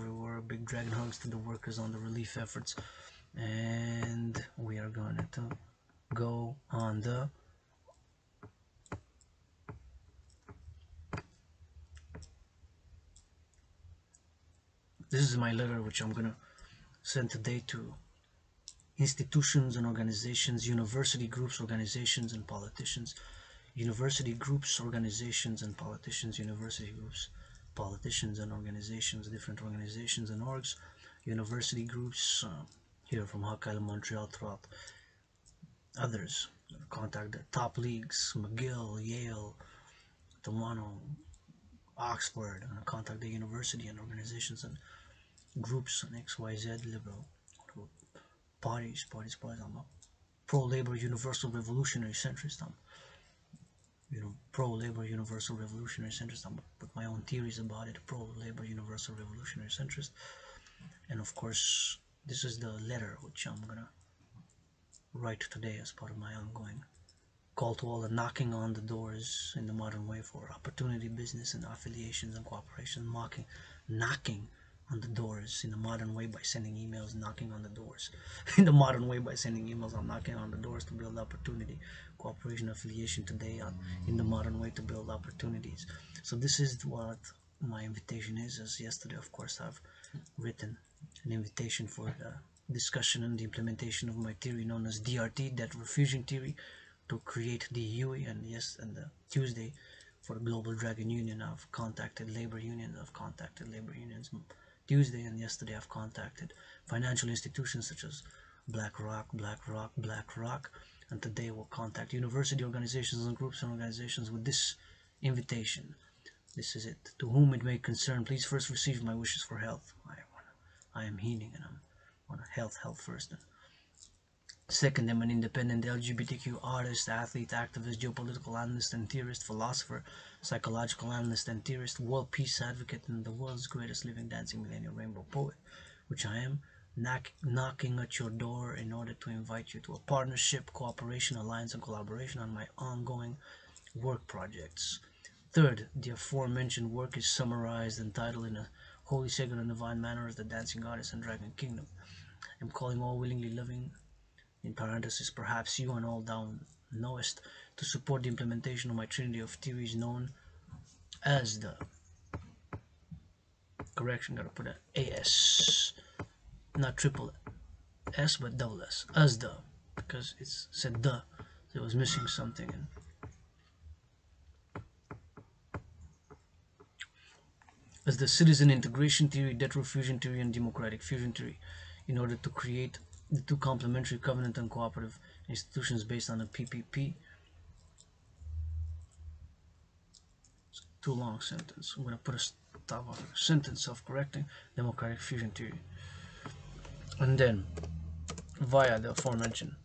We're big dragon hugs to the workers on the relief efforts, and we are going to go on the this is my letter which I'm gonna send today to institutions and organizations, university groups, organizations and politicians, university groups, organizations and politicians, university groups, politicians and organizations, different organizations and orgs, university groups here from Hawkeye, Montreal, throughout others. Contact the top leagues, McGill, Yale, Toronto, Oxford, and contact the university and organizations and groups on XYZ liberal parties. I'm a pro-labor universal revolutionary centrist. I'm pro-labor universal revolutionary centrist. I'm with my own theories about it. Pro-labor universal revolutionary centrist. And of course, this is the letter which I'm gonna write today as part of my ongoing call to all the knocking on the doors in the modern way for opportunity, business, and affiliations and cooperation. Knocking on the doors in the modern way by sending emails, knocking on the doors in the modern way by sending emails. I'm knocking on the doors to build opportunity, cooperation, affiliation today in the modern way to build opportunities. So this is what my invitation is. As yesterday, of course, I've written an invitation for the discussion and the implementation of my theory known as DRT, debt refusion theory, to create the UE, and Tuesday for the Global Dragon Union. I've contacted labor unions. Tuesday, and yesterday I've contacted financial institutions such as BlackRock, and today we'll contact university organizations and groups and organizations with this invitation. This is it. To whom it may concern, please first receive my wishes for health. I am healing, and I want health first. And second, I'm an independent LGBTQ artist, athlete, activist, geopolitical analyst and theorist, philosopher, psychological analyst and theorist, world peace advocate, and the world's greatest living dancing millennial rainbow poet, which I am, knocking at your door in order to invite you to a partnership, cooperation, alliance, and collaboration on my ongoing work projects. Third, the aforementioned work is summarized and titled in a holy, sacred, and divine manner as the Dancing Goddess and Dragon Kingdom. I'm calling all willingly loving, in parenthesis, perhaps you and all thou knowest, to support the implementation of my trinity of theories known as the correction, gotta put an AS, not triple S, but double S, as the, because it said the, so it was missing something. And as the citizen integration theory, debt fusion theory, and democratic fusion theory, in order to create the two complementary covenant and cooperative institutions based on a PPP. It's a too long sentence. I'm going to put a stop on a sentence self-correcting, democratic fusion theory. And then, via the aforementioned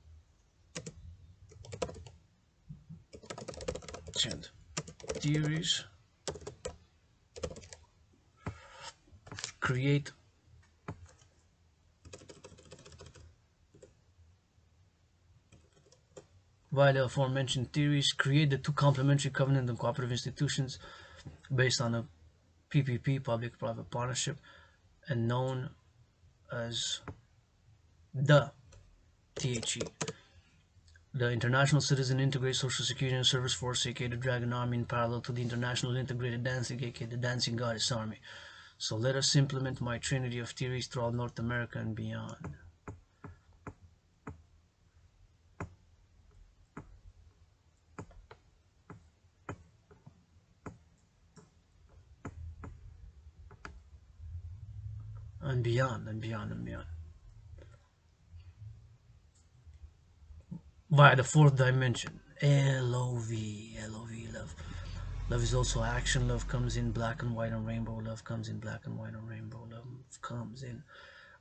theories, create the two complementary covenant and cooperative institutions based on a PPP, public-private partnership, and known as the THE, the International Citizen Integrated Social Security and Service Force, aka the Dragan Army, in parallel to the International Integrated Dancing, aka the Dancing Goddess Army. So let us implement my trinity of theories throughout North America and beyond. And beyond, and beyond, and beyond. Via the fourth dimension. L-O-V, L-O-V, love. Love is also action. Love comes in black and white and rainbow. Love comes in black and white and rainbow. Love comes in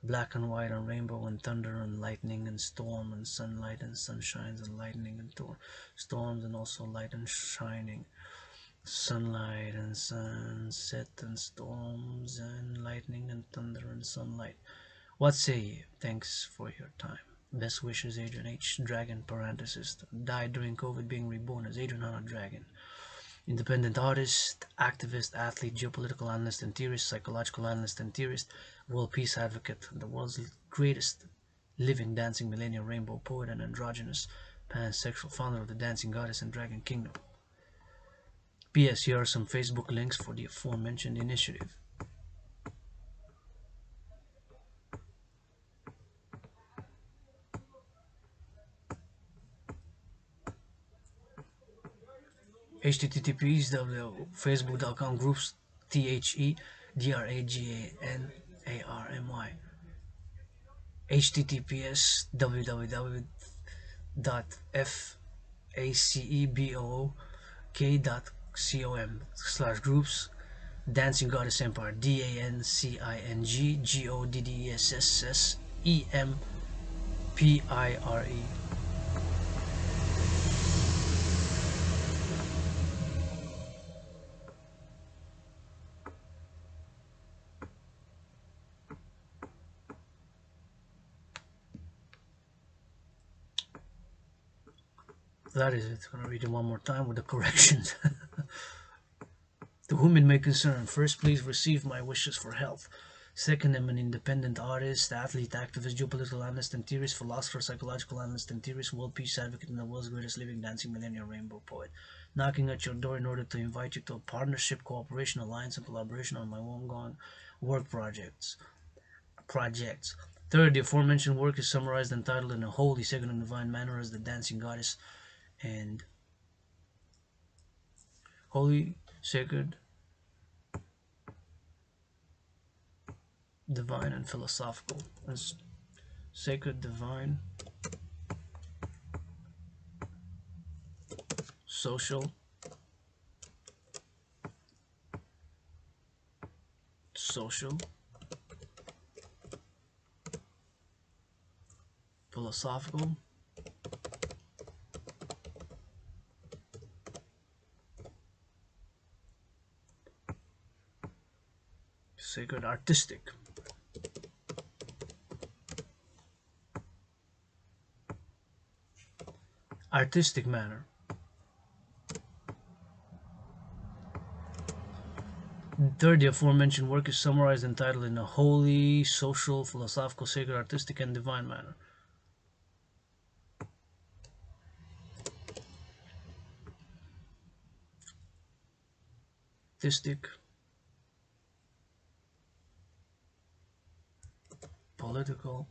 black and white and rainbow and thunder and lightning and storm and sunlight and sunshines and lightning and storms and also light and shining. Sunlight and sunset and storms and lightning and thunder and sunlight. What say ye? Thanks for your time. Best wishes, Adrian H. Dragan, parenthesis, died during COVID, being reborn as Adrian Hanna Dragan. Independent artist, activist, athlete, geopolitical analyst and theorist, psychological analyst and theorist, world peace advocate, the world's greatest living dancing millennial rainbow poet and androgynous pansexual, founder of the Dancing Goddess and Dragon Kingdom. P.S. Here are some Facebook links for the aforementioned initiative. https facebook.com groups THEDRAGANARMY https www.facebook.com Dancing Goddess Empire DANCINGGODDESSEMPIRE. That is it. I'm going to read it one more time with the corrections. To whom it may concern, first, please receive my wishes for health. Second, I'm an independent artist, athlete, activist, geopolitical analyst and theorist, philosopher, psychological analyst and theorist, world peace advocate, and the world's greatest living dancing millennial rainbow poet. Knocking at your door in order to invite you to a partnership, cooperation, alliance, and collaboration on my ongoing work projects. Third, the aforementioned work is summarized and titled in a holy, sacred, and divine manner as the Dancing Goddess and holy, sacred, divine, and philosophical. As sacred, divine, social, philosophical, sacred, artistic, manner. Third, the aforementioned work is summarized and titled in a holy, social, philosophical, sacred, artistic, and divine manner. Artistic, political.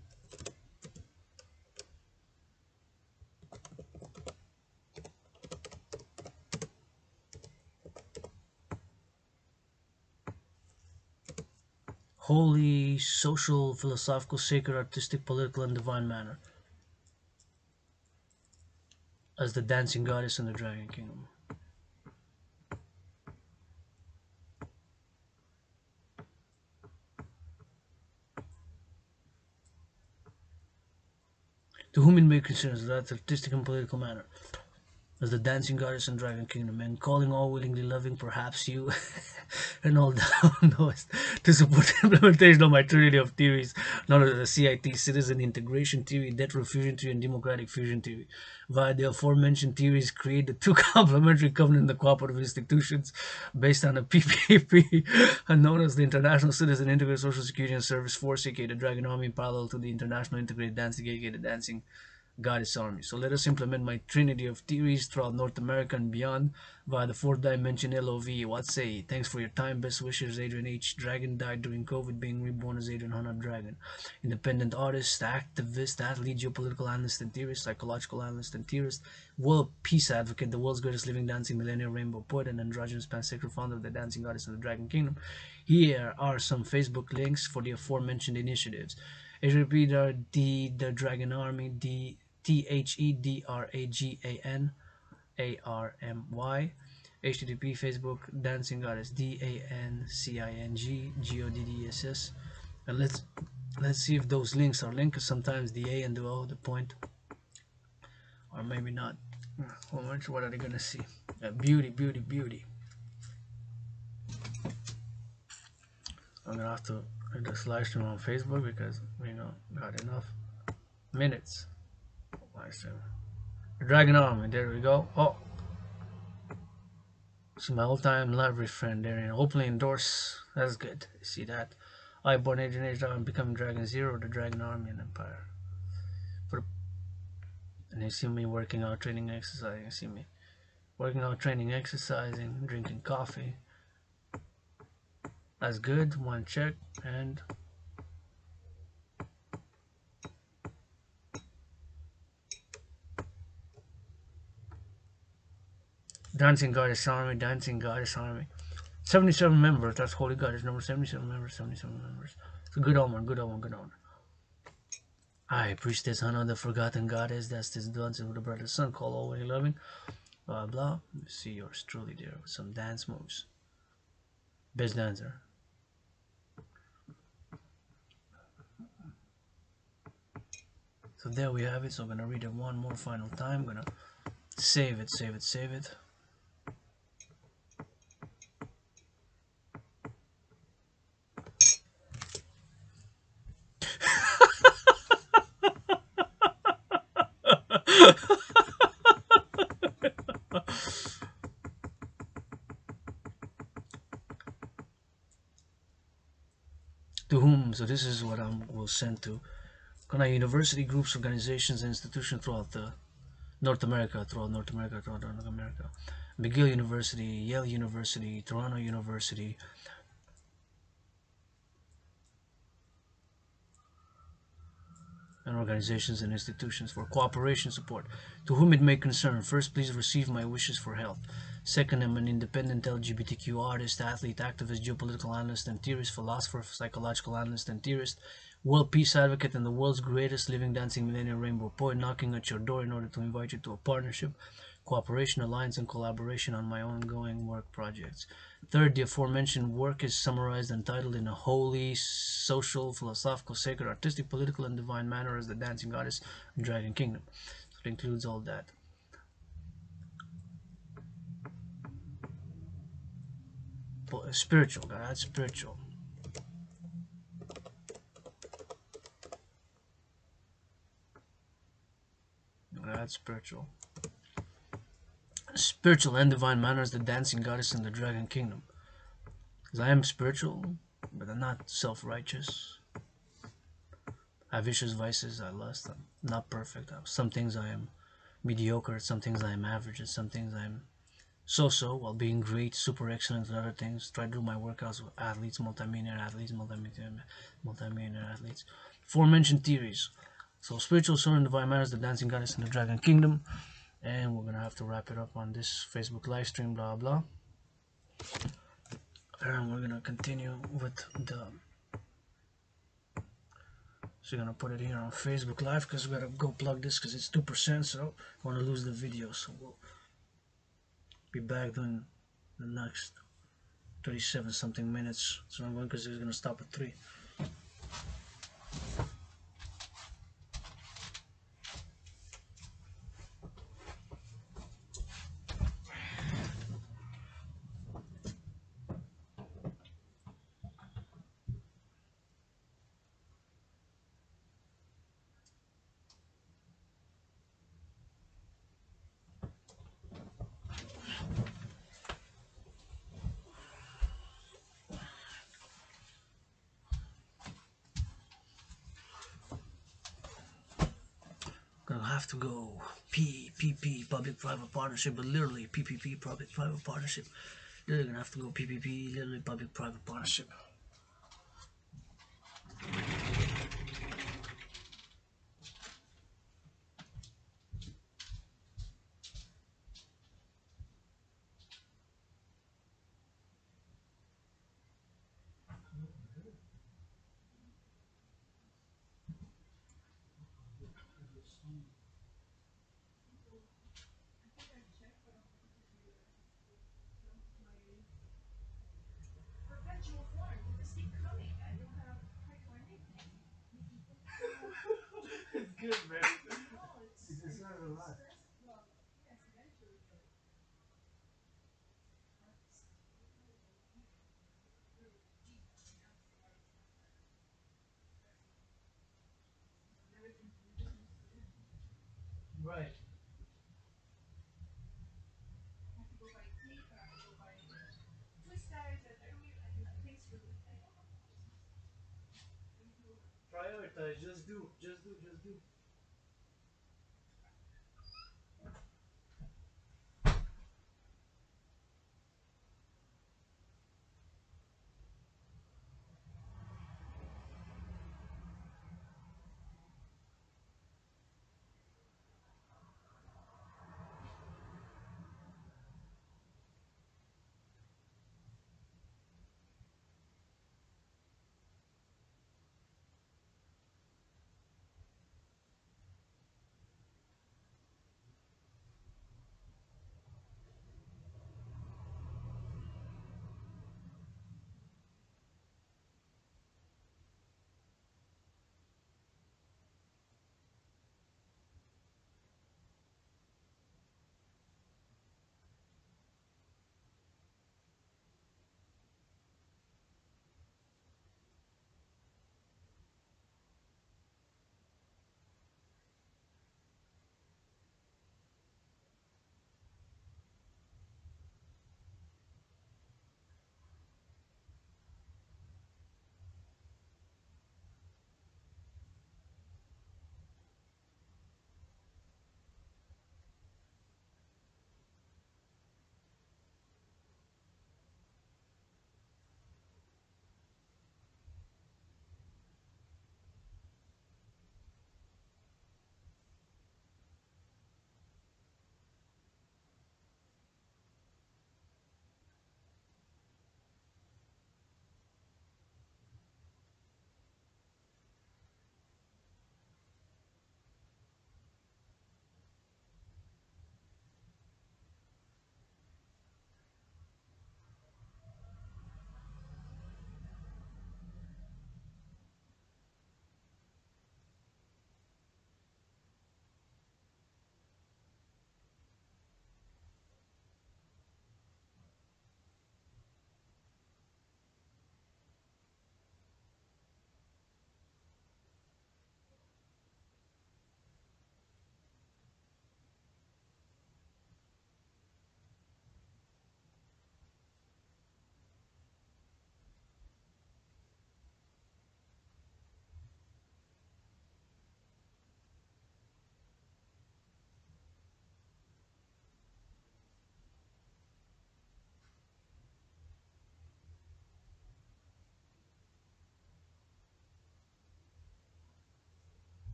Holy, social, philosophical, sacred, artistic, political, and divine manner as the dancing goddess in the Dragon Kingdom. To whom it may concern, that artistic and political manner as the dancing goddess and Dragon Kingdom, and calling all willingly loving, perhaps you, and all down those to support the implementation of my trinity of theories, known as the CIT, Citizen Integration Theory, Debt Fusion Theory, and Democratic Fusion Theory. Via the aforementioned theories, create the two complementary covenant and cooperative institutions based on the PPP, and known as the International Citizen Integrated Social Security and Service Force, aka the Dragon Army, parallel to the International Integrated Dancing, aka the Dancing Goddess Army. So let us implement my trinity of theories throughout North America and beyond via the fourth dimension LOV. What say? Thanks for your time. Best wishes, Adrian H. Dragan died during COVID, being reborn as Adrian Hunter Dragan. Independent artist, activist, athlete, geopolitical analyst and theorist, psychological analyst and theorist, world peace advocate, the world's greatest living dancing millennial rainbow poet, and androgynous pansexual founder of the Dancing Goddess of the Dragon Kingdom. Here are some Facebook links for the aforementioned initiatives. HRP, the Dragon Army, THEDRAGAN ARMY. HTTP Facebook Dancing Goddess DANCING GODDSS. And let's see if those links are linked, because sometimes the A and the O, the point, or maybe not. What are they gonna see? Beauty, beauty, beauty. I'm gonna have to do this live stream on Facebook because we got enough minutes. Live stream. Dragon Army, there we go. Oh, see my all-time library friend there, and openly endorse. That's good. See that? I born Adrian H. Dragon, becoming Dragon Zero, the Dragon Army and Empire. And you see me working out, training, exercising. You see me working out, training, exercising, drinking coffee. That's good. One check and Dancing Goddess Army, Dancing Goddess Army. 77 members. That's Holy Goddess number. 77 members. 77 members. It's a good omen. Good omen. Good omen. I Priestess Hannah, the Forgotten Goddess. That's this dancing with the brother son. Call all way loving. Blah blah. You see yours truly there with some dance moves. Best dancer. So there we have it. So I'm gonna read it one more final time. I'm gonna save it, save it, save it. To whom? So this is what I will send to university groups, organizations, and institutions throughout North America, throughout North America. McGill University, Yale University, Toronto University, and organizations and institutions for cooperation support. To whom it may concern, first, please receive my wishes for health. Second, I'm an independent LGBTQ artist, athlete, activist, geopolitical analyst and theorist, philosopher, psychological analyst and theorist, world peace advocate, and the world's greatest living dancing millennial rainbow poet, knocking at your door in order to invite you to a partnership, cooperation, alliance, and collaboration on my ongoing work projects. Third, the aforementioned work is summarized and titled in a holy, social, philosophical, sacred, artistic, political, and divine manner as the Dancing Goddess and Dragon Kingdom. So it includes all that. Spiritual, that's spiritual. That's spiritual. Spiritual and divine manner as the Dancing Goddess and the Dragon Kingdom. Because I am spiritual, but I'm not self-righteous. I have vicious vices, I lust, I'm not perfect. Some things I am mediocre, some things I am average, and some things I'm so while being great, super excellent and other things. Try to do my workouts with athletes, multimillionaire athletes. Aforementioned theories. So spiritual soul and divine matters, the dancing goddess in the Dragon Kingdom. And we're gonna have to wrap it up on this Facebook live stream, blah blah. And we're gonna continue with the. So we're gonna put it here on Facebook Live because we gotta go plug this because it's 2%. So I want to lose the video. So we'll be back in the next 37 something minutes. So I'm going because it's gonna stop at 3. Gonna have to go PPP, public-private partnership, but literally PPP, public-private partnership. Literally gonna have to go PPP, literally public-private partnership. Perpetual form. Just keep coming. I don't have height or anything. It's good, man. No, it's not a lot. Well, yes, eventually you'll. Right. I have to go by tape, I have to go by twist ties, and things for the. Prioritize. Just do. Just do. Just do.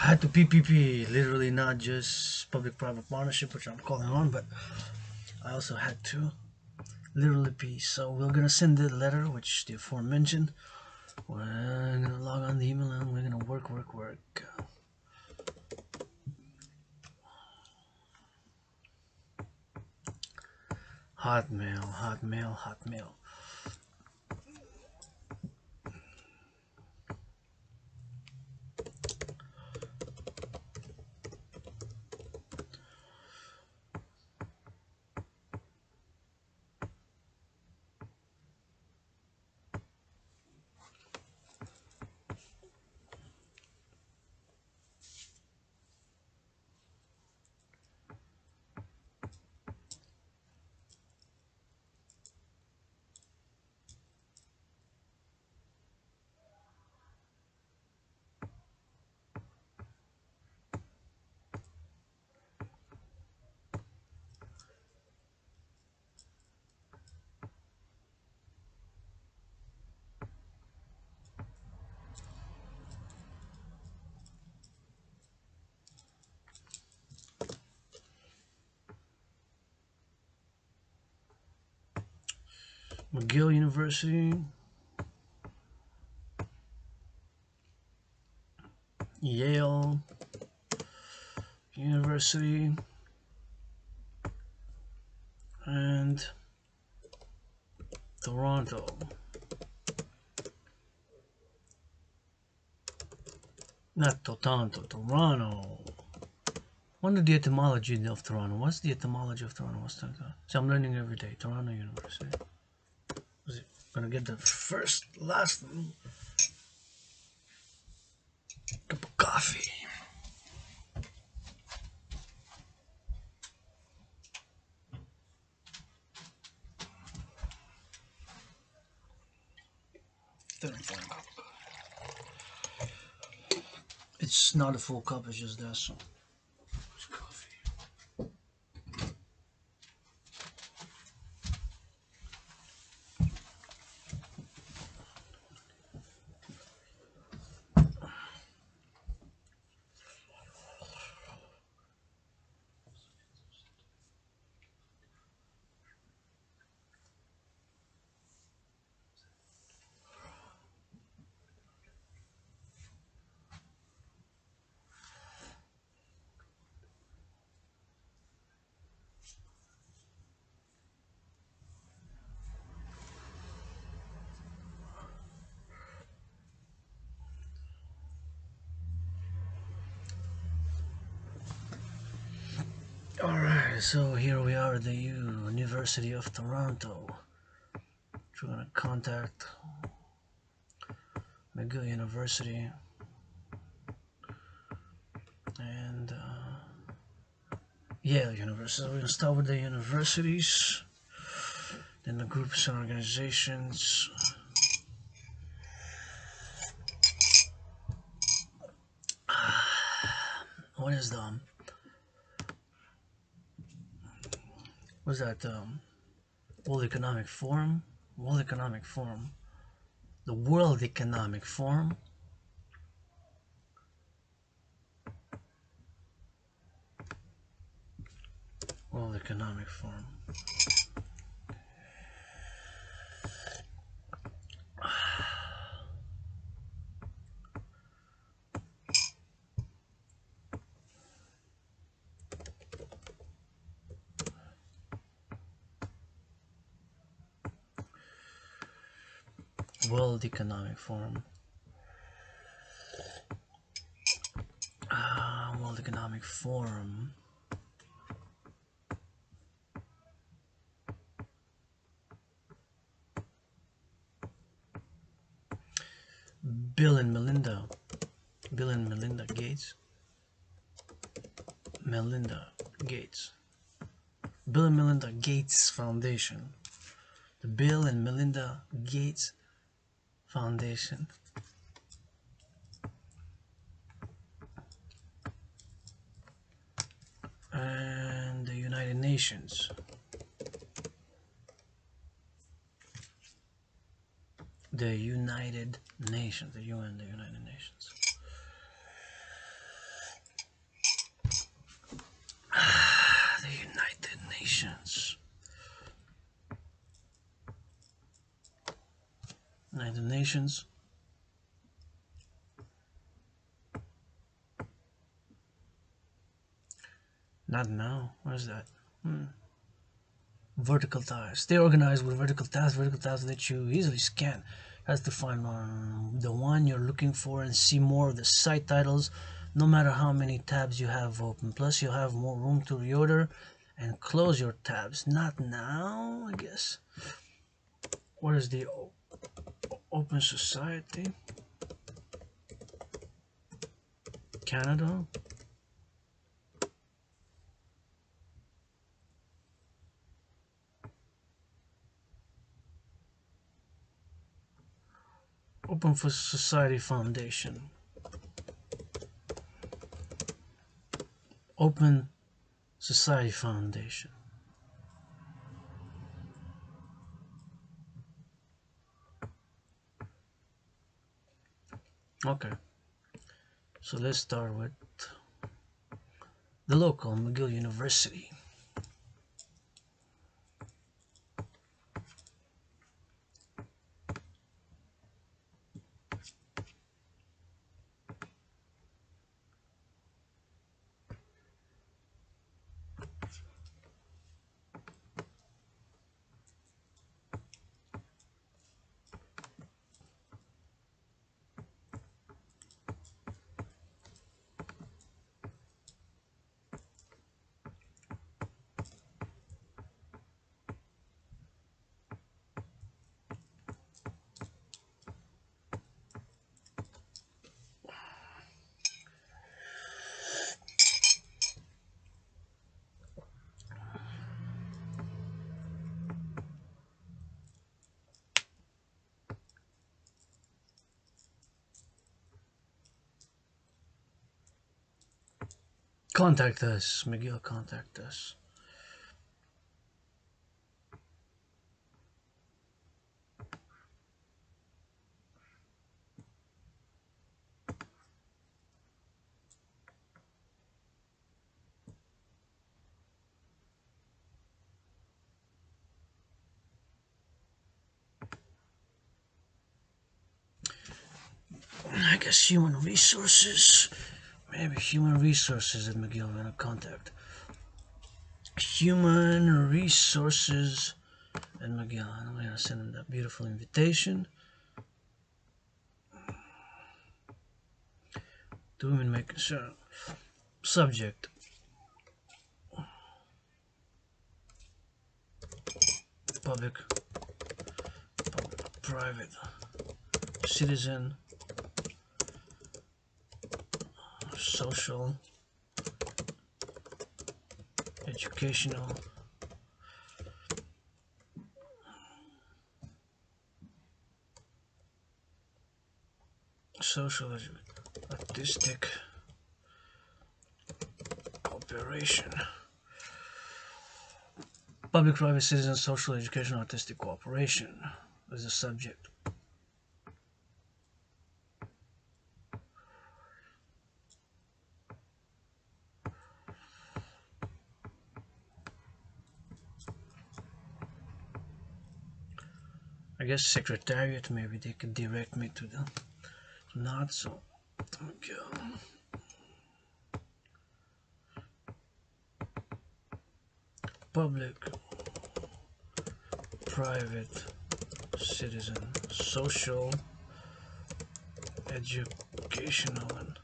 had to PPP, literally not just public-private partnership, which I'm calling on, but I also had to literally P. So we're gonna send the letter, which the aforementioned. We're gonna log on the email and we're gonna work. Hotmail. McGill University, Yale University, and Toronto. Not Toronto, Toronto. Wonder the etymology of Toronto. What's the etymology of Toronto? So I'm learning every day. Toronto University. Was it gonna get the last cup of coffee? Third cup. It's not a full cup. It's just that. So it's coffee. Alright, so here we are at the University of Toronto. We're gonna contact McGill University and Yale University. We're gonna start with the universities, then the groups and organizations. What is the what's that? World Economic Forum. World Economic Forum. The World Economic Forum. World Economic Forum. World Economic Forum. World Economic Forum. Bill and Melinda Gates. Melinda Gates. Bill and Melinda Gates Foundation. The Bill and Melinda Gates Foundation. And the United Nations. The United Nations. The UN, the United Nations. United Nations. Not now. Where's that? Vertical tasks. Stay organized with vertical tasks. Vertical tasks let you easily scan. Has to find the one you're looking for and see more of the site titles, no matter how many tabs you have open. Plus, you'll have more room to reorder and close your tabs. Not now, I guess. What is the Open Society? Canada? Open for Society Foundation. Open Society Foundation. Okay, so let's start with the local McGill University. Contact us, McGill, contact us. I guess human resources. Maybe human resources at McGill are gonna contact. Human resources at McGill. I'm gonna send them that beautiful invitation. Do and make sure. Subject. Public, private, citizen, social, educational, social, artistic, cooperation, public, private, citizen, social, education, artistic cooperation is the subject. I guess secretariat, maybe they could direct me to the not so. Okay. Public, private, citizen, social, educational, and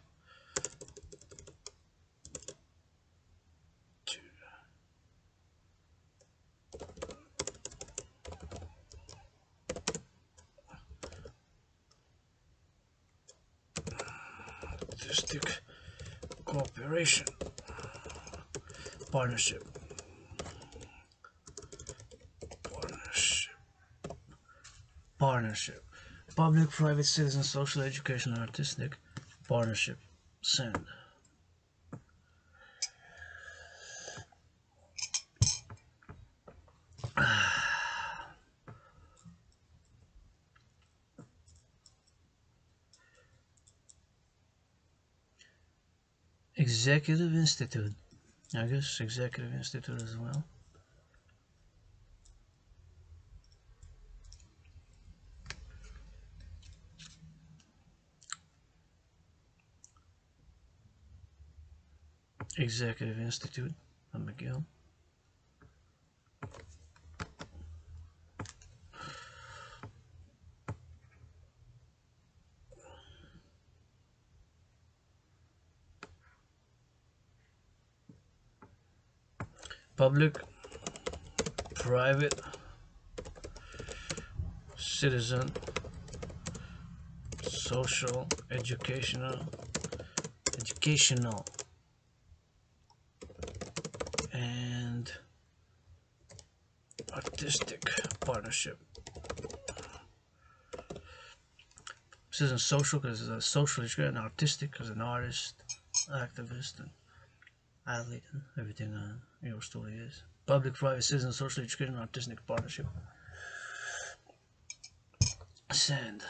artistic cooperation, partnership, partnership, public, private, citizen, social, education, and artistic partnership. Send. Executive Institute. I guess Executive Institute as well. Executive Institute of McGill. Public, private, citizen, social, educational, and artistic partnership. Citizen social because it's a socialist, and artistic because an artist, activist, and athlete, and everything your story is. Public, private, citizen, social, education, artistic partnership. Send.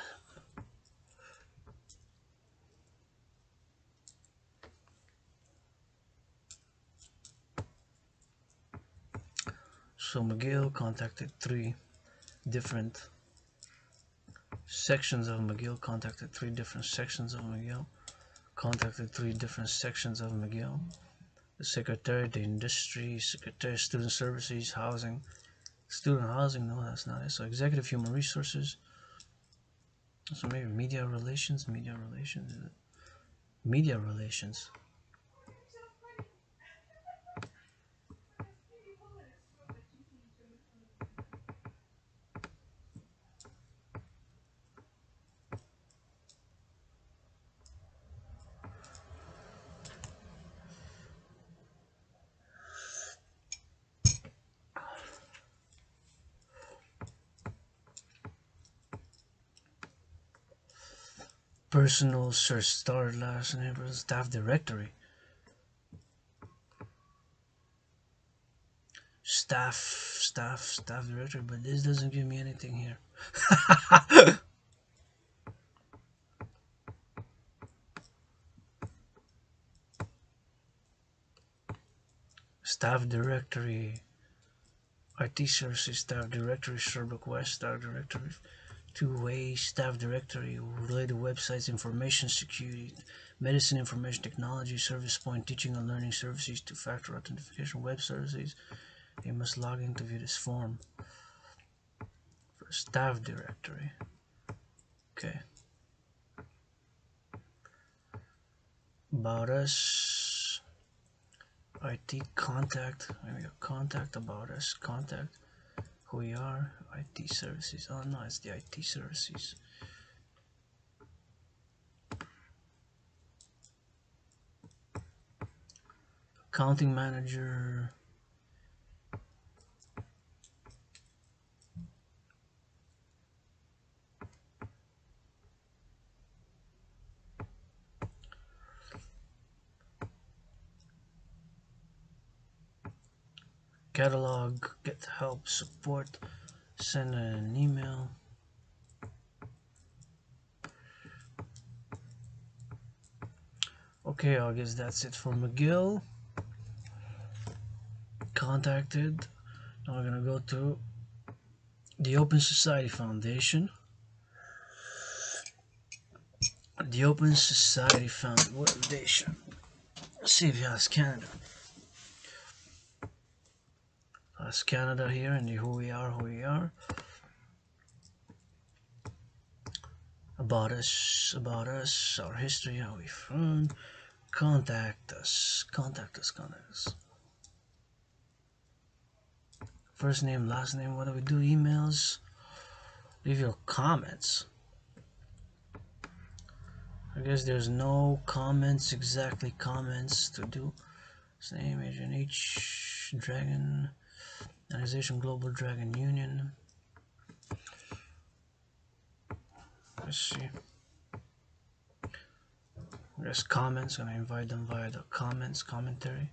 So McGill contacted three different sections of McGill, contacted three different sections of McGill, contacted three different sections of McGill. The secretary, the industry, secretary, student services, housing, student housing, no, that's not it. So executive human resources. So maybe media relations, media relations, media relations. Personal search, start, last name, staff directory. Staff directory, but this doesn't give me anything here. Staff directory, IT services, staff directory, Sherbrooke West, staff directory, two-way staff directory, related websites, information security, medicine information technology, service point, teaching and learning services, two-factor authentication, web services. You must log in to view this form. For staff directory. Okay. About us. IT contact. Maybe a contact about us. Contact. Who we are. IT services. Oh no, it's the IT services. Accounting manager. Catalog. Get help. Support. Send an email. Okay, I guess that's it for McGill. Contacted. Now we're gonna go to the Open Society Foundation. The Open Society Foundation. Let's see if it has Canada. Has Canada here and the who we are. About us, our history, how we from. Contact us. First name, last name, what do we do? Emails. Leave your comments. I guess there's no comments, exactly comments to do. Name, Agent H, Dragan, Organization Global Dragan Union. Let's see. There's comments, gonna invite them via the comments, commentary.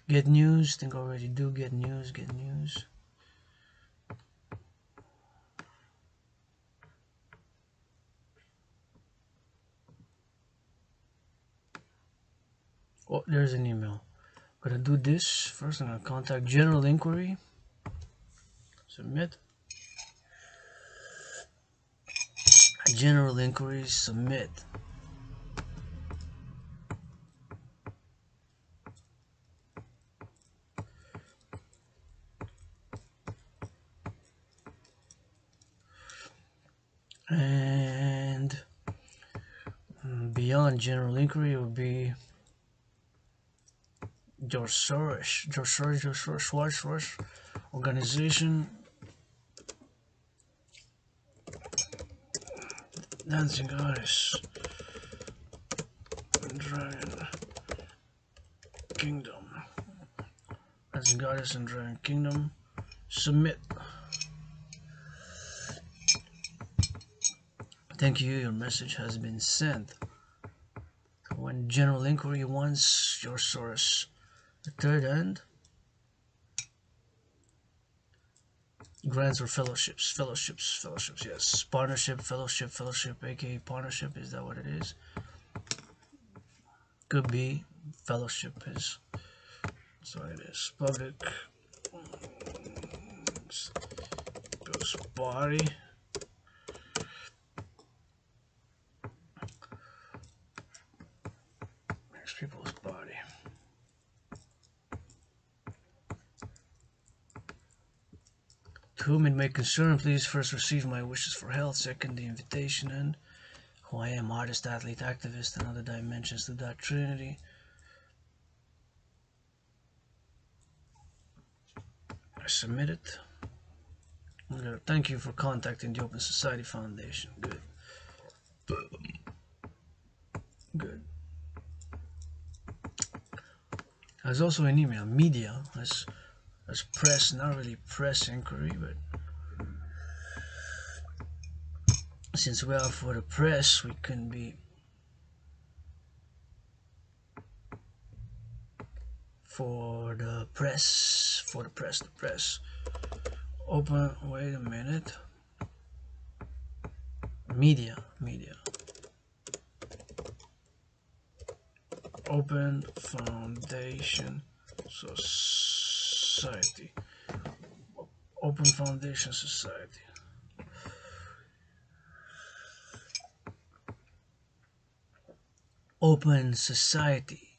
Get news, think already do get news. Oh, there's an email. I'm gonna do this first. I'm gonna contact general inquiry. Submit. General inquiries, submit. And beyond general inquiry would be your source, organization, dancing artists, Dragon Kingdom, dancing artists and Dragon Kingdom, submit. Thank you, your message has been sent. When general inquiry wants your source, the third end, grants or fellowships, yes. Partnership, fellowship, aka partnership, is that what it is? Could be. Fellowship is, that's what it is. Public body. People's body. To whom it may concern, please first receive my wishes for health, second the invitation, and who I am, artist, athlete, activist, and other dimensions to that trinity. I submit it. Thank you for contacting the Open Society Foundation. Good. Good. There's also an email, media, as press, not really press inquiry, but since we are for the press, we can be for the press, the press. Open, wait a minute. Media. Open Foundation Society. Open Foundation Society. Open Society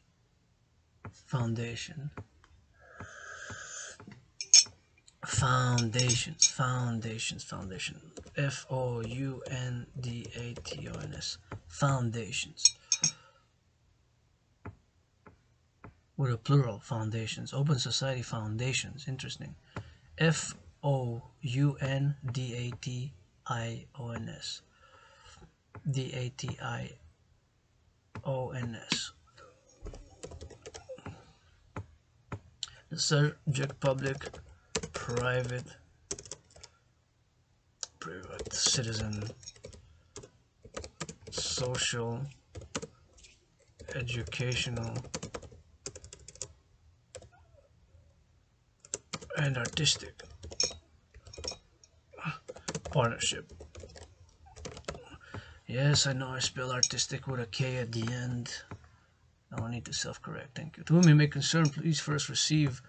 Foundation. Foundations. Foundations. Foundations. With a plural, foundations. Open Society Foundations. Interesting. Foundations. DATIONS. The subject public, private, citizen, social, educational, and artistic. Partnership. Yes, I know I spell artistic with a K at the end. No, I need to self-correct. Thank you. To whom it may concern, please first receive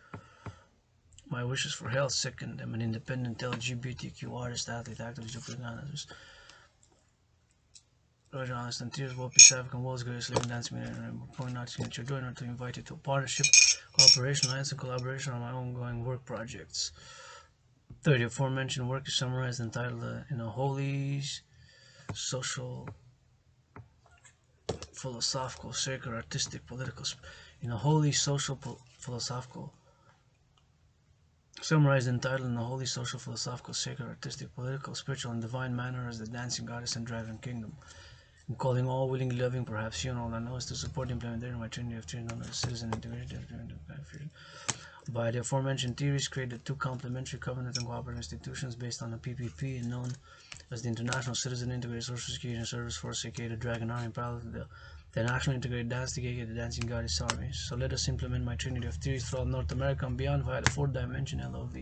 my wishes for health. Second, I'm an independent LGBTQ artist, athlete, activist, Roger, honest and tears, world peace, African world's greatest living dance community, and point out that you're doing to invite you to a partnership, cooperation, alliance, and collaboration on my ongoing work projects. Third, the aforementioned work is summarized and titled in a holy, social, philosophical, sacred, artistic, political, in a holy, social, philosophical, summarized and titled in a holy, social, philosophical, sacred, artistic, political, spiritual, and divine manner as the dancing goddess and Dragan Kingdom. I'm calling all willingly loving, perhaps you know all I know is to support the implementation of my trinity of trinity known as citizen integration by the aforementioned theories, created two complementary covenant and cooperative institutions based on the PPP and known as the International Citizen Integrated Social Security Service Force, aka the Dragon Army, parallel to the National Integrated Dance, aka the Dancing Goddess Armies. So let us implement my trinity of theories throughout North America and beyond via the fourth dimension LOV.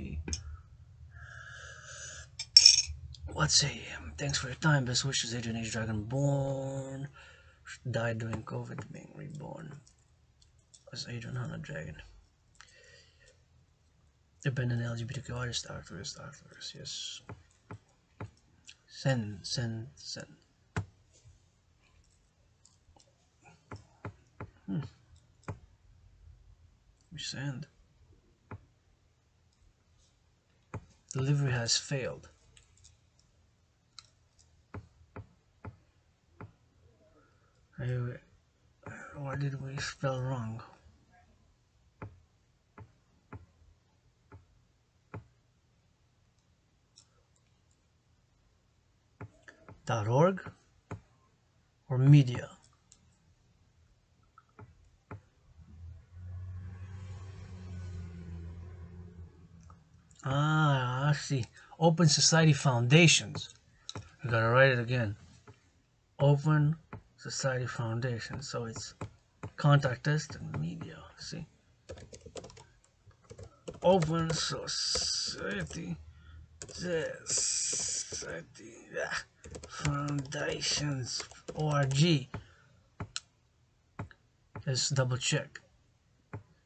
What say? Thanks for your time. Best wishes, Adrian H. Dragonborn. Died during COVID, being reborn as Adrian Hanna Dragon. Dependent LGBTQ artist, activist, yes. Send. Hmm. We send. Delivery has failed. Hey, what did we spell wrong? .org or media? Ah, I see. Open Society Foundations. I gotta write it again. Open Society Foundation. So it's contact us and media. See? Open Society. Society. Foundations. ORG. Let's double check.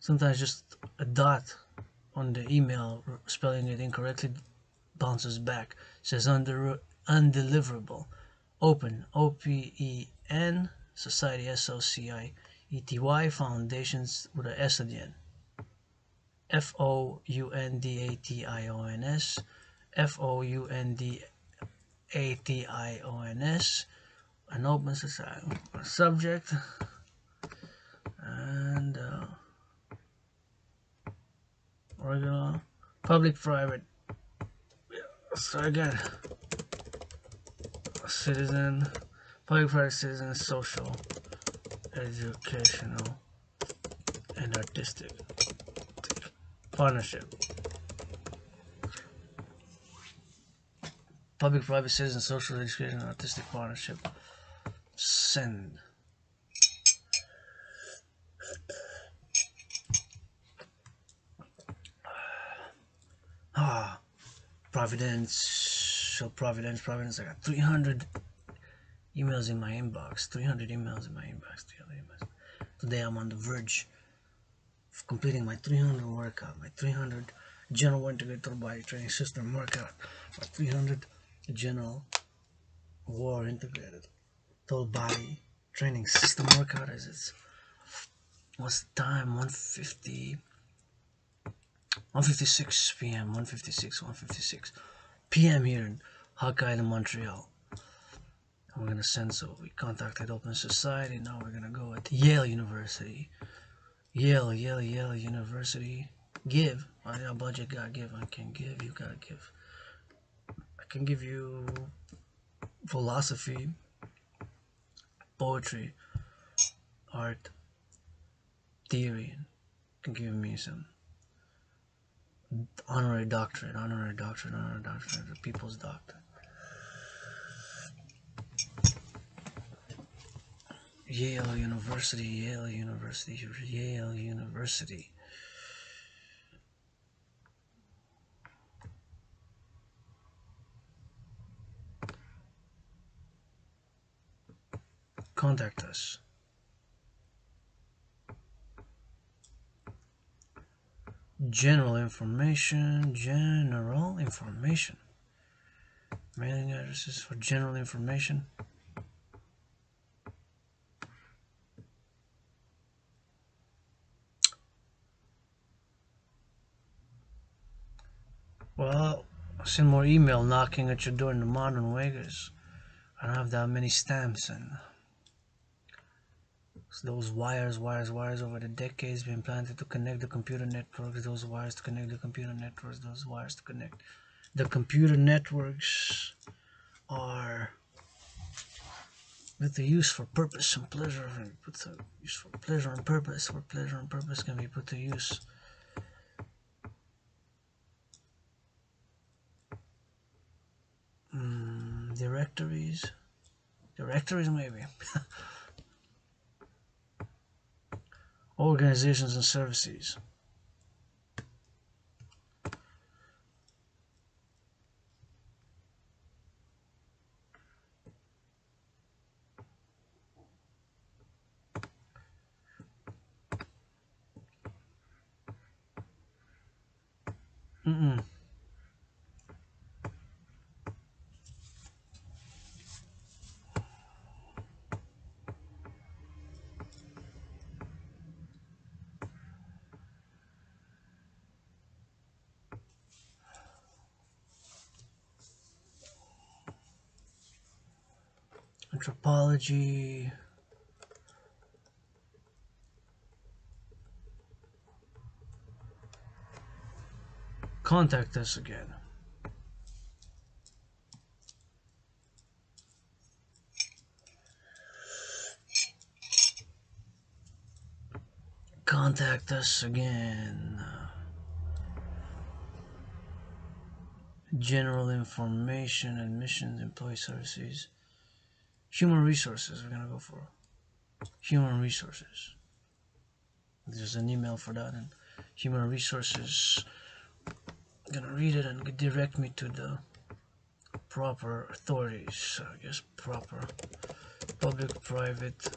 Sometimes just a dot on the email spelling it incorrectly bounces back. It says undeliverable. Open, OPEN, Society, SOCIETY, Foundations with a S at the end. FOUNDATIONS, FOUNDATIONS, an open society. Subject, and regular, public, private. So again, citizen, public, private, citizen, social, educational, and artistic. Partnership. Public, private, citizen, social, education, and artistic partnership. Send. Ah, Providence. So Providence. I got 300 emails in my inbox. 300 emails in my inbox. 300 emails. Today I'm on the verge of completing my 300 workout. My 300 general integrated body training system workout. My 300 general war integrated total body training system workout. As it's what's the time? 1:56 p.m. 1:56 p.m. here in Hawk Island, Montreal. We're gonna send, so we contacted Open Society. Now we're gonna go at Yale University. Yale University. Give. Our budget gotta give. I can give. You gotta give. I can give you philosophy, poetry, art, theory. You can give me some honorary doctorate, the people's doctor. Yale University. Contact us. General information. Mailing addresses for general information. Well, send more email knocking at your door in the modern way, because I don't have that many stamps, and those wires over the decades been planted to connect the computer networks. Those wires to connect the computer networks. Those wires to connect the computer networks are with the use for purpose and pleasure, and put the use for pleasure and purpose, where pleasure and purpose can be put to use. Directories maybe. Organizations and services. Mm-mm. Anthropology. Contact us again. Contact us again. General information, admissions, employee services. Human resources, we're gonna go for human resources. There's an email for that, and human resources. I'm gonna read it and direct me to the proper authorities. So I guess proper, public, private,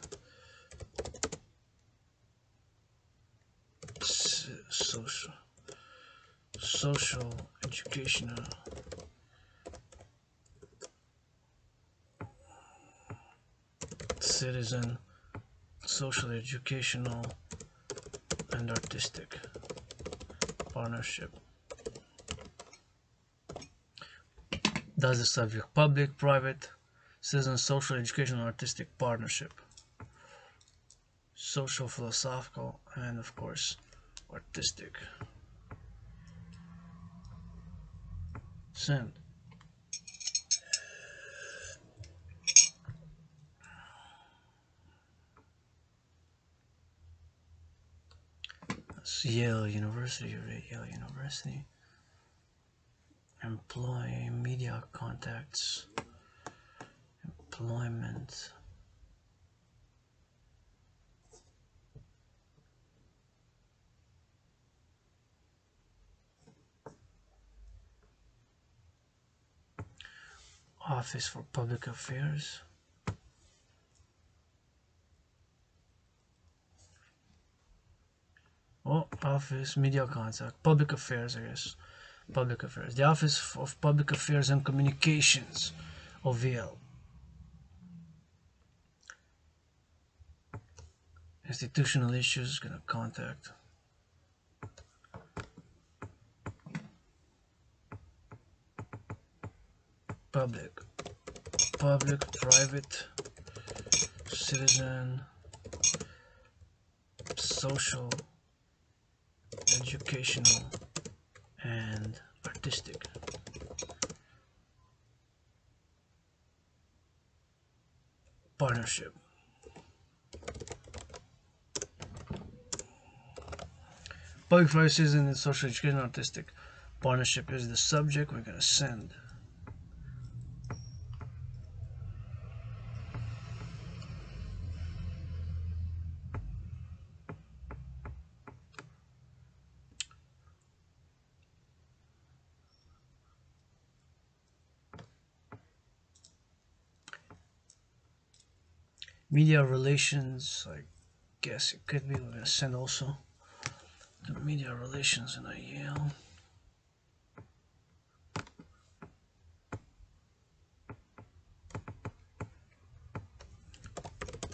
social, educational, citizen, social, educational, and artistic partnership. Does the subject public, private, citizen, social, educational, artistic partnership, social, philosophical, and of course artistic. Send. That's Yale University, right? Yale University. Employee, media contacts, employment. Office for Public Affairs. Oh, office, media contact, public affairs, I guess. Public affairs. The Office of Public Affairs and Communications, OVL. Institutional issues, gonna contact. Public, private, citizen, social, educational, and artistic. Partnership. Public, private, citizen, and social, education, artistic. Partnership is the subject. We're gonna send. Media relations, I guess it could be. We're gonna send also the media relations in a Yale.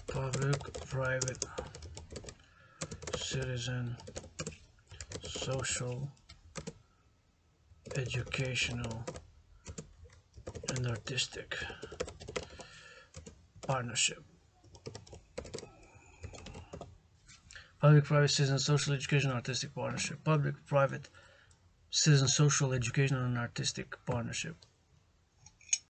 Public, private, citizen, social, educational, and artistic partnership. Public, private, citizen, social, educational, artistic partnership. Public, private, citizen, social, educational, and artistic partnership.